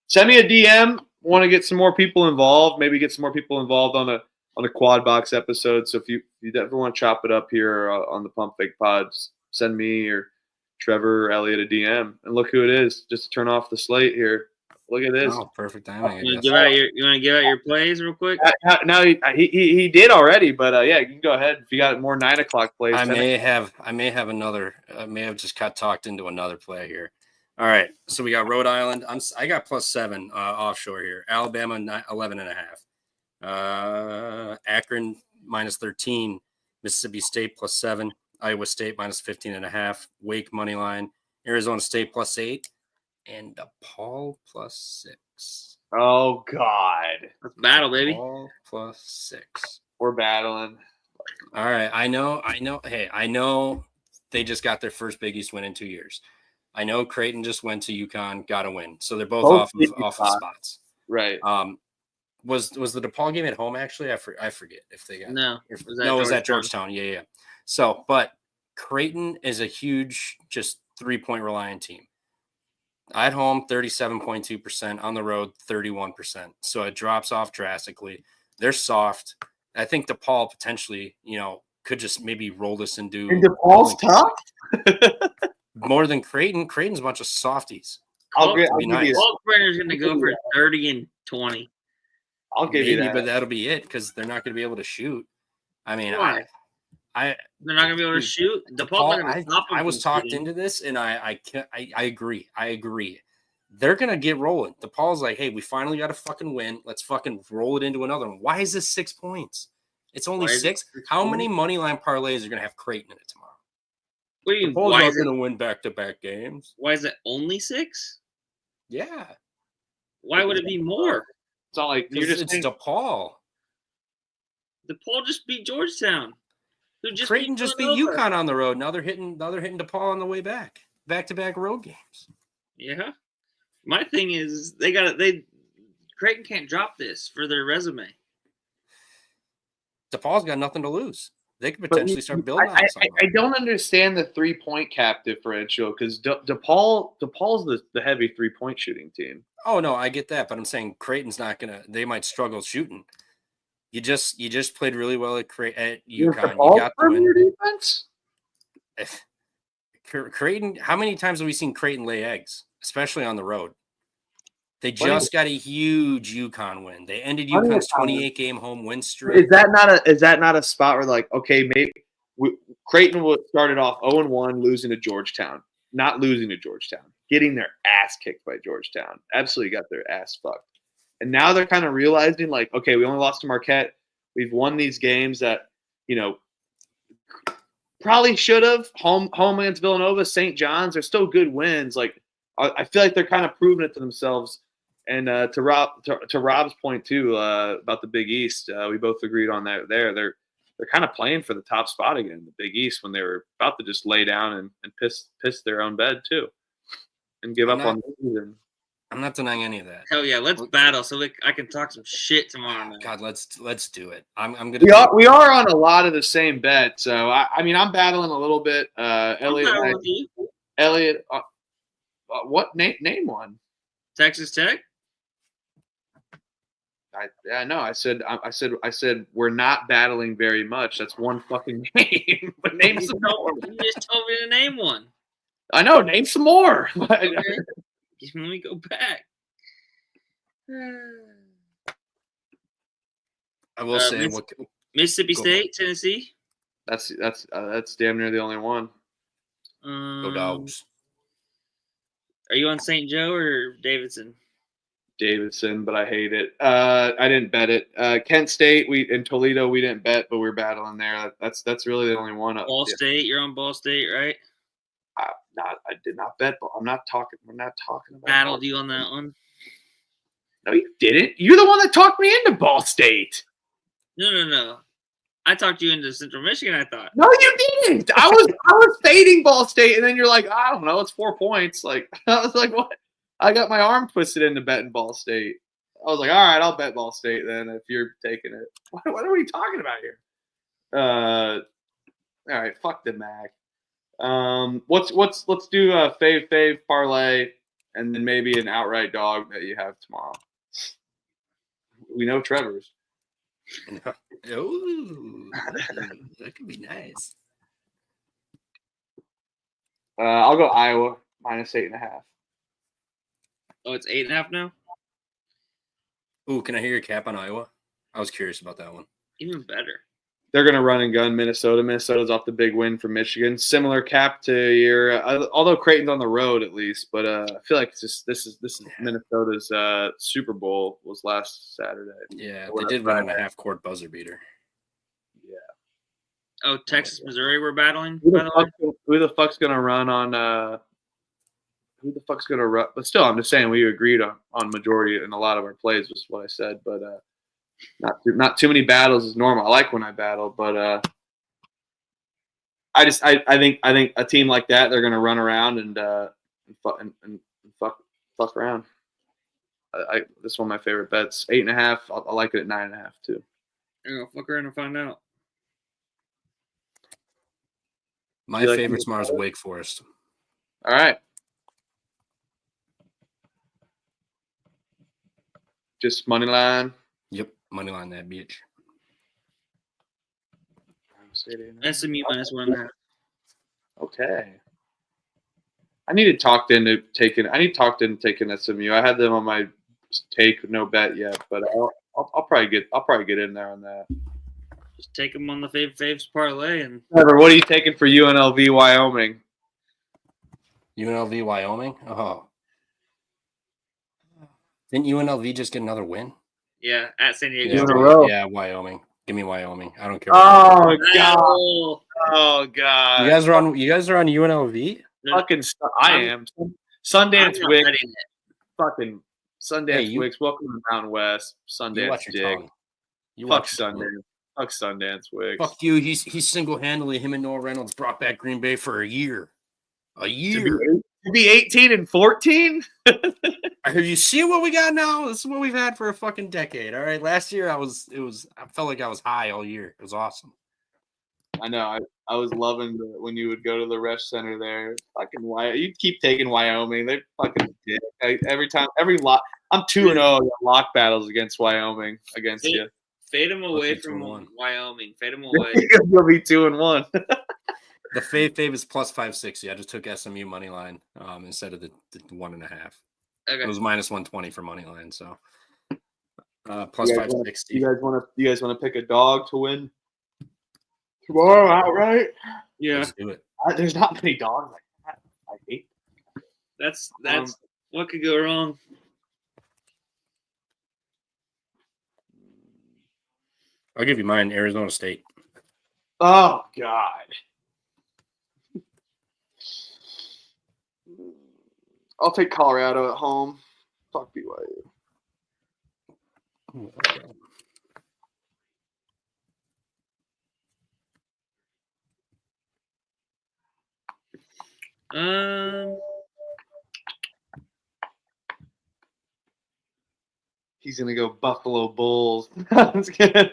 Send me a DM. Want to get some more people involved? Maybe get some more people involved on a quad box episode. So if you ever want to chop it up here on the Pump Fake Pods, send me or Trevor or Elliot a DM. And look who it is. Just to turn off the slate here. Look at this. Oh, perfect timing. You want to give out your plays real quick? No, he did already, but yeah, you can go ahead if you got more 9 o'clock plays. I may have another. I may have just got talked into another play here. All right, so we got Rhode Island. I got +7 offshore here. Alabama 11.5. Akron -13. Mississippi State +7. Iowa State -15.5. Wake money line. Arizona State +8. And DePaul +6. Oh God, Let's battle, baby. DePaul +6. We're battling. All right, I know. Hey, I know they just got their first Big East win in 2 years. I know Creighton just went to UConn, got a win, so they're both off of spots. Right. Was the DePaul game at home actually? I forget if they got it was at Georgetown. Yeah. So, but Creighton is a huge, just 3-point reliant team. At home, 37.2%. On the road, 31%. So it drops off drastically. They're soft. I think DePaul potentially, could just maybe roll this and do. And DePaul's tough? More than Creighton. Creighton's a bunch of softies. I'll give you that. Walt Brenner's going to go for 30 and 20. I'll give you that. But that'll be it because they're not going to be able to shoot. I mean, Why? They're not going to be able to shoot. DePaul, I was talked into this, and I agree. I agree. They're going to get rolling. DePaul's like, hey, we finally got a fucking win. Let's fucking roll it into another one. Why is this 6 points? It's only 6. How many money line parlays are going to have Creighton in it tomorrow? What do you mean? DePaul's not going to win back-to-back games. Why is it only 6? Yeah. Why would it be more? It's not like it's DePaul. DePaul just beat Georgetown. Creighton just beat UConn on the road. Now they're hitting DePaul on the way back. Back-to-back road games. Yeah. My thing is Creighton can't drop this for their resume. DePaul's got nothing to lose. They could potentially start building on something. I don't understand the 3-point cap differential because DePaul's the heavy 3-point shooting team. Oh no, I get that, but I'm saying Creighton's not gonna. They might struggle shooting. You just played really well at UConn. You got the win. Defense? Creighton. How many times have we seen Creighton lay eggs, especially on the road? They just got a huge UConn win. They ended UConn's 28-game home win streak. Is that not a spot where like, okay, maybe Creighton started off 0-1, losing to Georgetown, not losing to Georgetown, getting their ass kicked by Georgetown. Absolutely got their ass fucked. And now they're kind of realizing like, okay, we only lost to Marquette. We've won these games that, probably should have. Home against Villanova, St. John's, they're still good wins. Like, I feel like they're kind of proving it to themselves. And to Rob's point too about the Big East, we both agreed on that. They're kind of playing for the top spot again in the Big East when they were about to just lay down and piss their own bed too, and give up on the season. I'm not denying any of that. Hell yeah, let's battle so I can talk some shit tomorrow night. God, let's do it. I'm gonna. We are on a lot of the same bet, so I mean I'm battling a little bit. Elliot, what name one? Texas Tech. I know. I said we're not battling very much. That's one fucking name. But name some more. You just told me to name one. I know. Name some more. Okay. Let me go back. I will say Mississippi Go. State, Tennessee. That's damn near the only one. Go Dogs. Are you on St. Joe or Davidson? Davidson, but I hate it. I didn't bet it. Kent State, in Toledo, we didn't bet, but we're battling there. That's really the only one. Ball State, you're on Ball State, right? I did not bet, but we're not talking about Battled you on that one. No, you didn't. You're the one that talked me into Ball State. No. I talked you into Central Michigan, I thought. No, you didn't. I was fading Ball State, and then you're like, I don't know, it's 4 points. Like, I was like, what? I got my arm twisted into betting Ball State. I was like, all right, I'll bet Ball State then if you're taking it. What are we talking about here? All right, fuck the Mac. Let's do a fave parlay, and then maybe an outright dog that you have tomorrow. We know Trevor's. Ooh, that could be nice. I'll go Iowa -8.5. Oh, it's 8.5 now? Ooh, can I hear your cap on Iowa? I was curious about that one. Even better. They're going to run and gun Minnesota. Minnesota's off the big win from Michigan. Similar cap to your, although Creighton's on the road at least. But I feel like it's just this is Minnesota's Super Bowl was last Saturday. Yeah, they did run on a half-court buzzer beater. Yeah. Oh, Texas, Missouri, we're battling. Who the fuck's going to run on? Who the fuck's going to run? But still, I'm just saying we agreed on majority in a lot of our plays was what I said. But not too many battles is normal. I like when I battle, but I think a team like that, they're going to run around and fuck around. This is one of my favorite bets. 8.5. I like it at 9.5 too. You're gonna fuck around and find out. My favorite tomorrow is Wake Forest. All right. Just money line. Yep, money line that bitch. SMU -1.5. Okay. I need to talk into taking SMU. I had them on my take, no bet yet, but I'll probably get in there on that. Just take them on the faves parlay and. Trevor, what are you taking for UNLV Wyoming? UNLV Wyoming? Oh. Didn't UNLV just get another win? Yeah, at San Diego. Yeah, Wyoming. Give me Wyoming. I don't care. Oh god! Oh god! You guys are on UNLV? Fucking, I am. Sundance Wicks. Fucking Sundance Wicks. Welcome to the Mountain West. Sundance dick. Fuck Sundance. Fuck Sundance Wicks. Fuck you. He's single-handedly, him and Noah Reynolds brought back Green Bay for a year. A year. To be 18 and 14? Have you seen what we got now? This is what we've had for a fucking decade. All right. Last year I felt like I was high all year. It was awesome. I know. I was loving when you would go to the rest center there. Fucking you keep taking Wyoming. They fucking dick. Every lot. I'm 2-0 in lock battles against Wyoming against you. Fade them away from Wyoming. Fade them away. You'll be 2-1. The fave is plus 560. I just took SMU money line instead of the 1.5. Okay. It was minus 120 for money line. So plus 560. You guys want to pick a dog to win tomorrow outright? Yeah. Let's do it. There's not many dogs like that. I hate. That's what could go wrong. I'll give you mine. Arizona State. Oh God. I'll take Colorado at home. Fuck BYU. He's gonna go Buffalo Bulls. I'm just kidding.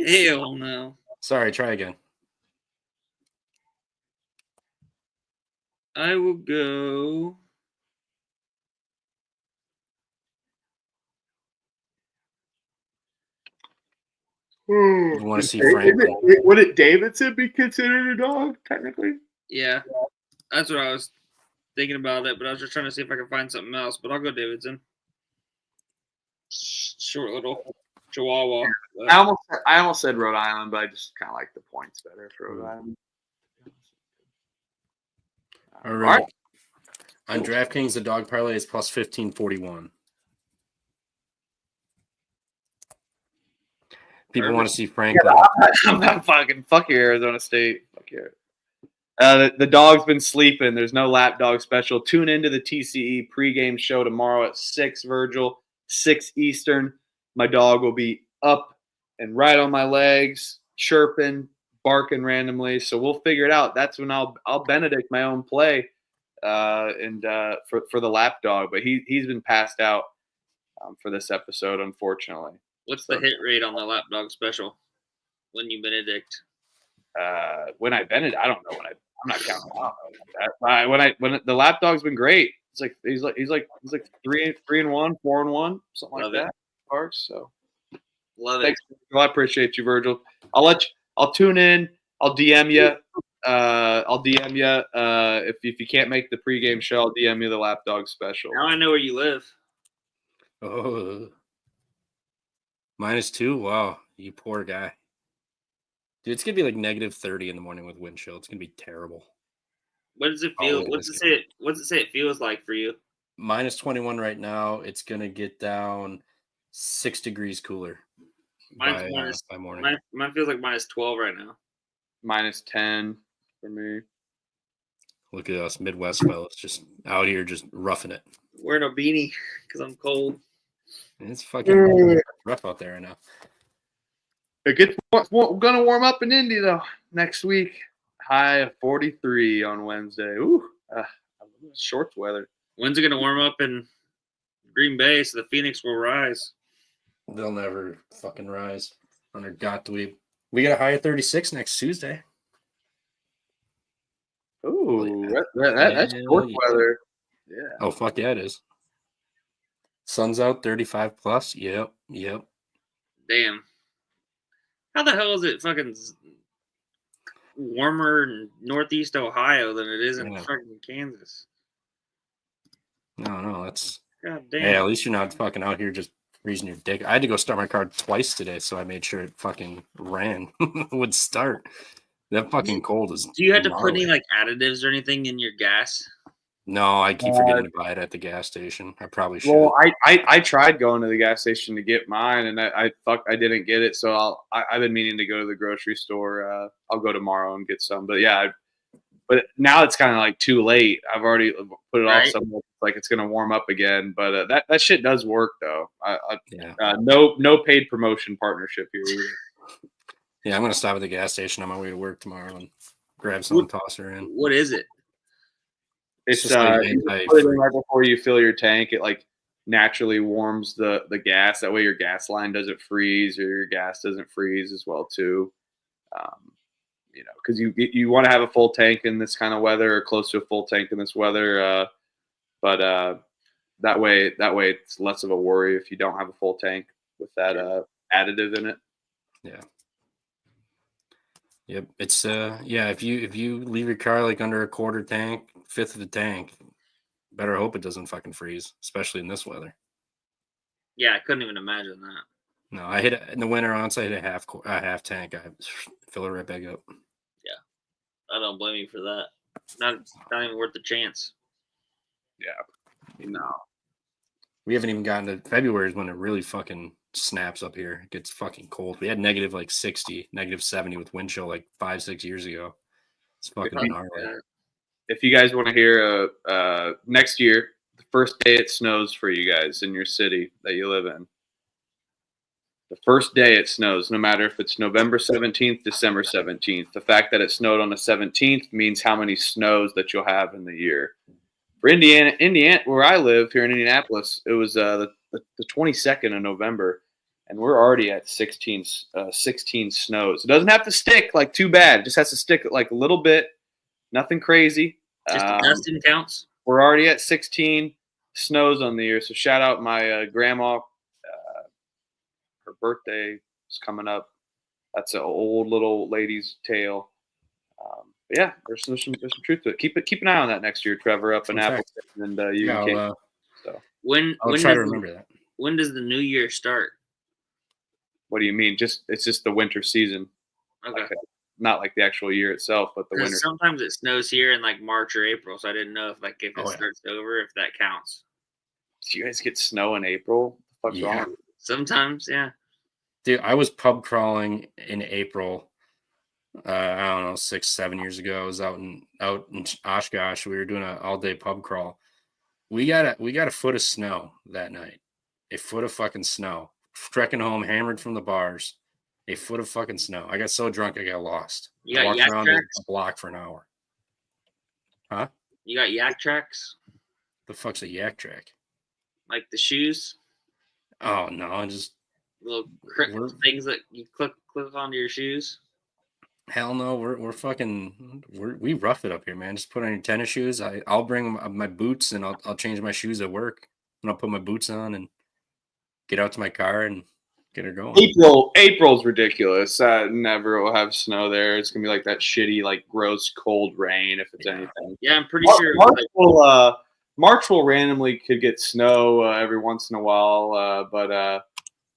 Hell no. Sorry, try again. I will go. You want to see Franklin? Would it Davidson be considered a dog, technically? Yeah. That's what I was thinking about it, but I was just trying to see if I could find something else. But I'll go Davidson. Short little. Chihuahua. I almost said Rhode Island, but I just kind of like the points better for Rhode Island. All right. On DraftKings, the dog parlay is plus 1541. People want to see Franklin. I'm not fuck your Arizona State. Fuck your. The dog's been sleeping. There's no lap dog special. Tune into the TCE pregame show tomorrow at 6, Virgil, 6 Eastern. My dog will be up and right on my legs, chirping, barking randomly. So we'll figure it out. That's when I'll Benedict my own play for the lap dog. But he's been passed out for this episode, unfortunately. What's the hit rate on the lap dog special when you Benedict? When I Benedict, I don't know when I'm not counting out that. When the lap dog's been great. It's like he's like 3-1, 4-1, something like that. So Love it. Thanks. Well, I appreciate you, Virgil. I'll tune in. I'll DM you. If you can't make the pregame show, I'll DM you the lap dog special. Now I know where you live. Oh. -2? Wow, you poor guy. Dude, it's going to be like -30 in the morning with wind chill. It's going to be terrible. What does it feel? What's it say it feels like for you? -21 right now. It's going to get down 6 degrees cooler by morning. Mine feels like -12 right now. -10 for me. Look at us Midwest fellas just out here just roughing it. Wearing a beanie because I'm cold. It's fucking rough out there right now. It gets gonna warm up in Indy though next week. High of 43 on Wednesday. Ooh, shorts weather. When's it gonna warm up in Green Bay so the Phoenix will rise? They'll never fucking rise under Gottlieb. We got a high of 36 next Tuesday. Ooh, that's shorts weather. Yeah. Oh fuck yeah, it is. Sun's out, 35 plus. Yep. Damn. How the hell is it fucking warmer in Northeast Ohio than it is in fucking Kansas? No, that's. God damn. Hey, at least you're not fucking out here just freezing your dick. I had to go start my car twice today, so I made sure it fucking ran. Would start. That fucking cold is. Do you have to put any like additives or anything in your gas? No, I keep forgetting to buy it at the gas station. I probably should. Well, I tried going to the gas station to get mine, and I didn't get it. So I've been meaning to go to the grocery store. I'll go tomorrow and get some. But yeah, but now it's kind of like too late. I've already put it off somewhere. Like it's gonna warm up again. But that shit does work though. No paid promotion partnership here either. Yeah, I'm gonna stop at the gas station on my way to work tomorrow and grab some and toss her in. What is it? It's you put it in right before you fill your tank. It like naturally warms the gas. That way your gas line doesn't freeze or your gas doesn't freeze as well too. Because you want to have a full tank in this kind of weather or close to a full tank in this weather. But that way it's less of a worry if you don't have a full tank with that additive in it. Yeah. Yep. It's if you leave your car like under a quarter tank, fifth of the tank, better hope it doesn't fucking freeze, especially in this weather. Yeah, I couldn't even imagine that. No, I hit it in the winter once. I hit a half tank. I fill it right back up. Yeah, I don't blame you for that. Not even worth the chance. Yeah, we haven't even gotten to February is when it really fucking snaps up here. It gets fucking cold. We had negative like 60, negative 70 with wind chill like 5-6 years ago. It's fucking gnarly. If you guys want to hear next year, the first day it snows for you guys in your city that you live in. The first day it snows, no matter if it's November 17th, December 17th. The fact that it snowed on the 17th means how many snows that you'll have in the year. For Indiana, where I live here in Indianapolis, it was the 22nd of November, and we're already at 16 snows. It doesn't have to stick like too bad. It just has to stick like a little bit. Nothing crazy. Just the dusting counts. We're already at 16 snows on the year. So shout out my grandma. Her birthday is coming up. That's an old little lady's tale. But yeah, there's some truth to it. Keep an eye on that next year, Trevor, up in Appleton, and you can. When I'll try to remember that. When does the new year start? What do you mean? It's just the winter season. Okay. Not like the actual year itself, but the winter. Sometimes it snows here in like March or April, so I didn't know if it Oh, yeah. starts over, if that counts. Do you guys get snow in April? What the fuck's wrong? Sometimes, yeah. Dude, I was pub crawling in April. I don't know, 6-7 years ago. I was out in Oshkosh. We were doing an all day pub crawl. We got a foot of snow that night. A foot of fucking snow. Trekking home, hammered from the bars. A foot of fucking snow. I got so drunk I got lost. You I got walked yak around tracks? a block for an hour. Huh? You got yak tracks? The fuck's a yak track? Like the shoes? Oh no, just Little things that you click onto your shoes? hell no. We rough it up here, man. Just put on your tennis shoes. I'll bring my boots and I'll change my shoes at work and I'll put my boots on and get out to my car and get her going. April's ridiculous. Never will have snow there. It's gonna be like that shitty, like gross, cold rain if it's anything. Yeah, I'm pretty sure. March will randomly could get snow every once in a while, but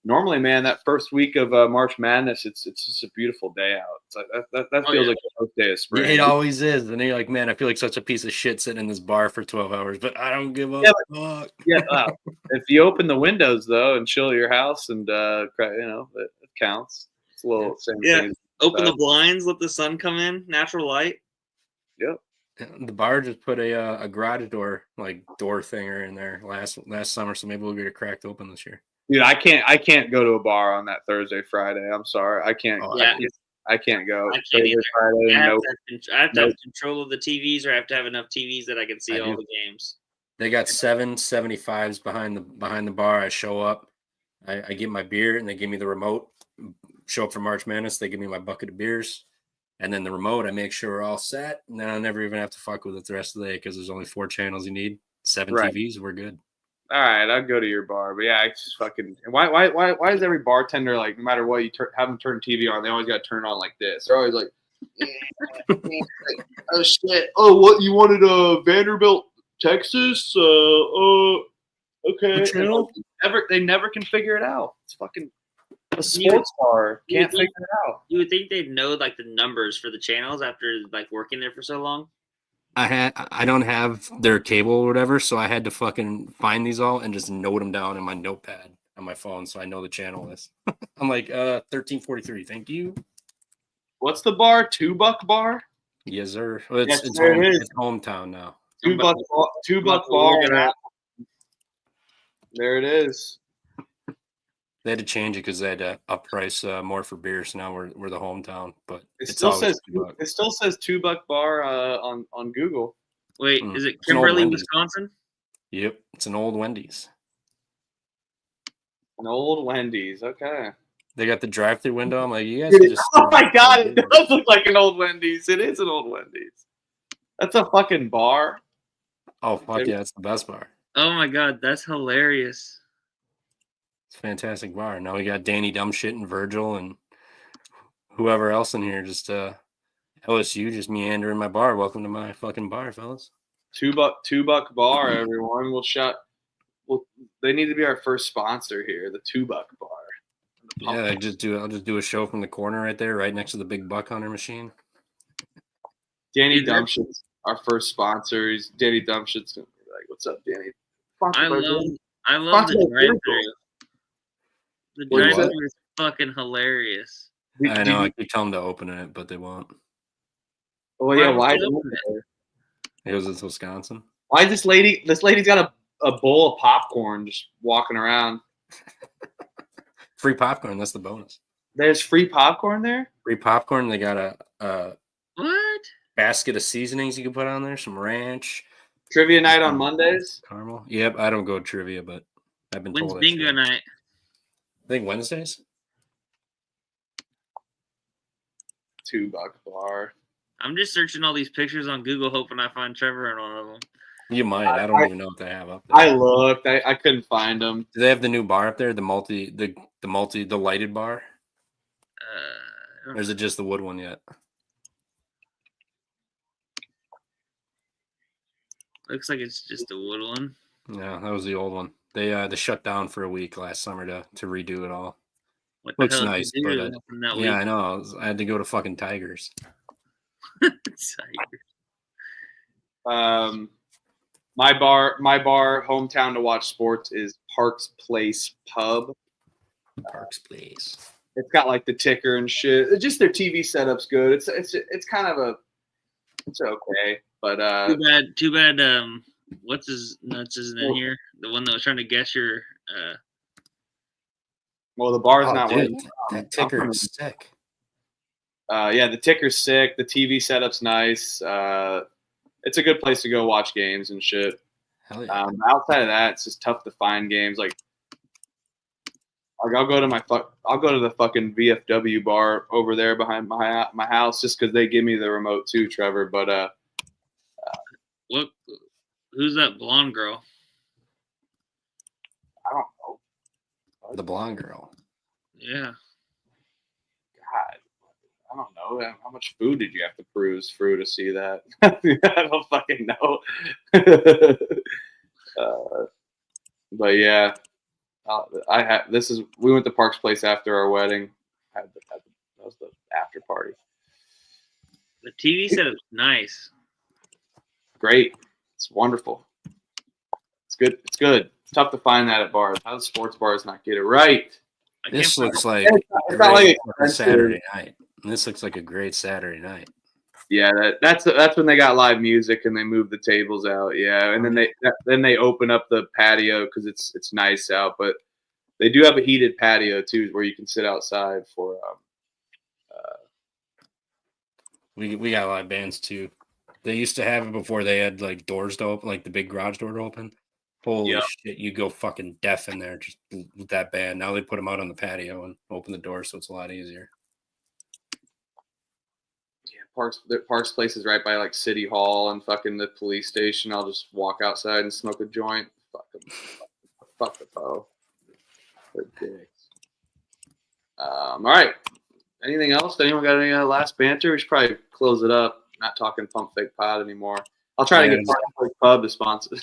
normally, man, that first week of March Madness, it's just a beautiful day out. It's like that feels like the first day of spring. It always is. And then you're like, man, I feel like such a piece of shit sitting in this bar for 12 hours, but I don't give a fuck. Yeah, if you open the windows though and chill your house, and it counts. It's a little same thing. Open the blinds, let the sun come in, natural light. Yep. The bar just put a garage door thinger in there last summer, so maybe we'll get it cracked open this year. Dude, I can't go to a bar on that Thursday, Friday. I'm sorry, I can't. I can't go. I can't either. Friday, I have to have control of the TVs, or I have to have enough TVs that I can see all the games. They got 775s behind the bar. I show up, I get my beer, and they give me the remote. Show up for March Madness, they give me my bucket of beers, and then the remote. I make sure we're all set, and then I'll never even have to fuck with it the rest of the day because there's only 4 channels you need, 7 TVs. We're good. All right, I'd go to your bar, but yeah, it's just fucking. Why is every bartender like, no matter what you have them turn TV on, they always got to turn it on like this? They're always like, oh shit, oh what you wanted Vanderbilt, Texas, okay. They never can figure it out. It's fucking a sports bar can't figure it out. You would think they'd know like the numbers for the channels after like working there for so long. I don't have their cable or whatever, so I had to fucking find these all and just note them down in my notepad on my phone so I know the channel is. I'm like 1343, thank you. What's the bar? $2 bar? Yes, sir. Well, it's hometown now. $2 bar. There it is. They had to change it because they had to up price more for beer. So now we're the hometown, but it still says $2 bar on Google. Wait, is it Kimberly, Wisconsin? Yep, it's an old Wendy's. An old Wendy's, okay. They got the drive-through window. I'm like, you guys can just. Oh my god, it does look like an old Wendy's. It is an old Wendy's. That's a fucking bar. Oh fuck yeah, it's the best bar. Oh my god, that's hilarious. It's a fantastic bar. Now we got Danny Dumbshit and Virgil and whoever else in here. Just LSU just meandering my bar. Welcome to my fucking bar, fellas. $2 bar, everyone. They need to be our first sponsor here. The $2 bar. Yeah, I'll just do a show from the corner right there, right next to the big buck hunter machine. Danny Dumbshit's our first sponsor. Danny Dumbshit's gonna be like, "What's up, Danny?" I love the drive-through. The drive-through is fucking hilarious. I know. I keep telling them to open it, but they won't. Oh yeah, why? It was in Wisconsin. Why this lady's got a bowl of popcorn just walking around. Free popcorn. That's the bonus. There's free popcorn there? Free popcorn. They got a what? Basket of seasonings you can put on there. Some ranch. Trivia night on Mondays? Caramel. Yep. I don't go to trivia, but I've been told. When's bingo night? I think Wednesdays. $2 bar. I'm just searching all these pictures on Google, hoping I find Trevor in one of them. You might. I don't even know what they have up there. I looked. I couldn't find them. Do they have the new bar up there? The lighted bar? Or is it just the wood one yet? Looks like it's just a wood one. Yeah, that was the old one. They shut down for a week last summer to redo it all. What the Looks hell nice, did you but do from that yeah, I week? know. I had to go to fucking Tigers. My bar, hometown to watch sports is Parks Place Pub. Parks Place. It's got like the ticker and shit. It's just their TV setup's good. It's kind of it's okay, but Too bad. What's his nuts isn't in here? The one that was trying to guess your. well, the bar's Oh, not dude, working. that ticker is sick. Yeah, the ticker's sick. The TV setup's nice. It's a good place to go watch games and shit. Hell yeah. Outside of that, it's just tough to find games. Like I'll go to the fucking VFW bar over there behind my house just because they give me the remote too, Trevor. But What? Who's that blonde girl? I don't know. The blonde girl. Yeah. God, I don't know. How much food did you have to cruise through to see that? I don't fucking know. But yeah, we went to Parks Place after our wedding. That was the after party. The TV setup's nice. Great. It's wonderful. It's good. It's good. It's tough to find that at bars. How do sports bars not get it right? This looks like It's not like a Saturday night. This looks like a great Saturday night. Yeah, that's when they got live music and they moved the tables out. Yeah, and then they open up the patio because it's nice out. But they do have a heated patio too, where you can sit outside for. We got live bands too. They used to have it before they had like doors to open, like the big garage door to open. Holy shit, you go fucking deaf in there just with that band. Now they put them out on the patio and open the door, so it's a lot easier. Yeah, Parks Place is right by like City Hall and fucking the police station. I'll just walk outside and smoke a joint. Fuck the po. They're dicks. All right. Anything else? Anyone got any last banter? We should probably close it up. Not talking Pump Fake Pod anymore. I'll try to get Pump Fake Pub to sponsor.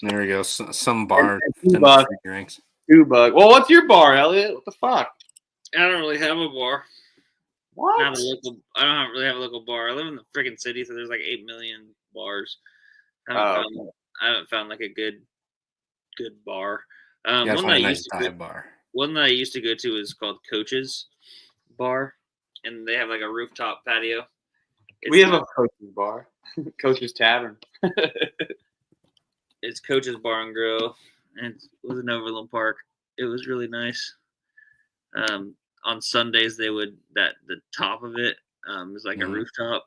There we go. Some bar and $10 free drinks. $2. Well, what's your bar, Elliot? What the fuck? I don't really have a bar. What? I don't really have a local bar. I live in the freaking city, so there's like 8 million bars. I haven't found like a good bar. You gotta One find a nice dive bar. One that I used to go to is called Coach's Bar, and they have like a rooftop patio. We have a Coach's Bar, Coach's Tavern. It's Coach's Bar and Grill, and it was in Overland Park. It was really nice. On Sundays, the top of it is like a rooftop,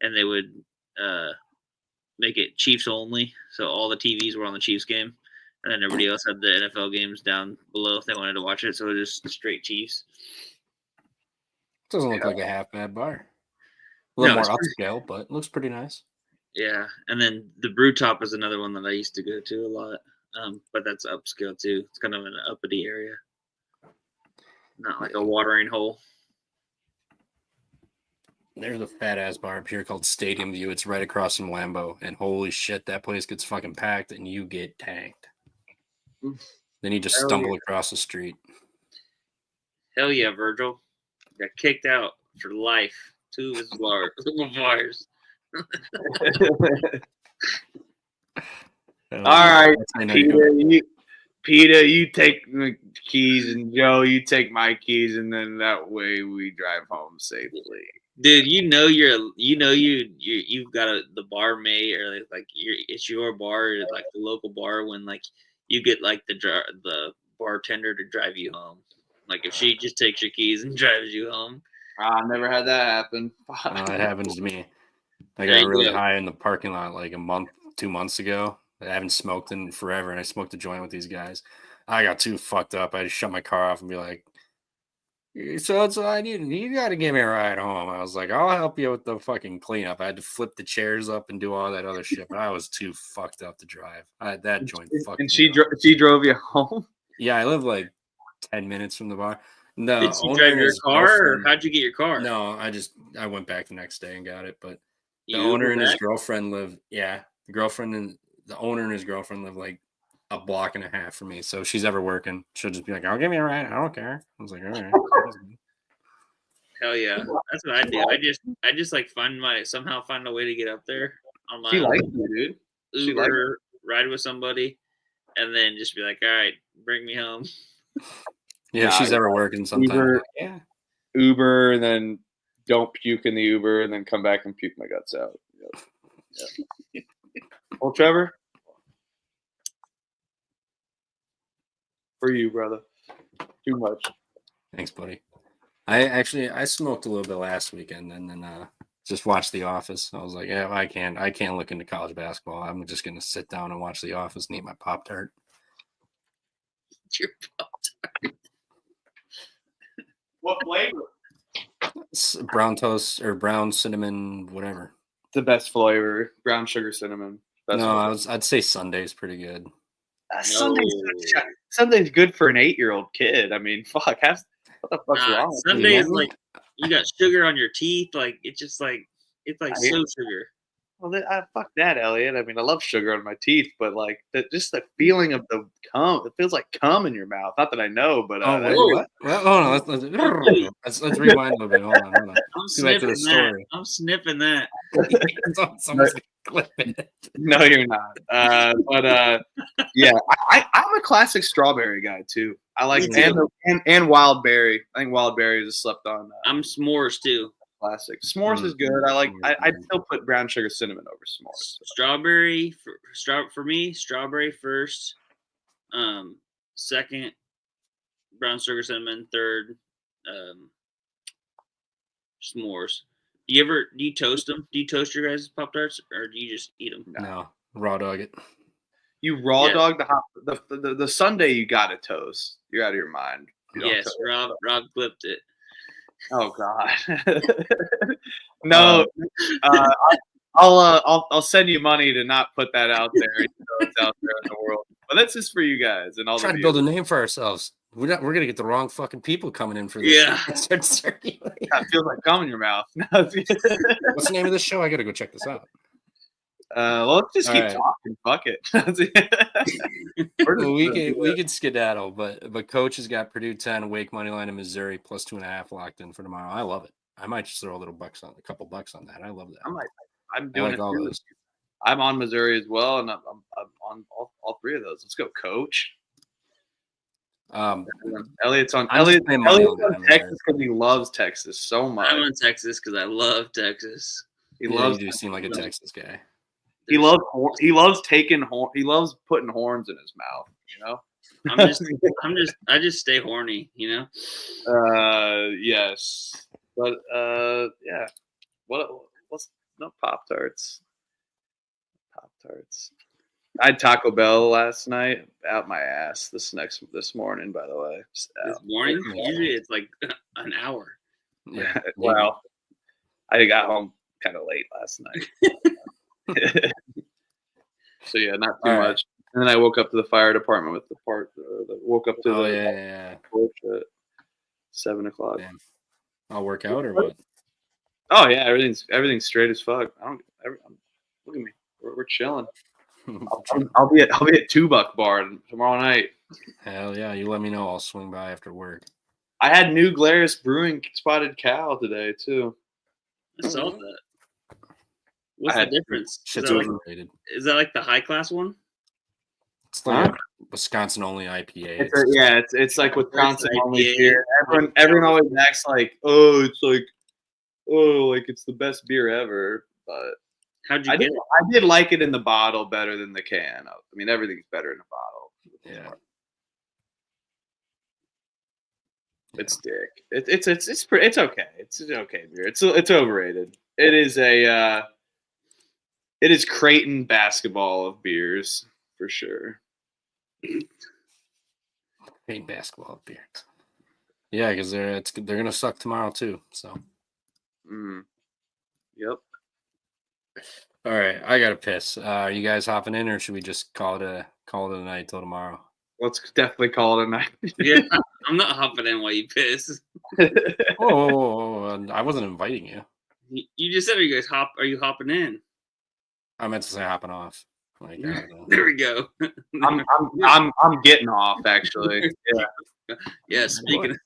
and they would make it Chiefs only, so all the TVs were on the Chiefs game, and then everybody else had the NFL games down below if they wanted to watch it. So it was just straight Chiefs. Doesn't look like a half bad bar. A little more upscale, but it looks pretty nice. Yeah, and then the Brew Top is another one that I used to go to a lot, but that's upscale too. It's kind of in an uppity area, not like a watering hole. There's a fat ass bar up here called Stadium View. It's right across from Lambeau, and holy shit, that place gets fucking packed, and you get tanked. Then you just stumble across the street. Hell yeah, Virgil got kicked out for life. 2 of his bars. All right, Peter, you take the keys, and Joe, you take my keys, and then that way we drive home safely. Dude, you've got the bar mate, or like it's your bar, or like the local bar, when like you get like the bartender to drive you home. Like if she just takes your keys and drives you home. I never had that happen. It happens to me. I got really high in the parking lot like 2 months ago. I haven't smoked in forever, and I smoked a joint with these guys. I got too fucked up. I just shut my car off and be like, so it's I need you got to give me a ride home. I was like, I'll help you with the fucking cleanup. I had to flip the chairs up and do all that other shit, but I was too fucked up to drive. That joint fucked me up. She drove you home? Yeah, I live like 10 minutes from the bar. No, did you drive your car, or how'd you get your car? No, I went back the next day and got it. But the owner and his girlfriend live. Yeah, the owner and his girlfriend live like a block and a half from me. So if she's ever working, she'll just be like, "I'll give you a ride. I don't care." I was like, "All right." Hell yeah, that's what I do. I just like somehow find a way to get up there on my She likes you, dude. She likes Uber, ride with somebody, and then just be like, all right, bring me home. Yeah, if she's ever working sometimes. Uber, Yeah. Uber, and then don't puke in the Uber, and then come back and puke my guts out. Yep. Well, Trevor, for you, brother. Too much. Thanks, buddy. I smoked a little bit last weekend and then just watched The Office. I was like, yeah, I can't look into college basketball. I'm just gonna sit down and watch The Office and eat my Pop-Tart. Your Pop-Tart. What flavor? It's brown toast or brown cinnamon, whatever. The best flavor, brown sugar cinnamon. Best flavor. I'd say Sunday's pretty good. Sunday's good for an 8-year-old kid. I mean, fuck, what the fuck's wrong? Sunday is like you got sugar on your teeth. Like it's just like so sugar. Well, fuck that, Elliot. I mean, I love sugar on my teeth, but like just the feeling of the cum, it feels like cum in your mouth. Not that I know, but what? Well, hold on, let's rewind a little bit. Hold on. I'm sniffing that. I'm sniffing that. Someone's clip it. No, you're not. Yeah, I'm a classic strawberry guy too. I like and wild berry. I think wild berry is a slept on. I'm s'mores too. Classic. S'mores is good. I'd still put brown sugar cinnamon over s'mores. Strawberry for me, strawberry first, second, brown sugar cinnamon, third, s'mores. Do you toast them? Do you toast your guys' Pop-Tarts or do you just eat them? No, raw dog it. You dog the Sunday you got to toast. You're out of your mind. Yes, Rob clipped it. Oh God. No. I'll send you money to not put that out there. Even though it's out there in the world. But that's just for you guys and all. Trying to build a name for ourselves. We're gonna get the wrong fucking people coming in for this. Yeah. It feels like cum in your mouth. What's the name of this show? I gotta go check this out. Let's just keep talking. Fuck it. Well, we could skedaddle, but Coach has got Purdue 10, Wake money line, and Missouri plus 2.5 locked in for tomorrow. I love it. I might just throw a couple bucks on that. I love that. I'm doing all those. I'm on Missouri as well, and I'm on all three of those. Let's go, Coach. Elliot's on Texas because he loves Texas so much. I'm on Texas because I love Texas. You do seem like a Texas guy. He loves taking horn. He loves putting horns in his mouth. You know. I just stay horny. You know. Yes. But yeah. What's no Pop-Tarts? Pop-Tarts. I had Taco Bell last night. Out my ass. This morning, by the way. This morning? Usually it's like an hour. Yeah. Well, I got home kind of late last night. So yeah, not too much. And then I woke up to the fire department with woke up to at 7 o'clock. Damn. I'll work out or what? Oh yeah, everything's straight as fuck. Look at me. We're chilling. I'll be at $2 bar tomorrow night. Hell yeah, you let me know. I'll swing by after work. I had New Glarus Brewing Spotted Cow today too. I saw that. What's the difference? Shit's overrated. Is that like the high class one? It's like a Wisconsin only IPA. It's like Wisconsin only beer. Everyone always acts like, it's the best beer ever. But how'd you get it? I did like it in the bottle better than the can. I mean, everything's better in a bottle. Yeah. It's dick. It's okay. It's an okay beer. It's overrated. It is Creighton basketball of beers for sure. Creighton basketball of beers. Yeah, because they're gonna suck tomorrow too. So. Yep. All right, I gotta piss. Are you guys hopping in, or should we just call it a night till tomorrow? Let's definitely call it a night. Yeah, I'm not hopping in while you piss. Oh, I wasn't inviting you. You just said, are you hopping in? I meant to say hopping off. Like, I don't know. There we go. I'm getting off actually. Yeah. Yeah. Speaking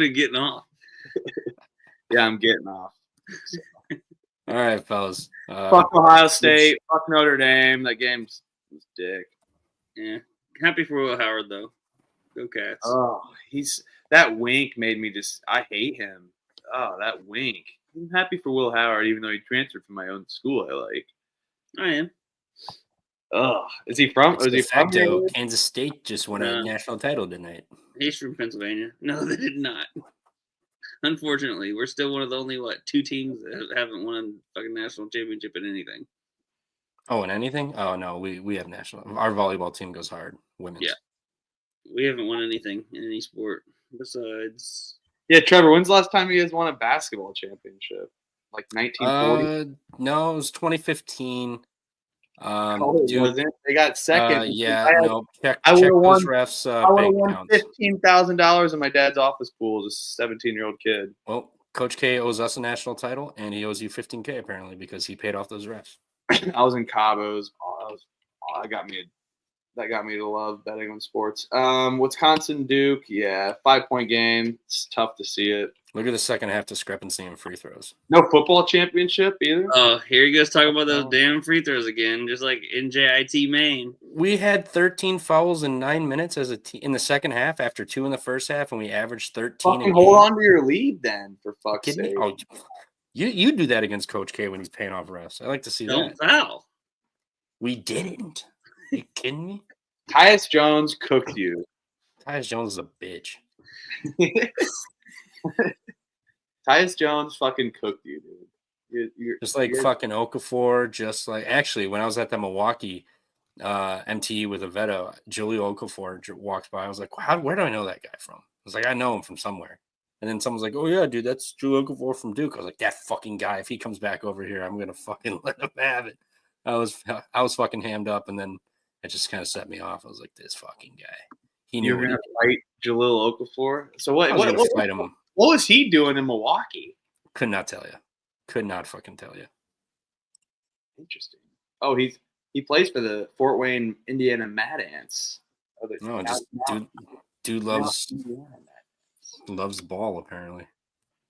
of getting off. Yeah, I'm getting off. All right, fellas. Fuck Ohio State. Fuck Notre Dame. That game's dick. Yeah. Happy for Will Howard though. Go Cats. Oh, that wink made me just. I hate him. Oh, that wink. I'm happy for Will Howard, even though he transferred from my own school. I like. I am. Oh, is he from? It's Is he de from? facto. Kansas State just won a national title tonight. He's from Pennsylvania. No, they did not. Unfortunately, we're still one of the only two teams that haven't won a fucking national championship in anything. Oh, in anything? Oh no, we have national. Our volleyball team goes hard. Women's. Yeah. We haven't won anything in any sport besides. Yeah, Trevor. When's the last time you guys won a basketball championship? Like 1940? No, it was 2015. Wasn't. They got second. Yeah, no. Check I would have those won. refs. I would have bank won accounts. $15,000 in my dad's office pool as a 17-year-old kid. Well, Coach K owes us a national title, and he owes you $15K apparently because he paid off those refs. I was in Cabos. That got me to love betting on sports. Wisconsin Duke, 5-point game. It's tough to see it. Look at the second half discrepancy in free throws. No football championship either. Oh, here he goes talking about those damn free throws again, just like NJIT Maine. We had 13 fouls in 9 minutes as a team in the second half after 2 in the first half, and we averaged 13. Fucking hold on to your lead then, for fuck's sake. Oh, you do that against Coach K when he's paying off refs. I like to see Don't that. foul. We didn't. Are you kidding me? Tyus Jones cooked you. Tyus Jones is a bitch. Tyus Jones fucking cooked you, dude. You're Just like fucking Okafor, just like actually when I was at the Milwaukee MTE with Aveto, Julio Okafor walked by. I was like, where do I know that guy from? I was like, I know him from somewhere. And then someone's like, oh yeah, dude, that's Julio Okafor from Duke. I was like, that fucking guy, if he comes back over here, I'm gonna fucking let him have it. I was fucking hammed up, and then it just kind of set me off. I was like, this fucking guy. He knew You're gonna fight Jalil Okafor. So what? I was gonna fight him. What was he doing in Milwaukee? Could not tell you. Could not fucking tell you. Interesting. Oh, he plays for the Fort Wayne, Indiana Mad Ants. No, just dude loves ball apparently.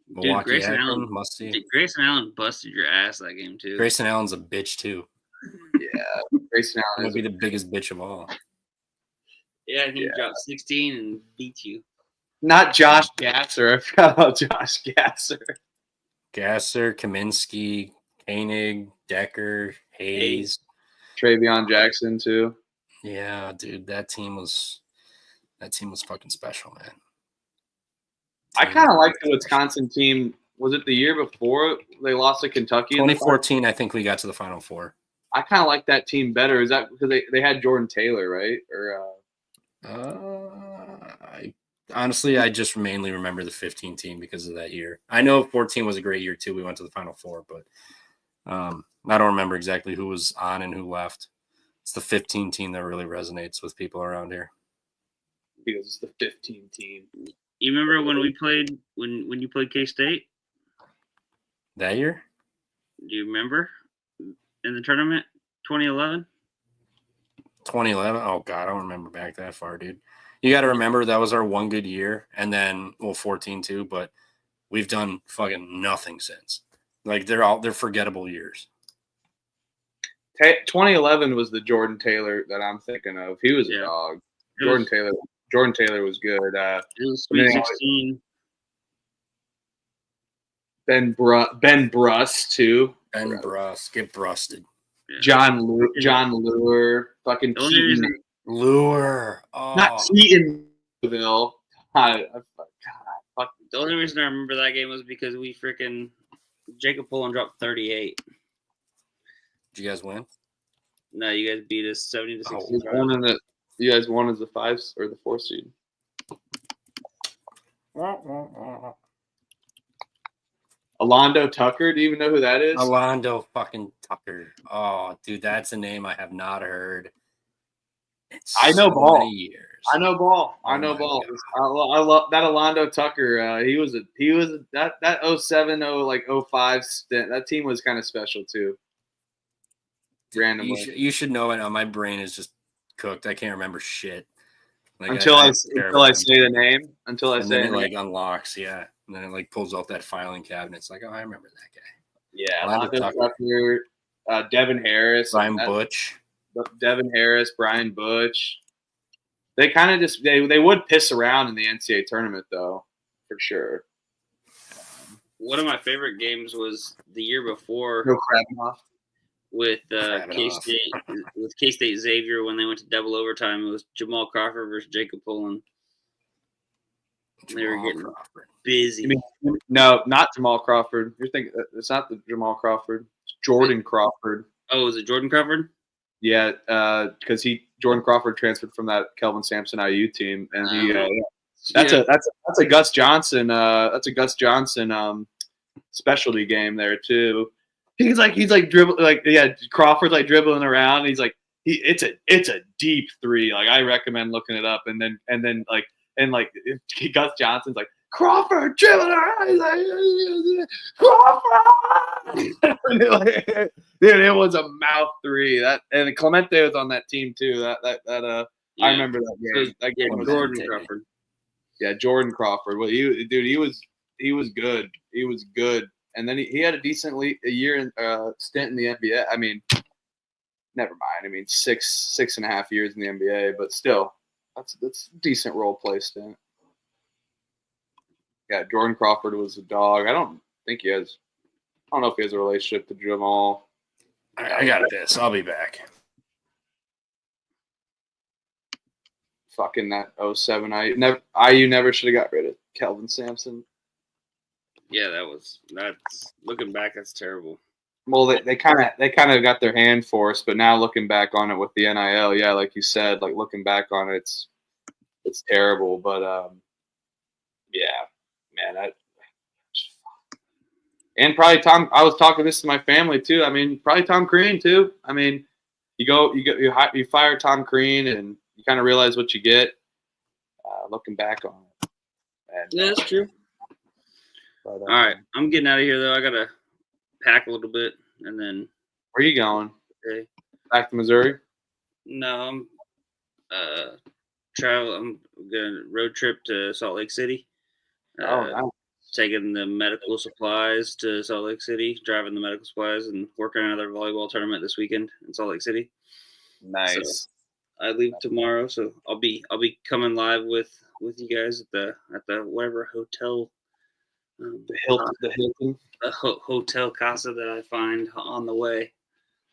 Milwaukee, Grayson Akron, Allen must see. Dude, Grayson Allen busted your ass that game too. Grayson Allen's a bitch too. Yeah, Grayson Allen Would be the biggest bitch of all. Yeah, he dropped 16 and beat you. Not Josh Gasser. I forgot about Josh Gasser. Gasser, Kaminsky, Koenig, Decker, Hayes. Travion Jackson too. Yeah, dude, that team was fucking special, man. I kind of like the Wisconsin team. Was it the year before they lost to Kentucky? 2014, I think we got to the Final Four. I kind of like that team better. Is that because they had Jordan Taylor, right? Or I just mainly remember the 15 team because of that year. I know 14 was a great year too. We went to the Final Four, but I don't remember exactly who was on and who left. It's the 15 team that really resonates with people around here. Because it's the 15 team. You remember when we played when you played K-State? That year? Do you remember in the tournament 2011? 2011? Oh God, I don't remember back that far, dude. You got to remember that was our one good year, and then 14 too. But we've done fucking nothing since. Like they're forgettable years. 2011 was the Jordan Taylor that I'm thinking of. He was a dog. Jordan Taylor was good. It was Sweet 16. Ben Bruss too. Ben Bruss, get brusted. Yeah. John Lure, fucking Keaton. Lure. Oh. Not Keaton. Louisville. The only reason I remember that game was because we freaking Jacob Pullen dropped 38. Did you guys win? No, you guys beat us 70-60. You guys won as the 5 or the 4 seed. Alondo Tucker, do you even know who that is? Alondo fucking Tucker. Oh, dude, that's a name I have not heard. I know ball. Many years. I know ball. I love that Alondo Tucker. He was that 07, 05 stint. That team was kind of special too. randomly. You should know it. My brain is just cooked. I can't remember shit. Like until I have terrible say the name. Until I and say then the it name. like unlocks, yeah. And then it like pulls out that filing cabinet. It's like, oh, I remember that guy. Yeah, I'll have to Lonzo talk Tucker, Devin Harris, Brian Butch. Devin Harris, Brian Butch. They kind of just they would piss around in the NCAA tournament though, for sure. One of my favorite games was the year before No Krabbenhoff. with Krabbenhoff. K-State Xavier when they went to double overtime. It was Jamal Crawford versus Jacob Pullen. They were getting busy. You mean, no, not Jamal Crawford. You're thinking it's not the Jamal Crawford. It's Jordan Crawford. Oh, was it Jordan Crawford? Yeah, because Jordan Crawford transferred from that Kelvin Sampson IU team, and that's a Gus Johnson. That's a Gus Johnson specialty game there too. He's like dribbling, Crawford's like dribbling around. He's like it's a deep three. Like I recommend looking it up, and then Gus Johnson's like Crawford dribbling around. He's like Crawford. Dude, it was a mouth three. And Clemente was on that team too. I remember that game. That game was Jordan Crawford. Yeah, Jordan Crawford. Well, he was good. He was good. And then he had a decent year stint in the NBA. I mean, never mind. I mean, 6.5 years in the NBA, but still, that's a decent role play stint. Yeah, Jordan Crawford was a dog. I don't know if he has a relationship to Jamal. I got this. I'll be back. Fucking that 07 IU never should have got rid of Kelvin Sampson. Yeah, that's looking back, that's terrible. Well, they kind of got their hand forced, but now looking back on it with the NIL, yeah, like you said, like looking back on it, it's terrible. But yeah, man, and probably Tom. I was talking this to my family too. I mean, probably Tom Crean too. I mean, you fire Tom Crean, and you kind of realize what you get. Looking back on it. And, yeah, that's true. But, all right, I'm getting out of here though. I gotta pack a little bit, and then. Where are you going? Okay. Back to Missouri? No, I'm I'm gonna road trip to Salt Lake City. Nice. Taking the medical supplies to Salt Lake City, driving the medical supplies, and working on another volleyball tournament this weekend in Salt Lake City. Nice. So I leave tomorrow, so I'll be coming live with you guys at the whatever hotel. The Hilton. The hotel casa that I find on the way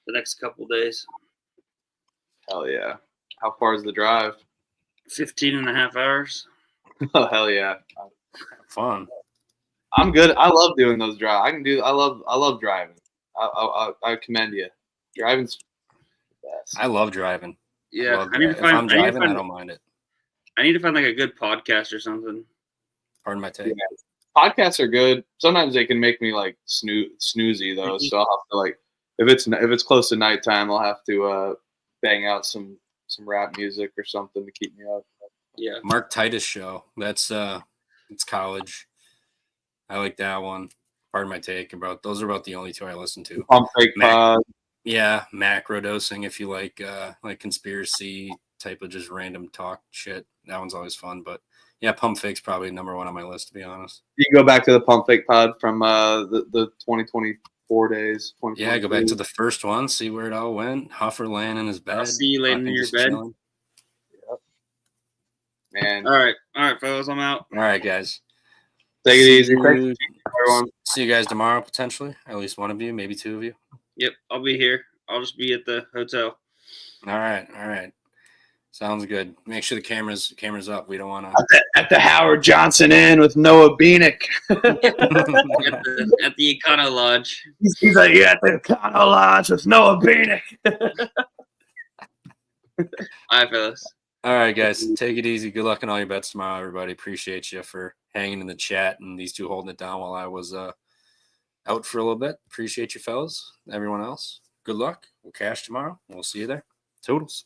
the next couple days. Hell yeah. How far is the drive? 15 and a half hours. Oh, hell yeah. Fun. I'm good. I love doing those drives. I love driving. I commend you. Driving's the best. I love driving. Yeah. If I'm driving, I don't mind it. I need to find like a good podcast or something. Pardon my take. Yeah. Podcasts are good. Sometimes they can make me like snoozy though. So I'll have to like if it's close to nighttime, I'll have to bang out some rap music or something to keep me up. Yeah. Mark Titus show. That's it's college. I like that one. Pardon my take. Those are about the only two I listen to. Pump Fake Pod. Yeah, macro dosing if you like conspiracy type of just random talk shit. That one's always fun. But yeah, Pump Fake's probably number one on my list, to be honest. You can go back to the Pump Fake Pod from the 2024 days. Yeah, go back to the first one, see where it all went. Huffer laying in his bed. I'll see you laying in your bed. Yep. Man. All right, fellas, I'm out. All right, guys. Take it easy. Thanks, everyone. See you guys tomorrow, potentially. At least one of you, maybe two of you. Yep, I'll be here. I'll just be at the hotel. All right. Sounds good. Make sure the camera's up. We don't want to at the Howard Johnson Inn with Noah Beanick. at the Econo Lodge. He's like, yeah, at the Econo Lodge with Noah Beanick. All right, fellas. All right, guys. Take it easy. Good luck in all your bets tomorrow, everybody. Appreciate you for hanging in the chat and these two holding it down while I was out for a little bit. Appreciate you, fellas. Everyone else, good luck. We'll cash tomorrow. We'll see you there. Toodles.